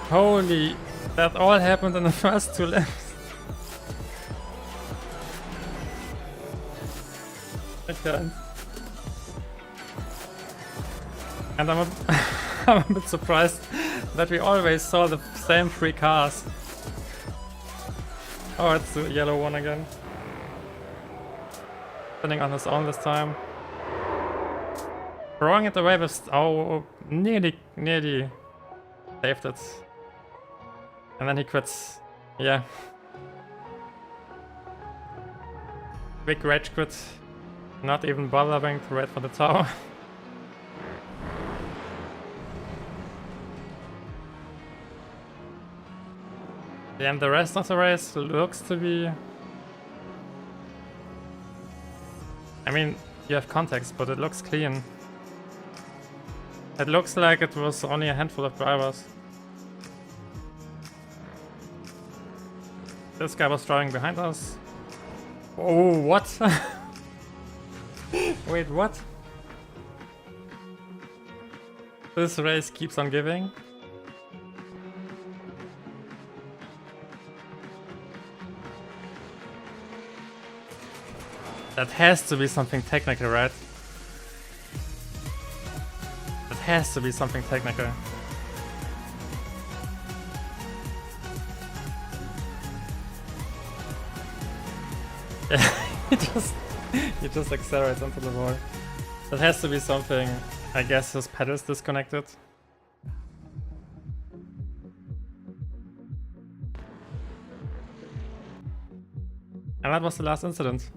Holy, that all happened in the first 2 laps. I can't. And I'm a bit surprised that we always saw the same 3 cars. Oh, it's the yellow one again. Spinning on his own this time. Throwing it away with... Oh, nearly saved it. And then he quits. Yeah. Big rage quit. Not even bothering to wait for the tower. Yeah, and the rest of the race looks to be... I mean, you have context, but it looks clean. It looks like it was only a handful of drivers. This guy was driving behind us. Oh, what? Wait, what? This race keeps on giving. That has to be something technical, right? That has to be something technical. Yeah, he just accelerates onto the wall. That has to be something. I guess his pedals disconnected. And that was the last incident.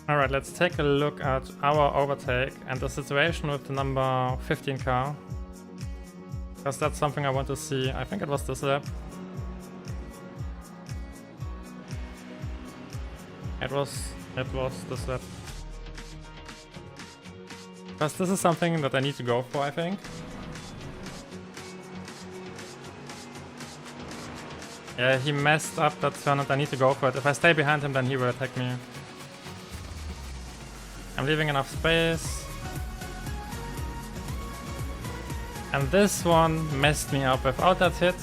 Alright, let's take a look at our overtake and the situation with the number 15 car. Because that's something I want to see. I think it was this lap. It was this lap. Because this is something that I need to go for, I think. Yeah, he messed up that turn and I need to go for it. If I stay behind him, then he will attack me. I'm leaving enough space. And this one messed me up. Without that hit,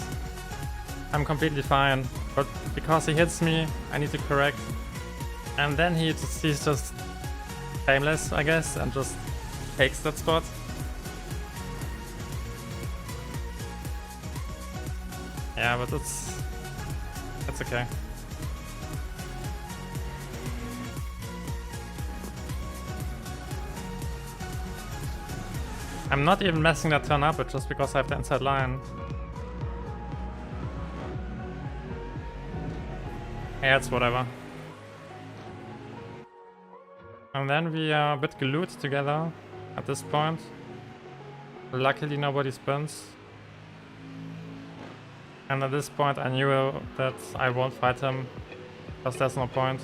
I'm completely fine. But because he hits me, I need to correct. And then he's just shameless, I guess, and just takes that spot. Yeah, but it's okay. I'm not even messing that turn up, it's just because I have the inside line. Yeah, it's whatever. And then we are a bit glued together at this point. Luckily nobody spins. And at this point I knew that I won't fight him, because there's no point.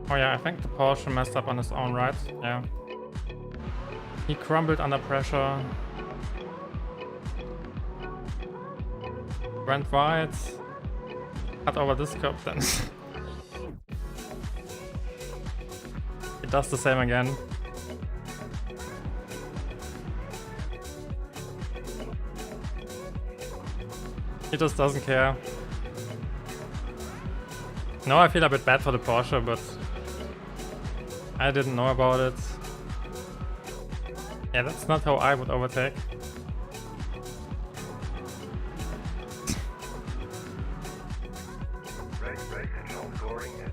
Oh yeah, I think the Porsche messed up on his own right, yeah. He crumbled under pressure. Went wide. Cut over this curb then. He does the same again. He just doesn't care. Now I feel a bit bad for the Porsche, but I didn't know about it. Yeah, that's not how I would overtake. Race control scoring at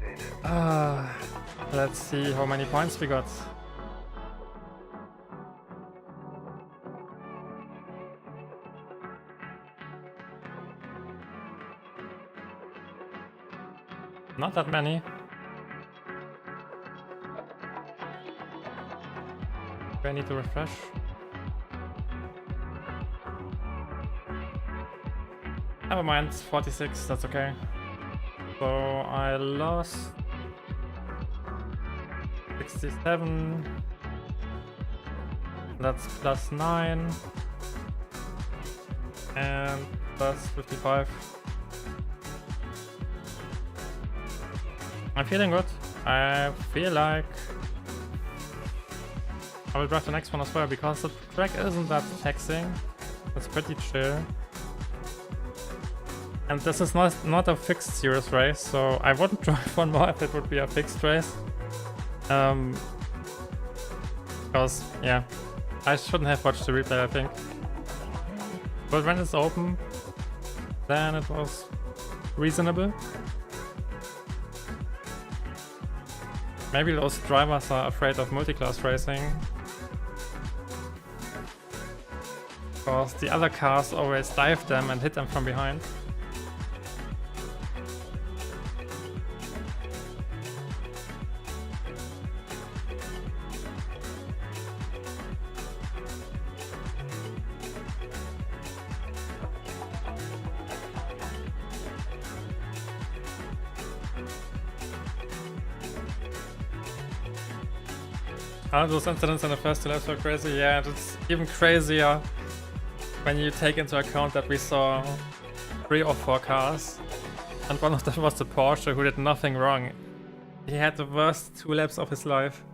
Let's see how many points we got. Not that many. Do I need to refresh? Never mind, 46, that's okay. So I lost 67. That's plus 9. And plus 55. I'm feeling good. I feel like I will drive the next one as well because the track isn't that taxing. It's pretty chill. And this is not a fixed series race, so I wouldn't drive one more if it would be a fixed race. Because, yeah, I shouldn't have watched the replay, I think. But when it's open, then it was reasonable. Maybe those drivers are afraid of multiclass racing. Because the other cars always dive them and hit them from behind. Those incidents in the first 2 laps were crazy, yeah, and it's even crazier when you take into account that we saw 3 or 4 cars, and one of them was the Porsche who did nothing wrong. He had the worst 2 laps of his life.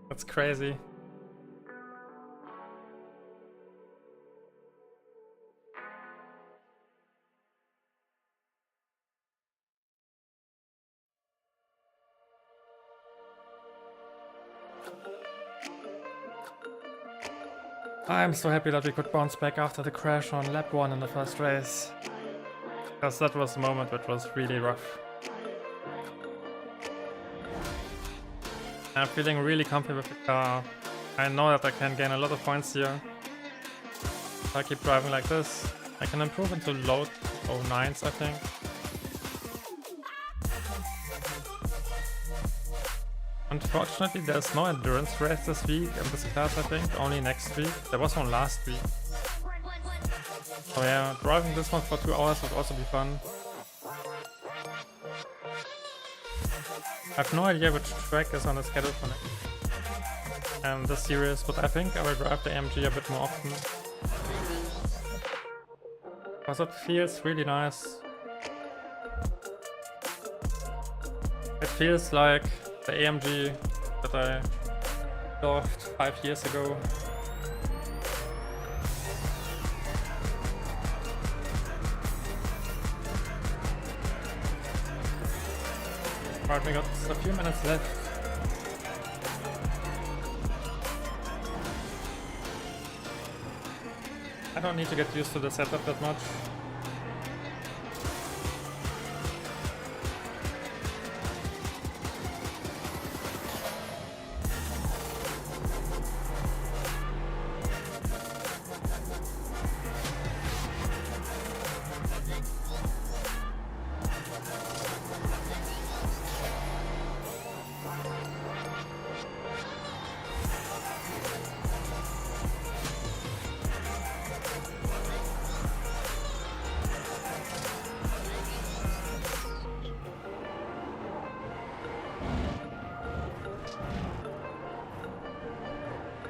That's crazy. I'm so happy that we could bounce back after the crash on lap 1 in the first race. Because that was a moment which was really rough. I'm feeling really comfy with the car. I know that I can gain a lot of points here. If I keep driving like this, I can improve into low 09s, I think. Unfortunately, there's no endurance race this week in this class, I think, only next week. There was one last week. So yeah, driving this one for 2 hours would also be fun. I have no idea which track is on the schedule for next this series, but I think I will drive the AMG a bit more often. Because it feels really nice. It feels like the AMG that I loved 5 years ago. Alright, we got a few minutes left. I don't need to get used to the setup that much.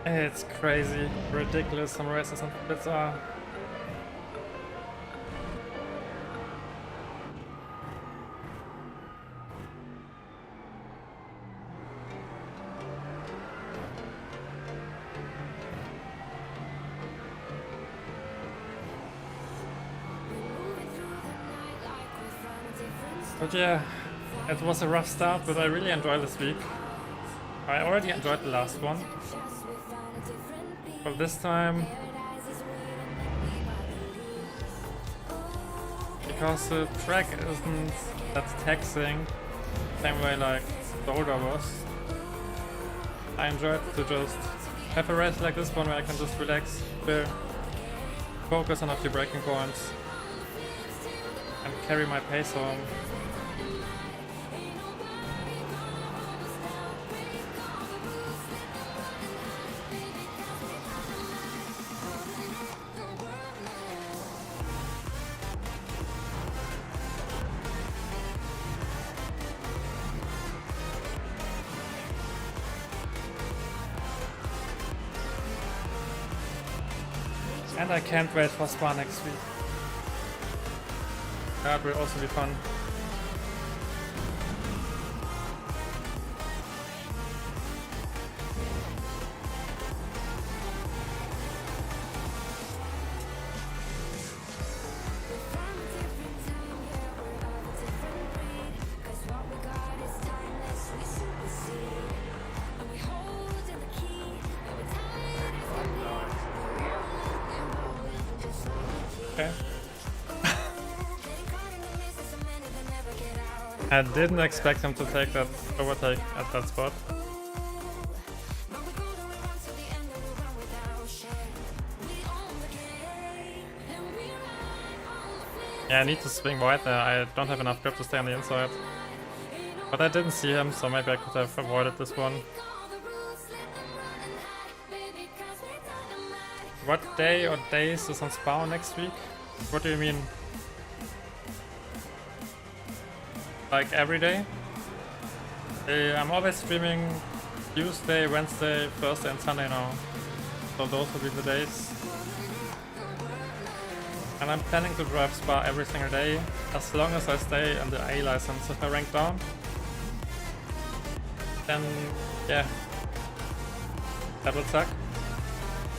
It's crazy, ridiculous some races and bits are. But yeah, it was a rough start, but I really enjoyed this week. I already enjoyed the last one. But this time, we because the track isn't that taxing, same way like the older was. I enjoyed to just have a race like this one where I can just relax, chill, focus on a few braking points, and carry my pace home. And I can't wait for Spa next week. That will also be fun. Okay. I didn't expect him to take that overtake at that spot. Yeah, I need to swing wide there. I don't have enough grip to stay on the inside. But I didn't see him, so maybe I could have avoided this one. What day or days is on Spa next week? What do you mean? Like every day? I'm always streaming Tuesday, Wednesday, Thursday and Sunday now. So those will be the days. And I'm planning to drive Spa every single day, as long as I stay on the A license. If I rank down, then yeah, that would suck.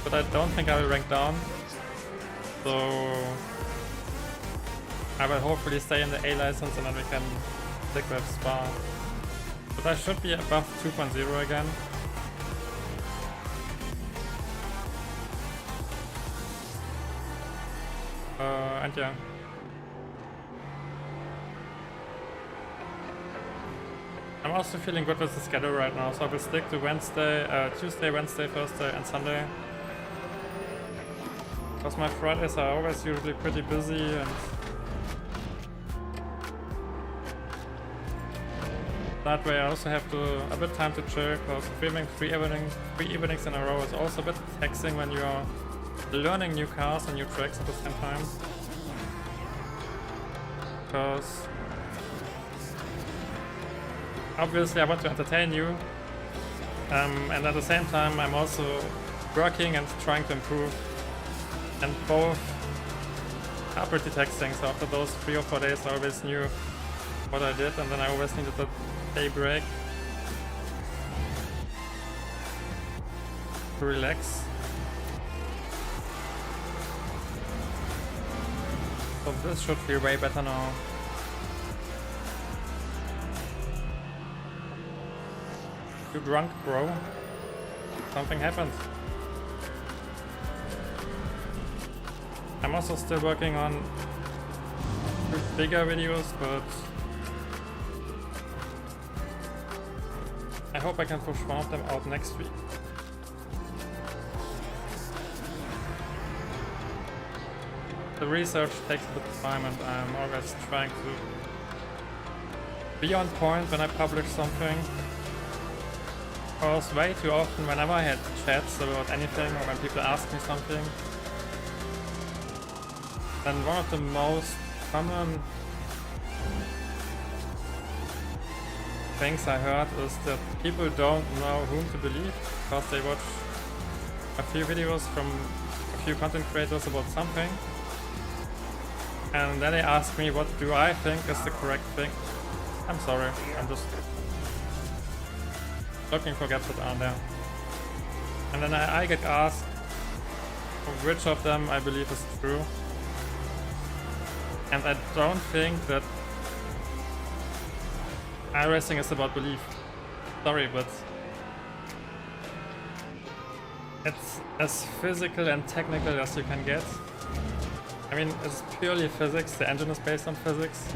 But I don't think I will rank down, so I will hopefully stay in the A license and then we can stick with Spa. But I should be above 2.0 again. And yeah. I'm also feeling good with the schedule right now, so I will stick to Tuesday, Wednesday, Thursday and Sunday. Because my Fridays are always usually pretty busy and that way I also have a bit time to chill, because streaming three evenings in a row is also a bit taxing when you are learning new cars and new tracks at the same time. Because obviously I want to entertain you, and at the same time I'm also working and trying to improve, and both are pretty taxing. So after those 3 or 4 days I always knew what I did, and then I always needed a day break to relax. So this should feel way better now. You drunk, bro? Something happened. I'm also still working on bigger videos, but I hope I can push one of them out next week. The research takes a bit of time, and I'm always trying to be on point when I publish something. Because way too often, whenever I had chats about anything or when people ask me something, then one of the most common things I heard is that people don't know whom to believe because they watch a few videos from a few content creators about something, and then they ask me what do I think is the correct thing. I'm sorry, I'm just looking for gaps that aren't there. And then I get asked which of them I believe is true. And I don't think that iracing is about belief. Sorry, but it's as physical and technical as you can get. I mean, it's purely physics. The engine is based on physics.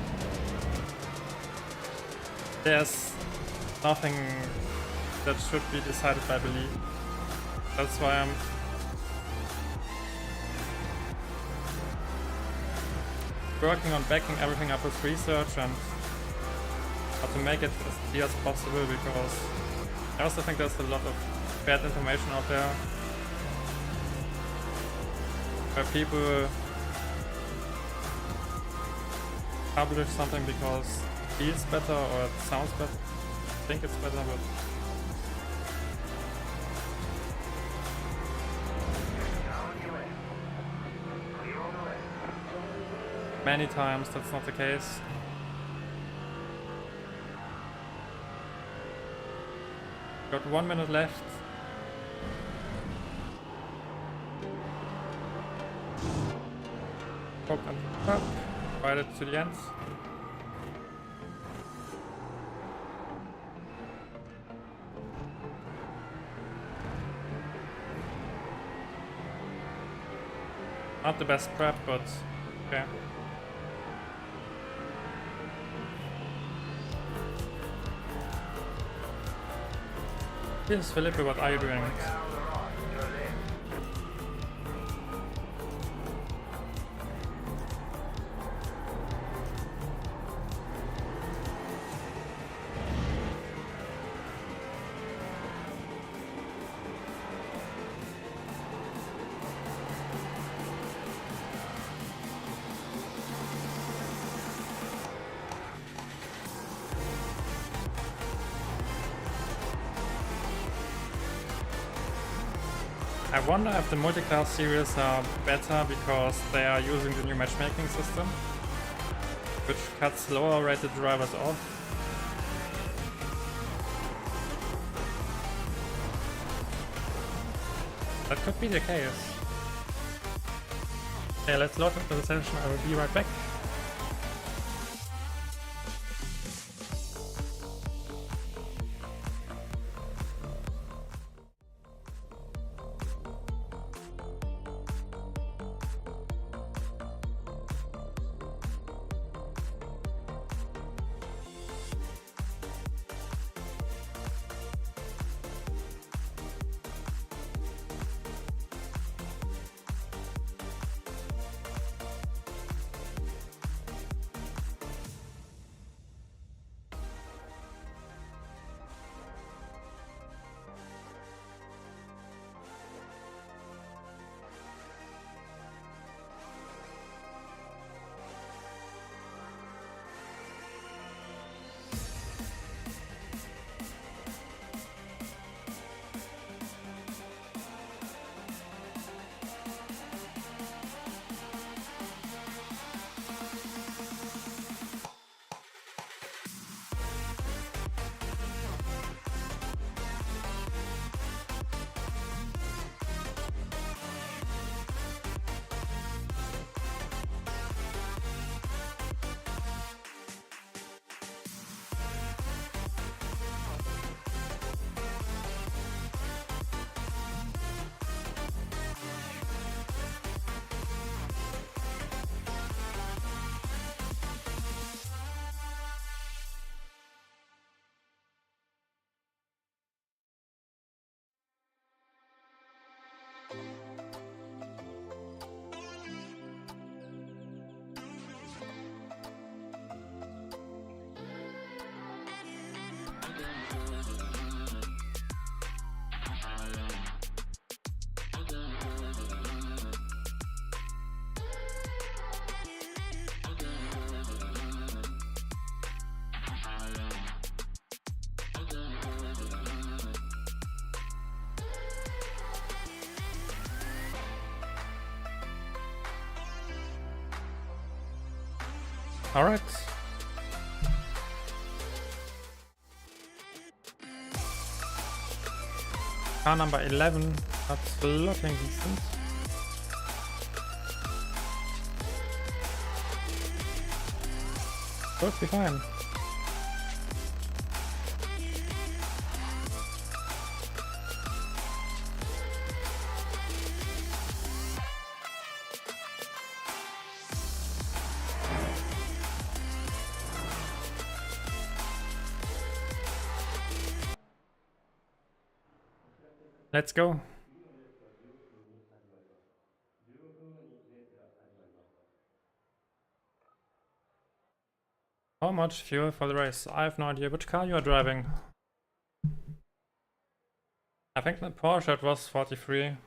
There's nothing that should be decided by belief. That's why I'm working on backing everything up with research and how to make it as clear as possible, because I also think there's a lot of bad information out there where people publish something because it feels better or it sounds better, think it's better, but many times that's not the case. Got 1 minute left. Hope and up. Ride it to the end. Not the best prep, but okay. Yes, Felipe, what are you doing? I wonder if the Multiclass series are better because they are using the new matchmaking system, which cuts lower rated drivers off. That could be the case. Okay, let's load up the session. I will be right back. All right. Car number 11. That's looking decent. Should be fine. Let's go. How much fuel for the race? I have no idea which car you are driving. I think the Porsche it was 43.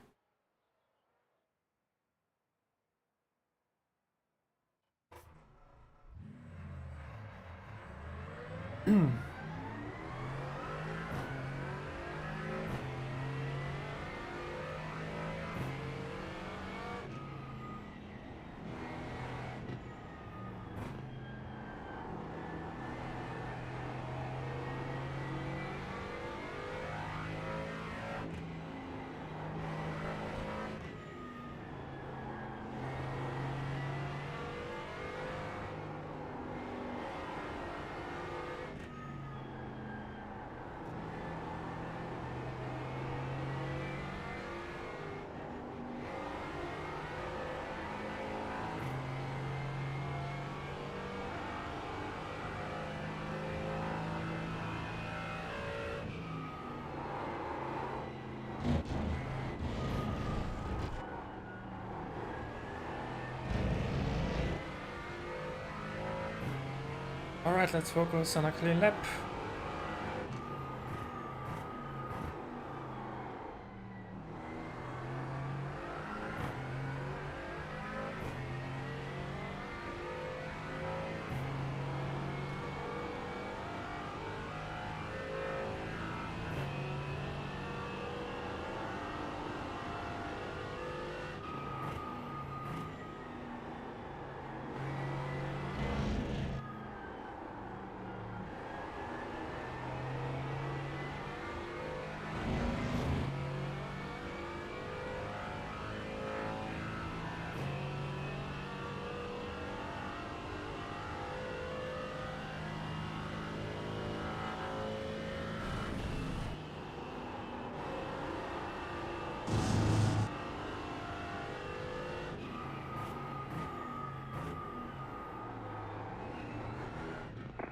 Alright, let's focus on a clean lap.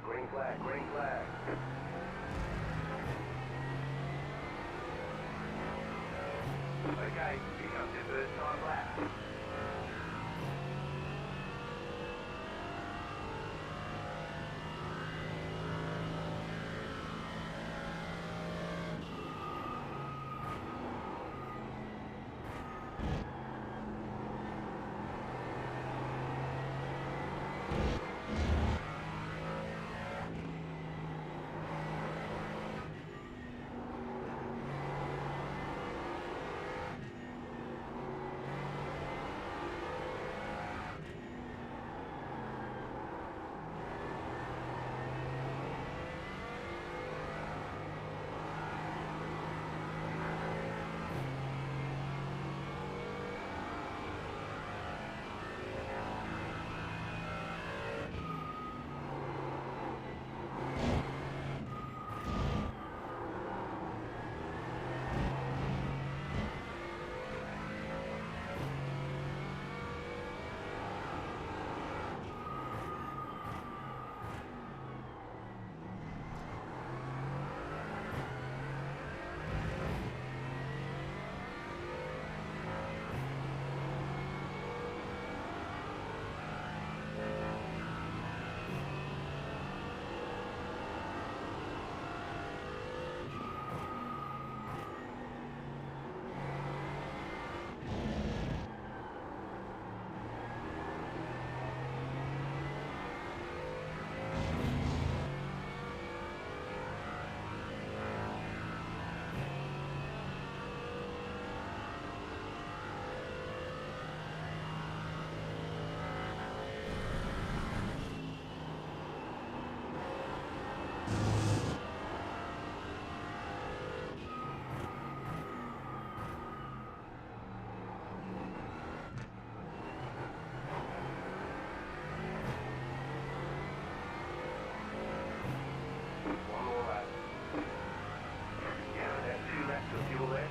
Green flag, green flag. Okay, here comes your first time lap.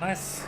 Nice.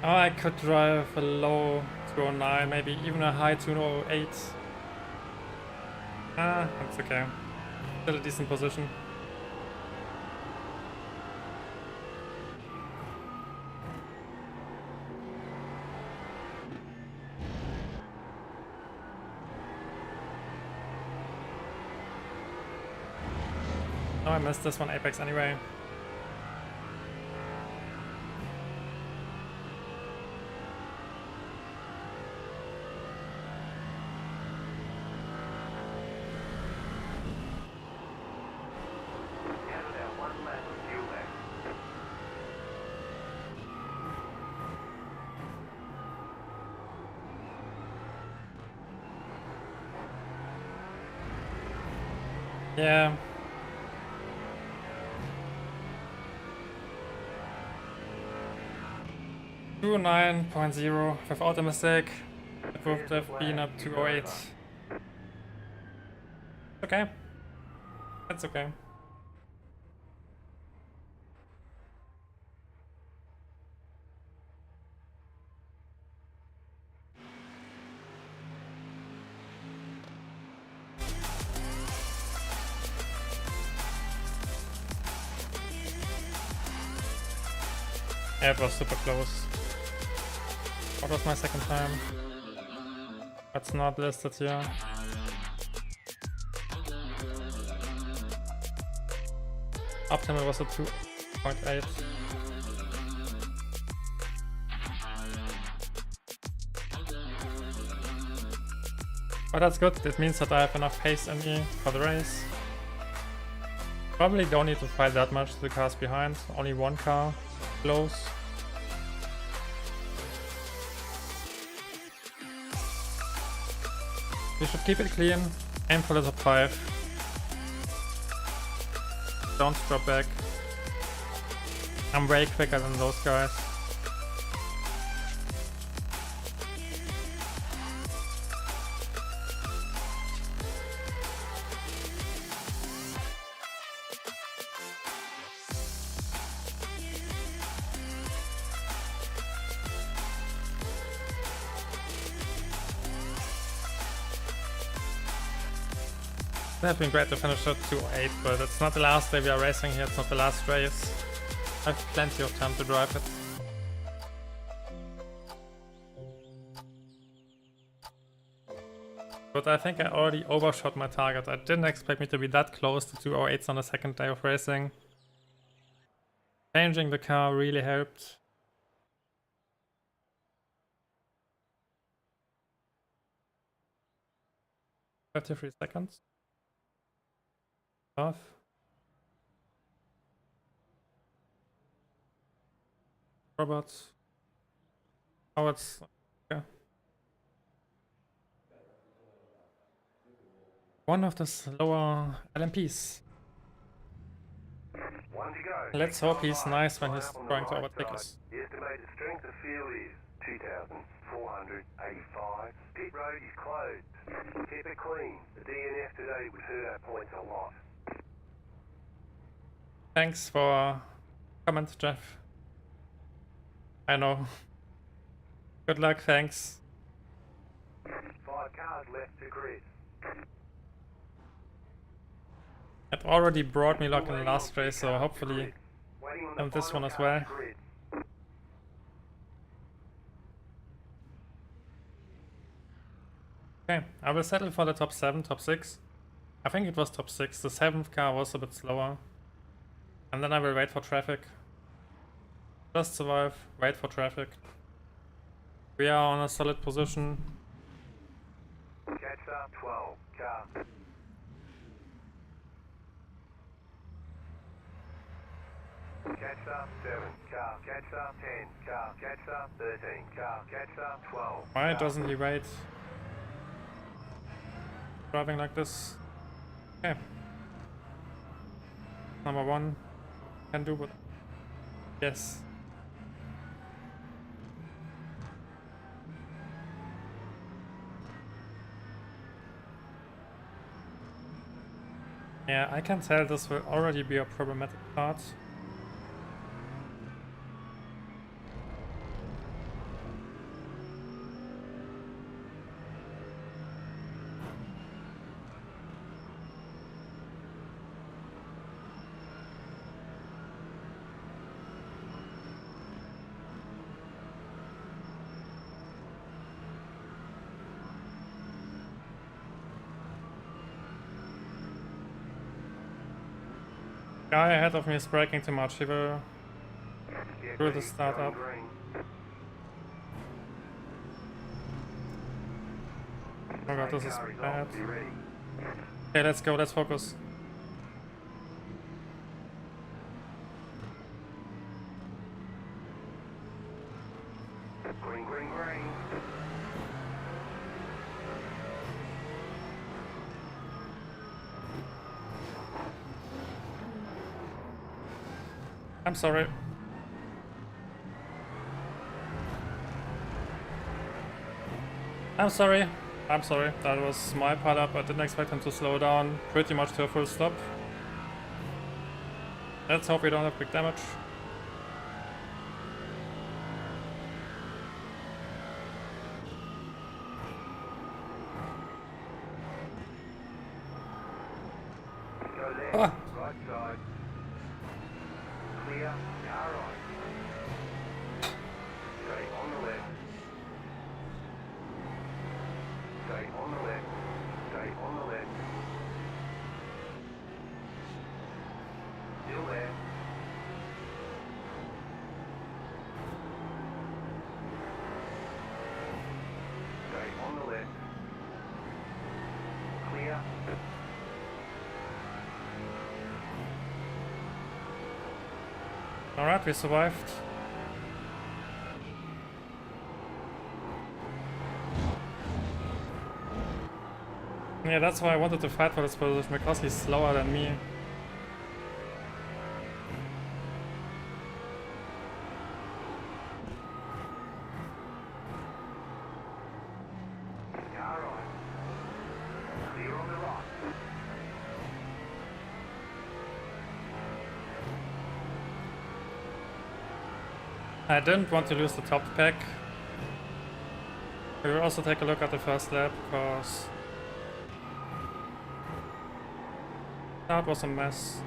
Oh, I could drive a low 209, maybe even a high 208. Ah, that's okay. Still a decent position. Oh, I missed this one apex anyway. Down about 1 lap of fuel left. Yeah. Two 9.0 without a mistake. It would have been up to 08. Okay. That's okay. Yeah, it was super close. What was my second time? That's not listed here. Optimal was a 2.8. But that's good, it means that I have enough pace in me for the race. Probably don't need to fight that much to the cars behind, only one car close. We should keep it clean, aim for the top 5. Don't drop back. I'm way quicker than those guys. It would have been great to finish at 208, but it's not the last day we are racing here, it's not the last race. I have plenty of time to drive it. But I think I already overshot my target. I didn't expect me to be that close to 208s on the second day of racing. Changing the car really helped. "33 seconds. Off. Robots. Oh, it's... okay. One of the slower LMPs. 1 to go. Let's hope he's nice when he's trying to overtake us. The estimated strength of fuel is 2,485. Pit road is closed. Keep it clean. The DNF today would hurt our points a lot. Thanks for comment, Jeff. I know. Good luck, thanks. 5 cars left to grid. It already brought me luck in the last race, so hopefully Waiting on the and this final one as car well. to grid. Okay, I will settle for the top 7, top 6. I think it was top 6. The 7th car was a bit slower. And then I will wait for traffic. Just survive, wait for traffic. We are on a solid position. Catch up 12 car. Catch up 7 car. Catch up 10 car. Catch up 13 car. Catch up 12. Why doesn't he wait? Driving like this. Okay. Number 1 can do what. Yes. Yeah, I can tell this will already be a problematic part. Guy ahead of me is braking too much. He will Get screw the ready, startup. going green. Oh god, this is Car is bad. off, be ready. Okay, let's go, let's focus. Green, green, green. I'm sorry. I'm sorry. I'm sorry. That was my part up. I didn't expect him to slow down pretty much to a full stop. Let's hope we don't have big damage. Go left, Ah. right side. Clear, car right. Stay on the left. Stay on the left. Stay on the left. Still there. Stay on the left. Clear. Alright, we survived. Yeah, that's why I wanted to fight for this position, because he's slower than me. Car right. Clear on the right. I didn't want to lose the top pack. We will also take a look at the first lap, because that was a mess.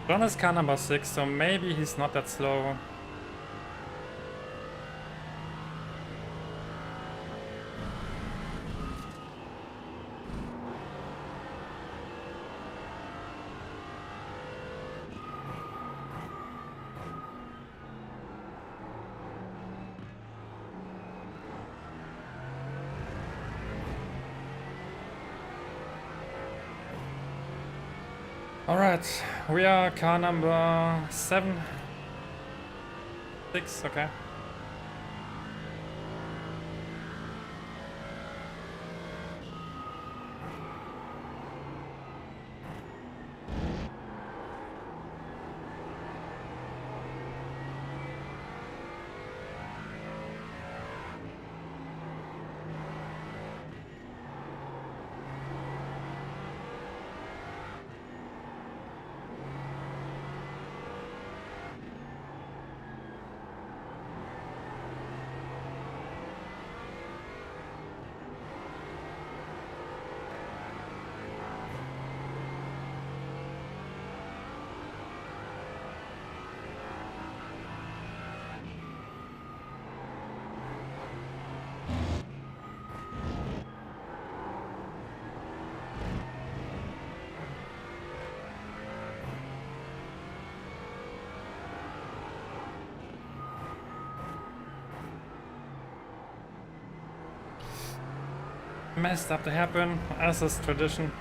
John is car number 6, so maybe he's not that slow. Alright, we are car number 7. 6, okay. Messed up to happen, as is tradition.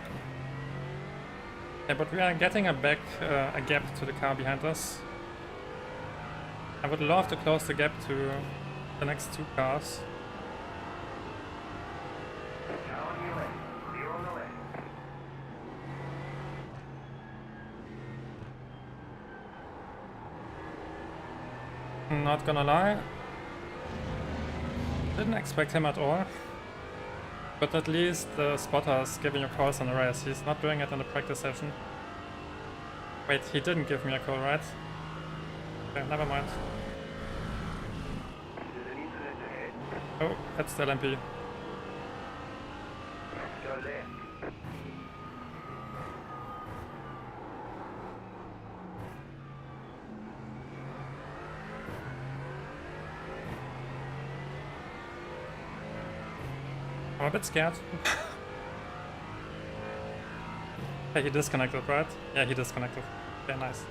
Yeah, but we are getting a gap to the car behind us. I would love to close the gap to the next 2 cars. Car on your left. Clear on the left. Not gonna lie, didn't expect him at all. But at least the spotter is giving you calls on the race. He's not doing it in the practice session. Wait, he didn't give me a call, right? Okay, never mind. There's an incident ahead. Oh, that's the LMP. Go left. I'm a bit scared. Okay, he disconnected, right? Yeah, he disconnected. Okay, nice.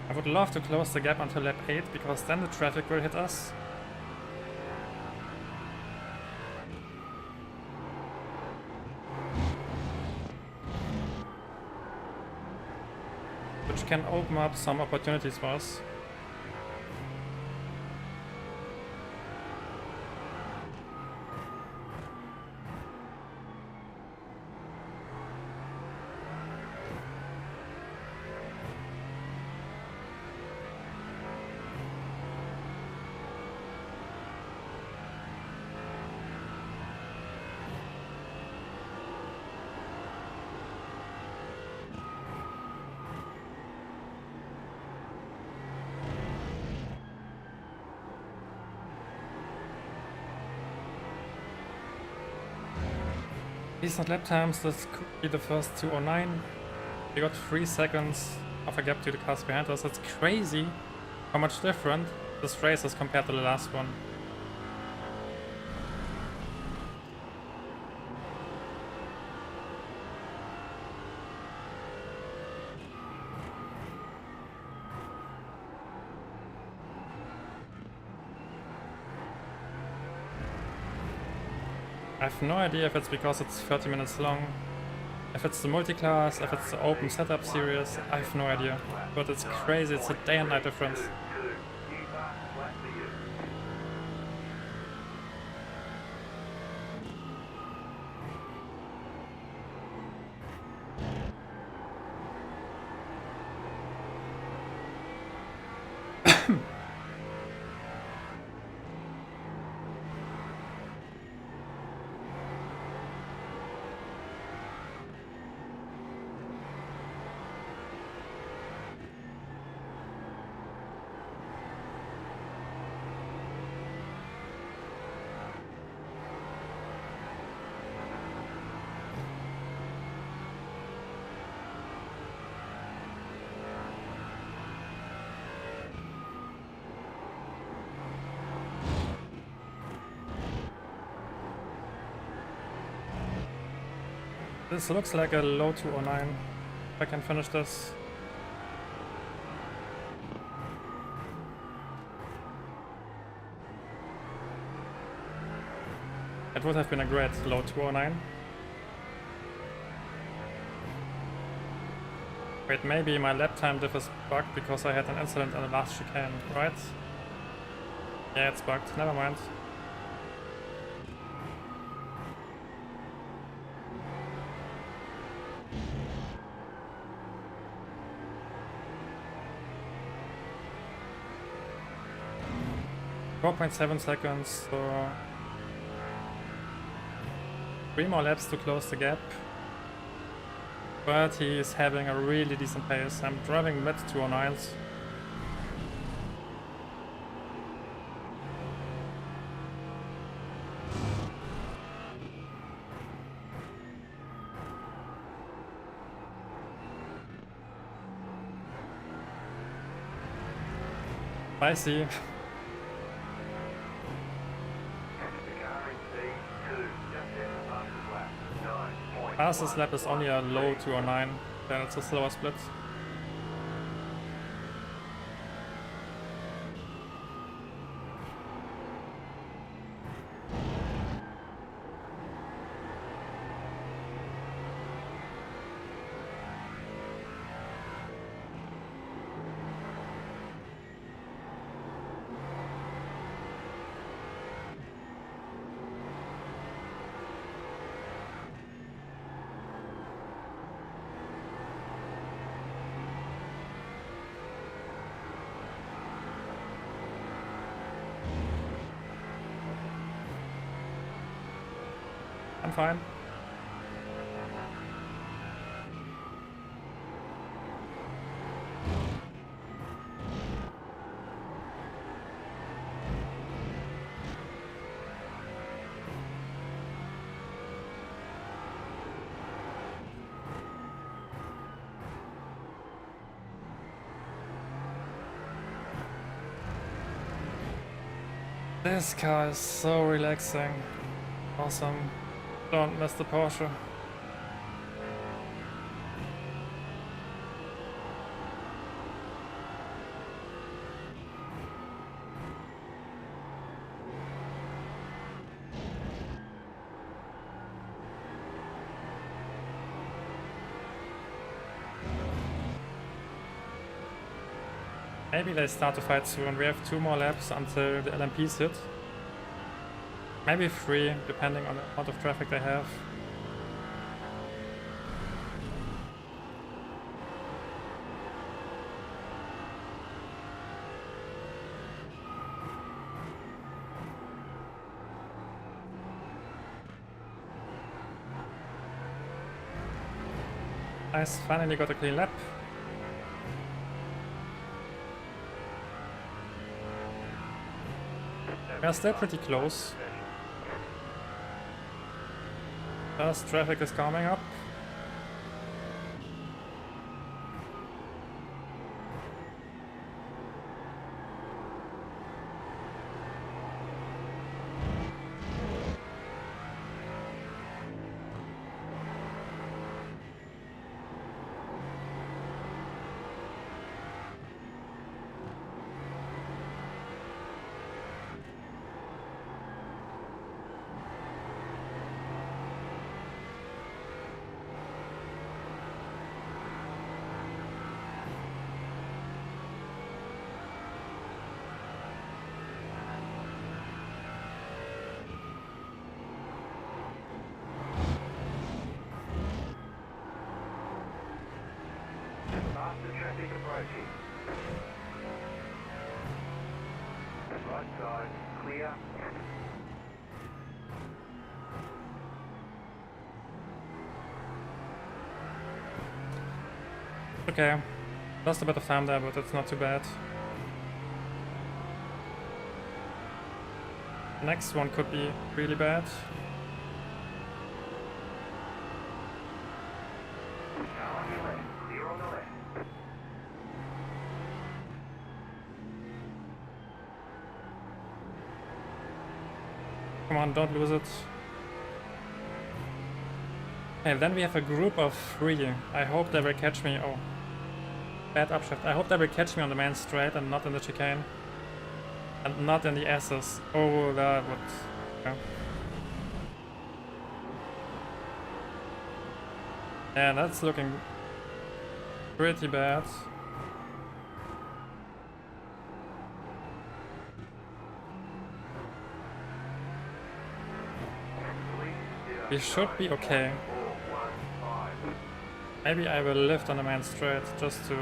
I would love to close the gap until lap 8, because then the traffic will hit us. Which can open up some opportunities for us. Decent lap times, this could be the first 209. We got 3 seconds of a gap to the cars behind us. It's crazy how much different this race is compared to the last one. I have no idea if it's because it's 30 minutes long, if it's the multiclass, if it's the open setup series, I have no idea. But it's crazy, it's a day and night difference. This looks like a low 209. If I can finish this. It would have been a great low 209. Wait, maybe my lap time diff is bugged because I had an incident in the last chicane, right? Yeah, it's bugged. Never mind. .7 seconds, so 3 more laps to close the gap. But he is having a really decent pace. I'm driving mid 209s. I see. Fastest lap is only a low 209, then it's a slower split. I'm fine. This car is so relaxing. Awesome. Don't miss the Porsche. Maybe they start to fight soon. We have 2 more laps until the LMPs hit. Maybe 3, depending on the amount of traffic they have. Nice, finally got a clean lap. We're still pretty close. First traffic is coming up. Faster traffic approaching. Right side, clear. Okay, lost a bit of time there, but it's not too bad. The next one could be really bad. Come on, don't lose it. Okay, then we have a group of 3. I hope they will catch me. Oh, bad upshift. I hope they will catch me on the main straight and not in the chicane. And not in the S's. Oh, that would... Yeah. Yeah, that's looking pretty bad. We should be okay. Maybe I will lift on the main straight just to...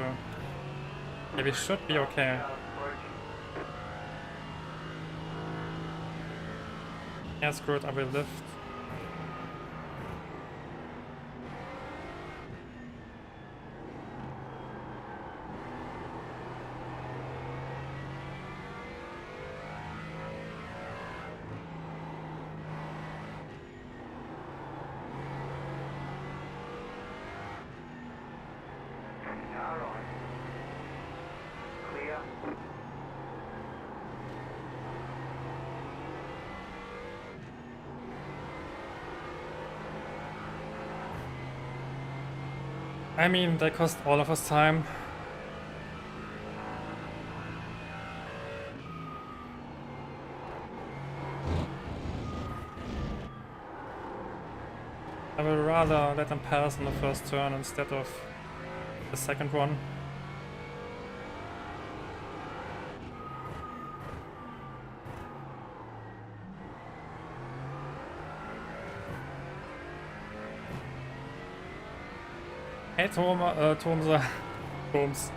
Yeah, we should be okay. Yeah, screw it, I will lift. I mean, they cost all of us time. I will rather let them pass in the first turn instead of the second one. Hey Toms.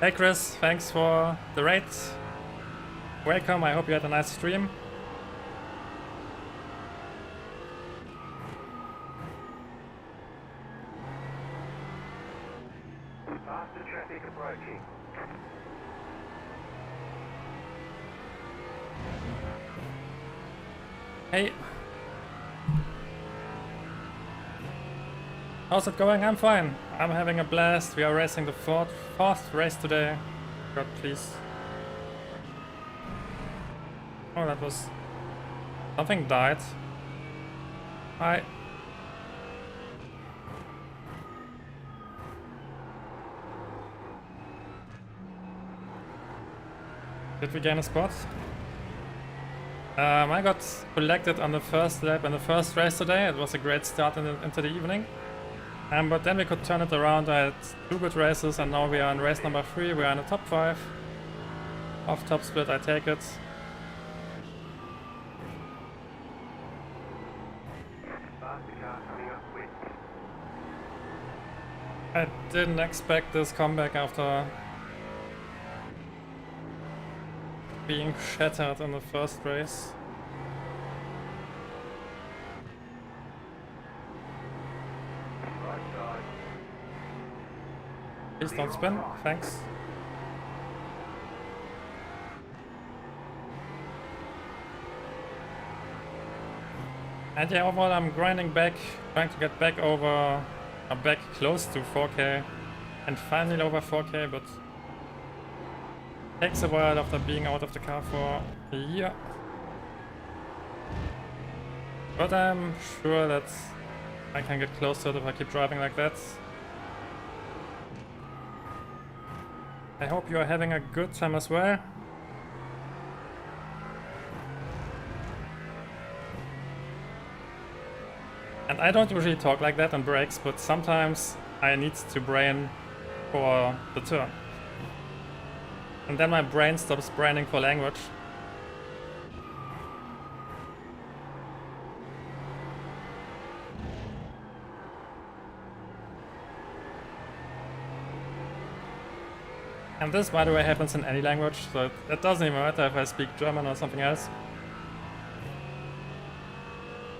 Hey Chris, thanks for the raid. Welcome, I hope you had a nice stream. Faster traffic approaching. Hey. How's it going? I'm fine. I'm having a blast. We are racing the fourth race today. God, please. Oh, that was... Something died. Hi. Did we gain a spot? I got collected on the first lap in the first race today. It was a great start into the evening. But then we could turn it around. I had 2 good races and now we are in race number 3. We are in the top 5. Off top split, I take it. Faster car coming up quick. I didn't expect this comeback after being shattered in the first race. Right side. Please don't spin, thanks. And yeah, overall I'm grinding back, trying to get back over, back close to 4K and finally over 4K, but takes a while after being out of the car for a year. But I'm sure that I can get close to it if I keep driving like that. I hope you are having a good time as well. And I don't usually talk like that on breaks, but sometimes I need to brain for the turn. And then my brain stops braining for language. And this, by the way, happens in any language, so it doesn't even matter if I speak German or something else.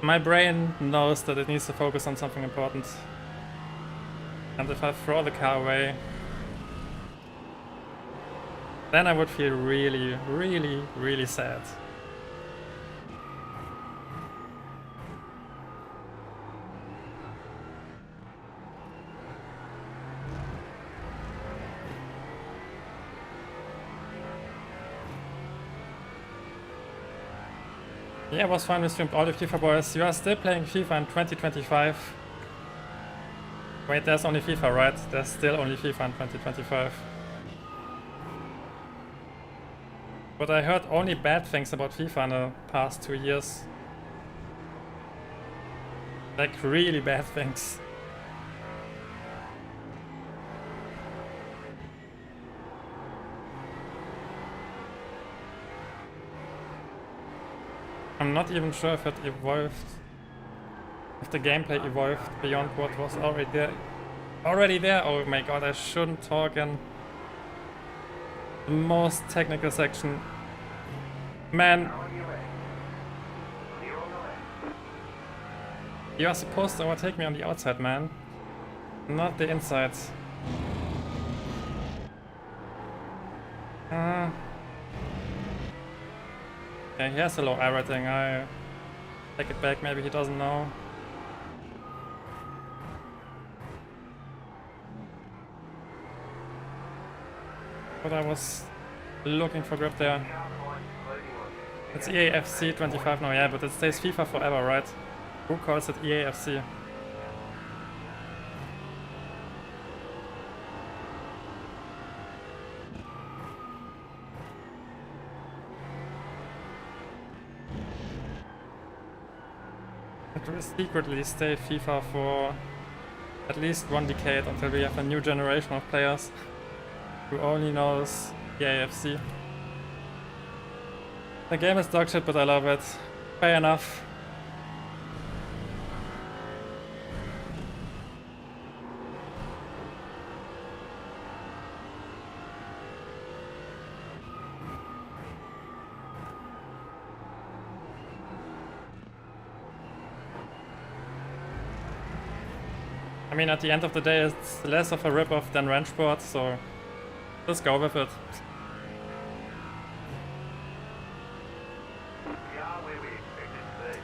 My brain knows that it needs to focus on something important. And if I throw the car away, then I would feel really, really, really sad. Yeah, it was fun. We streamed all the FIFA boys. You are still playing FIFA in 2025. Wait, there's only FIFA, right? There's still only FIFA in 2025. But I heard only bad things about FIFA in the past 2 years. Like really bad things. I'm not even sure if it evolved, if the gameplay evolved beyond what was already there. Oh my god, I shouldn't talk in the most technical section. Man, you are supposed to overtake me on the outside, man, not the inside. Okay, he has a low air rating. I take it back, maybe he doesn't know. But I was looking for grip there. It's EAFC 25 now, yeah, but it stays FIFA forever, right? Who calls it EAFC? It will secretly stay FIFA for at least 1 decade until we have a new generation of players who only knows the AFC. The game is dog shit, but I love it. Fair enough. I mean, at the end of the day, it's less of a rip-off than Ranch Sport, so just go with it. We are where we expected to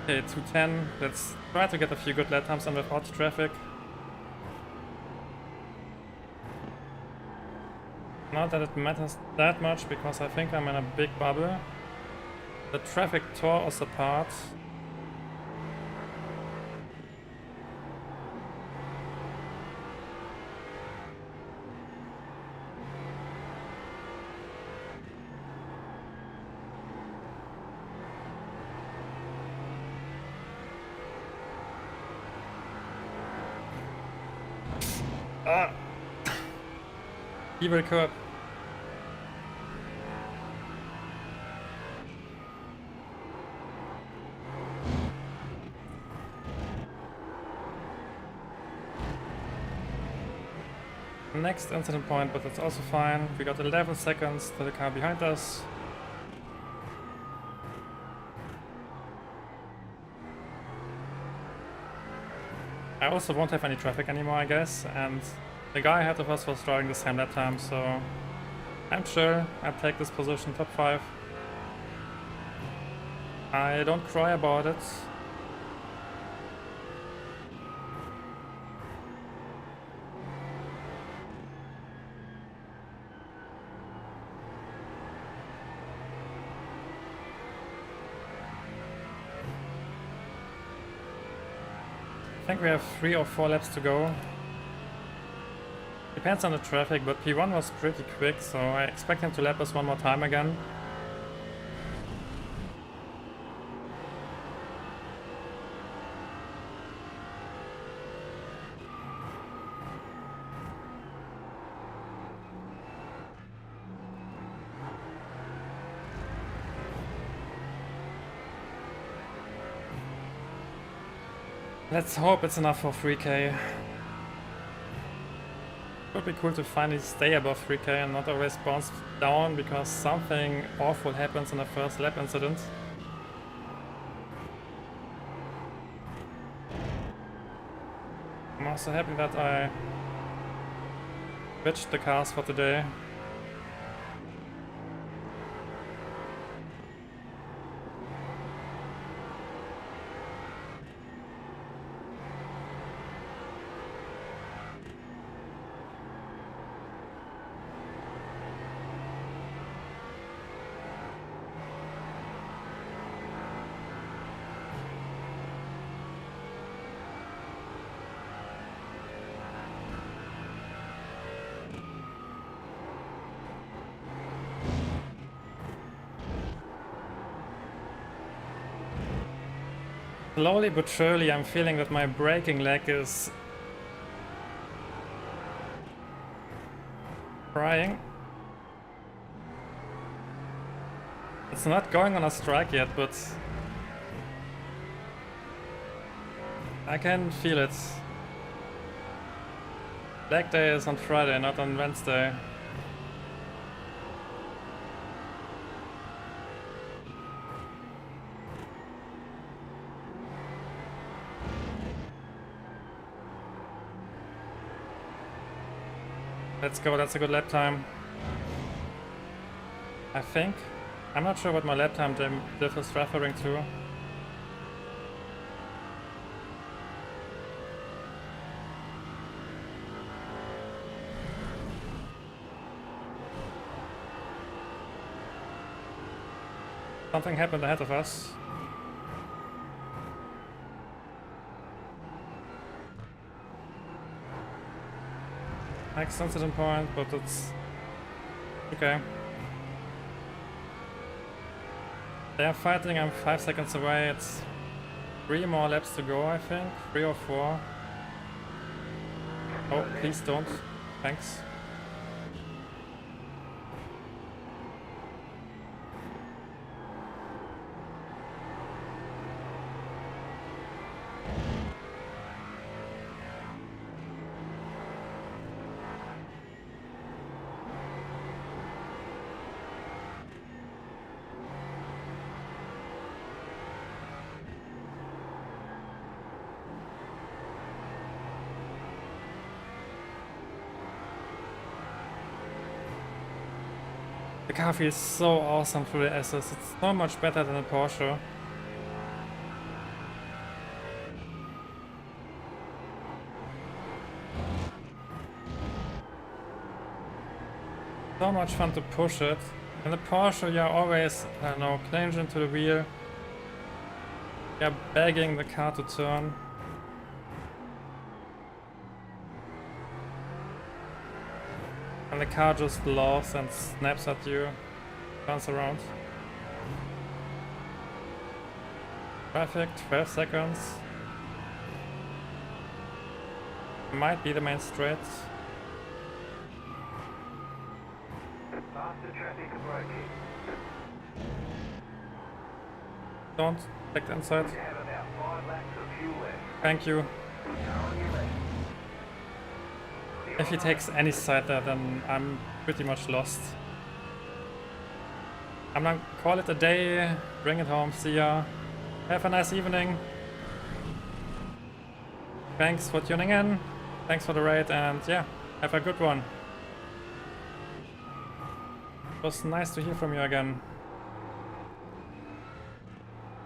be. Okay, 210. Let's try to get a few good lap times on without traffic. Not that it matters that much, because I think I'm in a big bubble. The traffic tore us apart. Ah! Evil curb. Next incident point, but that's also fine. We got 11 seconds to the car behind us. I also won't have any traffic anymore, I guess, and the guy ahead of us was driving the same lap time, so I'm sure I'll take this position top 5. I don't cry about it. I think we have 3 or 4 laps to go. Depends on the traffic, but P1 was pretty quick, so I expect him to lap us one more time again. Let's hope it's enough for 3k. Would be cool to finally stay above 3k and not always bounce down because something awful happens in the first lap incident. I'm also happy that I switched the cars for today. Slowly but surely I'm feeling that my braking leg is crying. It's not going on a strike yet, but I can feel it. Leg day is on Friday, not on Wednesday. Let's go, that's a good lap time. I think. I'm not sure what my lap time diff is referring to. Something happened ahead of us. Next incident point, but it's okay. They are fighting, I'm 5 seconds away. It's 3 more laps to go, I think. 3 or 4. Oh, please don't. Thanks. car feels so awesome through the S's. It's so much better than a Porsche. So much fun to push it. In the Porsche, you're always, I don't know, clinging into the wheel. You're begging the car to turn. And the car just loves and snaps at you, turns around. Traffic, 12 seconds. Might be the main straight. Faster traffic approaching. Don't take the inside. You have about 5 laps of fuel left. Thank you. Car on your left. Clear If he on takes any side there, then I'm pretty much lost. I'm gonna call it a day, bring it home, see ya. Have a nice evening. Thanks for tuning in, thanks for the raid, and yeah, have a good one. It was nice to hear from you again.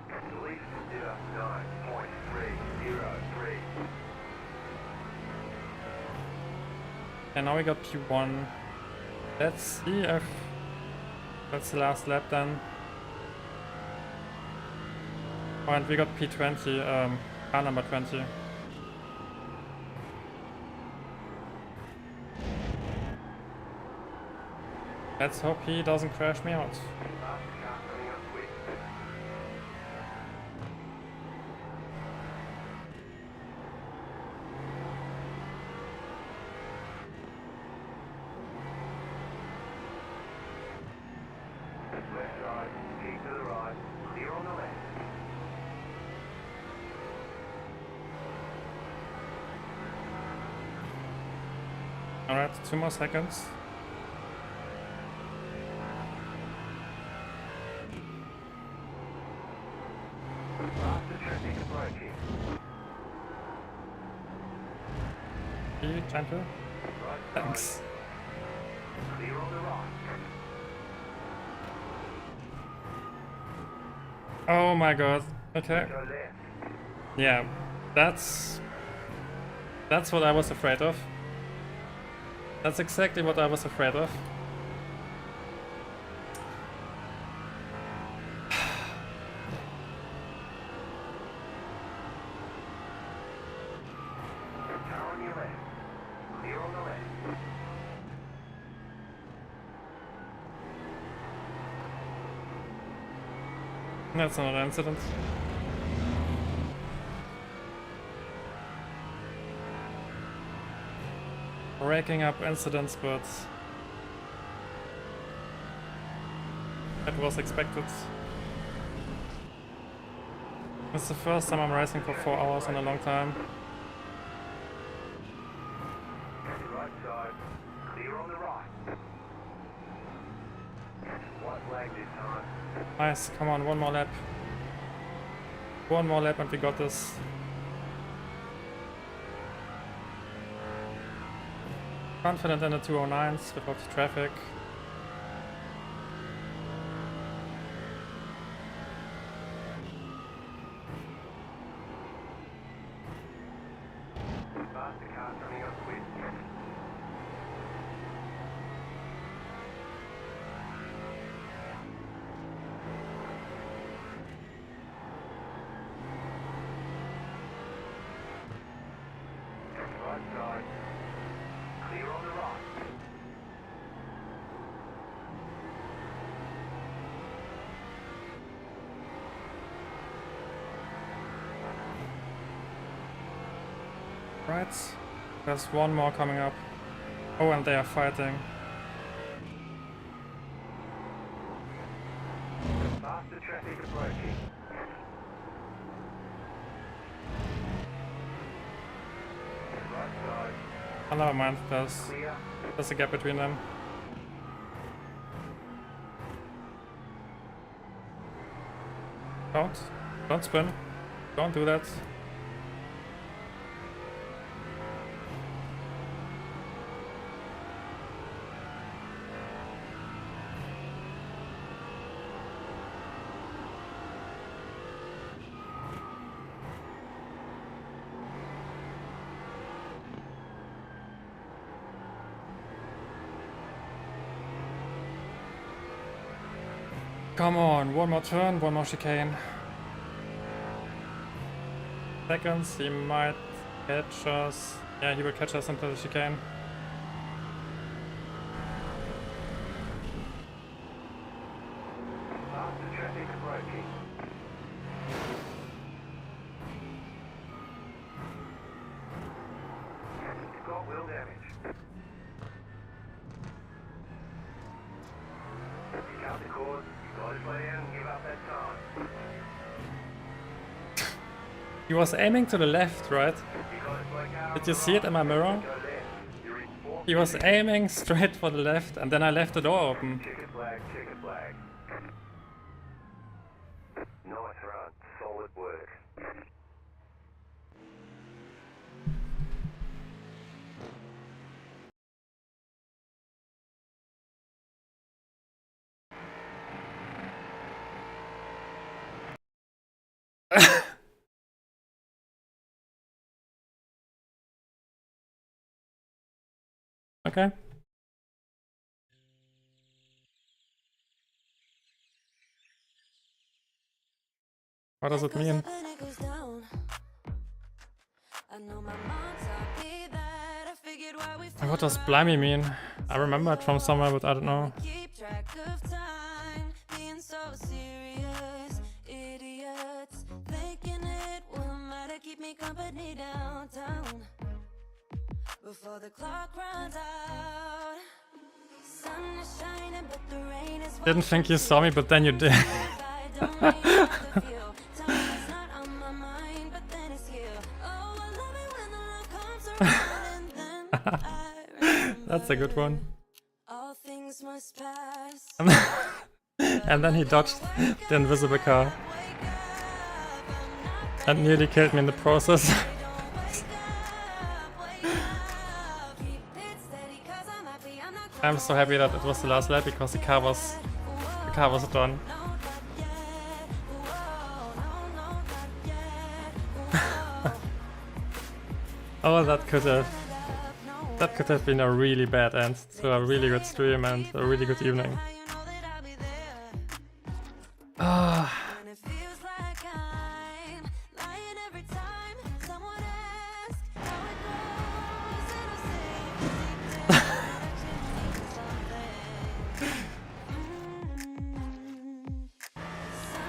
Police did 9.303. And now we got P1. Let's see if that's the last lap then. Oh, and we got P20, car number 20. Let's hope he doesn't crash me out. Faster car coming up quick. Left side, keep to the right, clear on the left. Alright, 2 more seconds. Faster traffic approaching. Be gentle. Right side, Thanks. clear on the right. Oh my god. Okay. Go left. Yeah, that's what I was afraid of. That's exactly what I was afraid of. Car on your left. Clear on the left. That's another incident. Raking up incidents, but it was expected. It's the first time I'm racing for 4 hours in a long time. Right side, clear on the right. White flag this time. Nice, come on, one more lap. One more lap and we got this. Confident in the 209s without the traffic. Faster car coming up quick. Right side, clear on the right. Right, there's one more coming up. Oh, and they are fighting. Faster traffic approaching. Right side, Oh, never mind, clear. there's a gap between them. Don't spin. Don't do that. Come on, one more turn, one more chicane. Seconds, he might catch us. Yeah, he will catch us into the chicane. Faster traffic approaching. You've got wheel damage. You cut the cord, you got to slow down and give up that time. He was aiming to the left, right? You got to slow down. Did you see it in my mirror? Go left. You're in fourth. He was aiming straight for the left and then I left the door open. Checkered flag, checkered flag. Nice run, solid work. Okay. What does it mean? And what does blimey mean? I remember it from somewhere, but I don't know. Keep track of time, being so serious, idiots, thinking it will matter, keep me company downtown, before the clock runs out. Sun is shining, but the rain is Didn't think you saw me, but then you did. That's a good one. All things must pass. And then he dodged the invisible car and nearly killed me in the process. I'm so happy that it was the last lap because the car was done. Oh, that could have been a really bad end to a really good stream and a really good evening. Ah.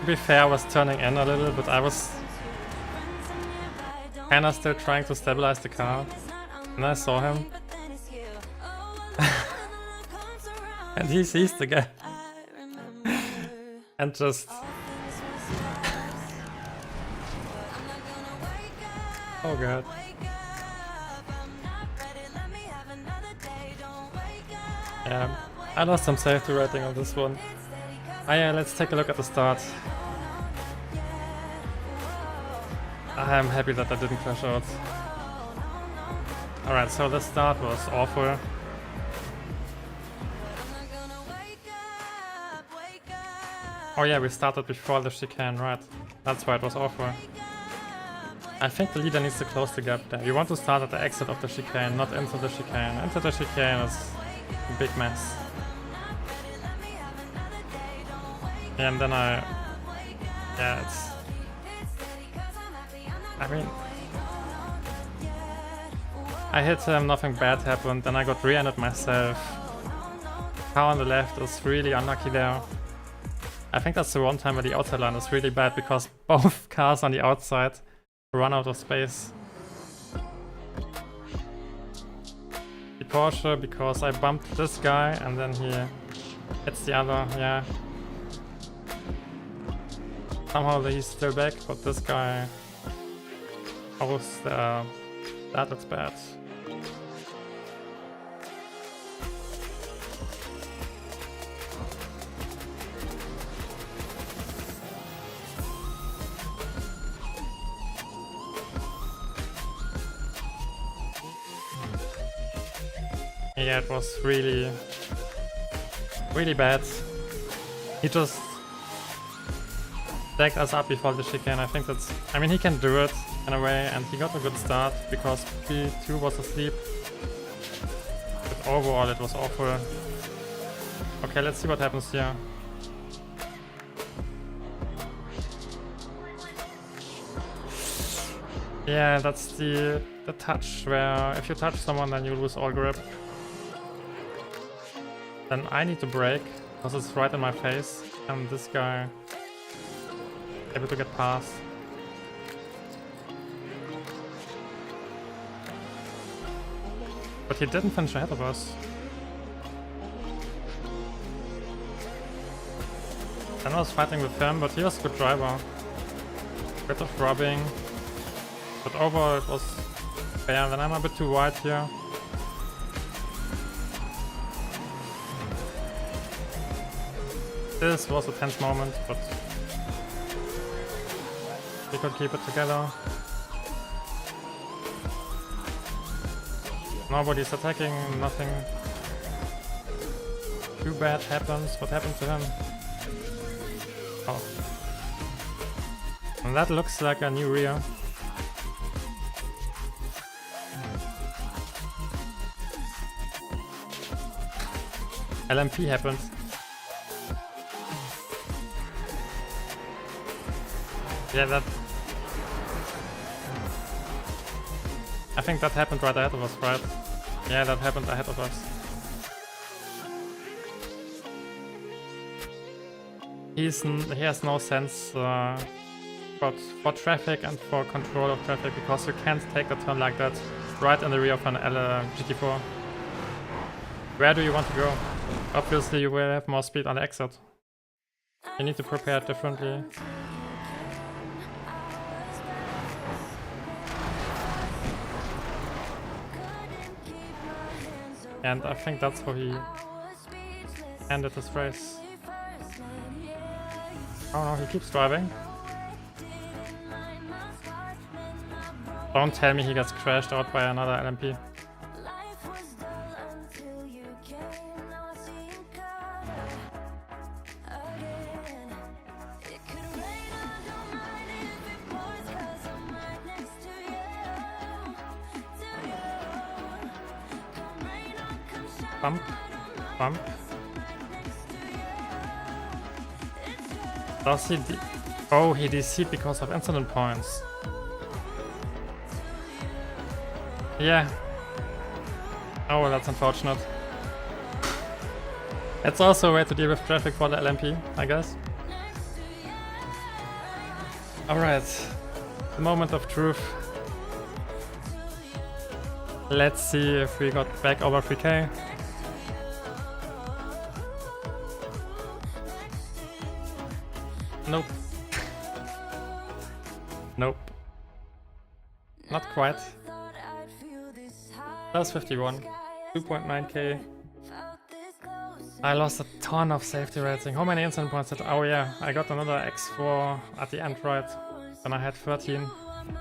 To be fair, I was turning in a little, but I was kinda still trying to stabilize the car. And I saw him. And he sees the guy. And just... Oh god. Yeah, I lost some safety rating on this one. Ah yeah, let's take a look at the start. I'm happy that I didn't crash out. Alright, so the start was awful. Oh yeah, we started before the chicane, right. That's why it was awful. I think the leader needs to close the gap there. You want to start at the exit of the chicane, not into the chicane. Into the chicane is a big mess. Yeah, and then yeah, it's... I mean... I hit him, nothing bad happened, then I got rear-ended myself. Car on the left is really unlucky there. I think that's the one time where the outside line is really bad because both cars on the outside run out of space. The Porsche because I bumped this guy and then he hits the other, yeah. Somehow he's still back, but this guy... Oh, that looks bad. Yeah, it was really bad. He just stacked us up before the chicane. I think that's... I mean, he can do it in a way, and he got a good start because P2 was asleep. But overall, it was awful. Okay, let's see what happens here. Yeah, that's the touch where if you touch someone then you lose all grip. Then I need to brake because it's right in my face and this guy able to get past. But he didn't finish ahead of us. Then I was fighting with him, but he was a good driver. Bit of rubbing. But overall it was fair. Then I'm a bit too wide here. This was a tense moment, but we could keep it together. Nobody's attacking, nothing too bad happens. What happened to him? Oh. And that looks like a new rear. LMP happened. Yeah, that... I think that happened right ahead of us, right? Yeah, that happened ahead of us. He has no sense but for traffic and for control of traffic, because you can't take a turn like that right in the rear of an GT4. Where do you want to go? Obviously you will have more speed on the exit. You need to prepare it differently. And I think that's how he ended his race. Oh no, he keeps driving. Don't tell me he gets crashed out by another LMP. Bump, bump. Does he oh, he DC'd because of incident points. Yeah. Oh, that's unfortunate. It's also a way to deal with traffic for the LMP, I guess. Alright. The moment of truth. Let's see if we got back over 3k. Nope. Nope. Not quite. That's 51. 2.9k. I lost a ton of safety rating. How many incident points did... Oh yeah, I got another X4 at the end, right? When I had 13.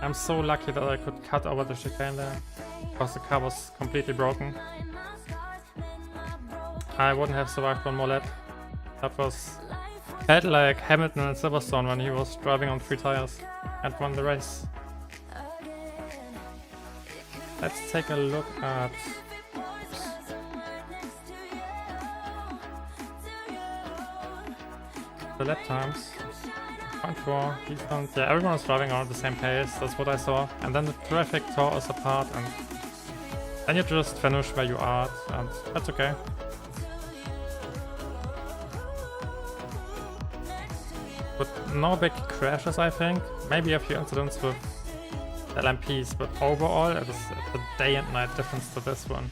I'm so lucky that I could cut over the chicane there, because the car was completely broken. I wouldn't have survived one more lap. That was... felt like Hamilton and Silverstone when he was driving on 3 tires and won the race. Let's take a look at... the lap times. 0.4, decent. Yeah, everyone was driving around the same pace, that's what I saw. And then the traffic tore us apart, and then you just finish where you are, and that's okay. But no big crashes, I think. Maybe a few incidents with LMPs, but overall it is a day and night difference to this one.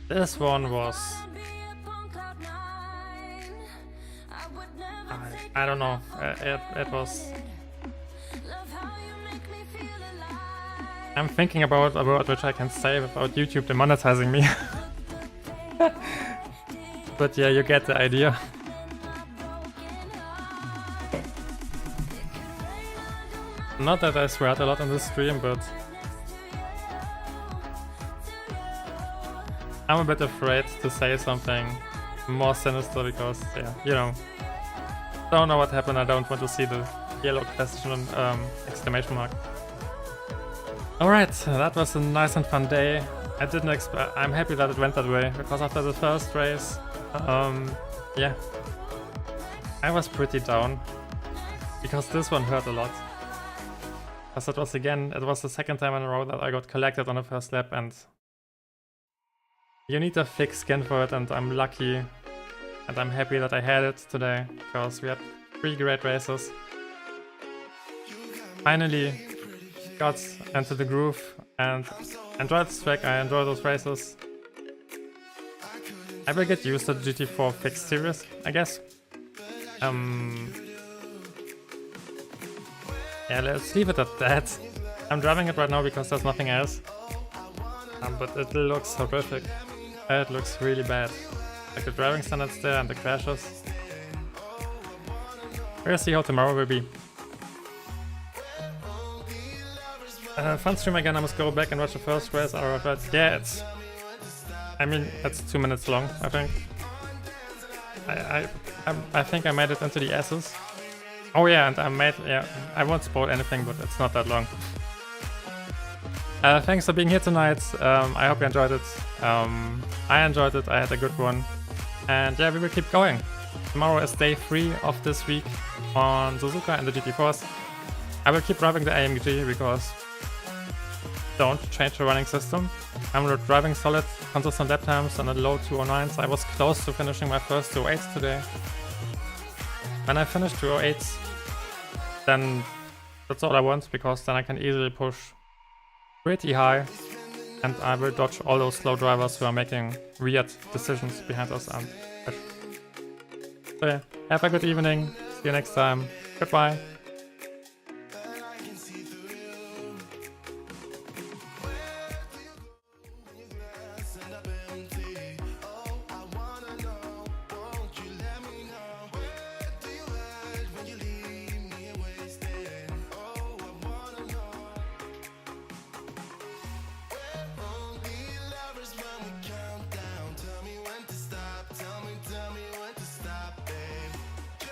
This one was... I don't know, it was... I'm thinking about a word which I can say without YouTube demonetizing me. But yeah, you get the idea. Not that I swear a lot on this stream, but I'm a bit afraid to say something more sinister because, yeah, you know, don't know what happened. I don't want to see the yellow question exclamation mark. Alright, that was a nice and fun day. I didn't expect. I'm happy that it went that way, because after the first race, yeah, I was pretty down because this one hurt a lot. Because it was the second time in a row that I got collected on the first lap, and you need a thick skin for it, and I'm lucky and I'm happy that I had it today, because we had 3 great races. Finally got into the groove and enjoyed this track, I enjoy those races. I will get used to the GT4 fixed series, I guess. Yeah, let's leave it at that. I'm driving it right now because there's nothing else. But it looks horrific. It looks really bad. Like the driving standards there and the crashes. We'll see how tomorrow will be. Fun stream again, I must go back and watch the first race. But yeah, it's 2 minutes long, I think. I think I made it into the S's. Oh yeah, and I won't spoil anything, but it's not that long. Thanks for being here tonight. I hope you enjoyed it. I enjoyed it, I had a good one. And yeah, we will keep going. Tomorrow is day 3 of this week on Suzuka and the GT4s. I will keep driving the AMG because don't change the running system. I'm driving solid, consistent lap times and a low 209s. I was close to finishing my first 208s today. When I finish 208s, then that's all I want, because then I can easily push pretty high and I will dodge all those slow drivers who are making weird decisions behind us. So yeah, have a good evening. See you next time. Goodbye.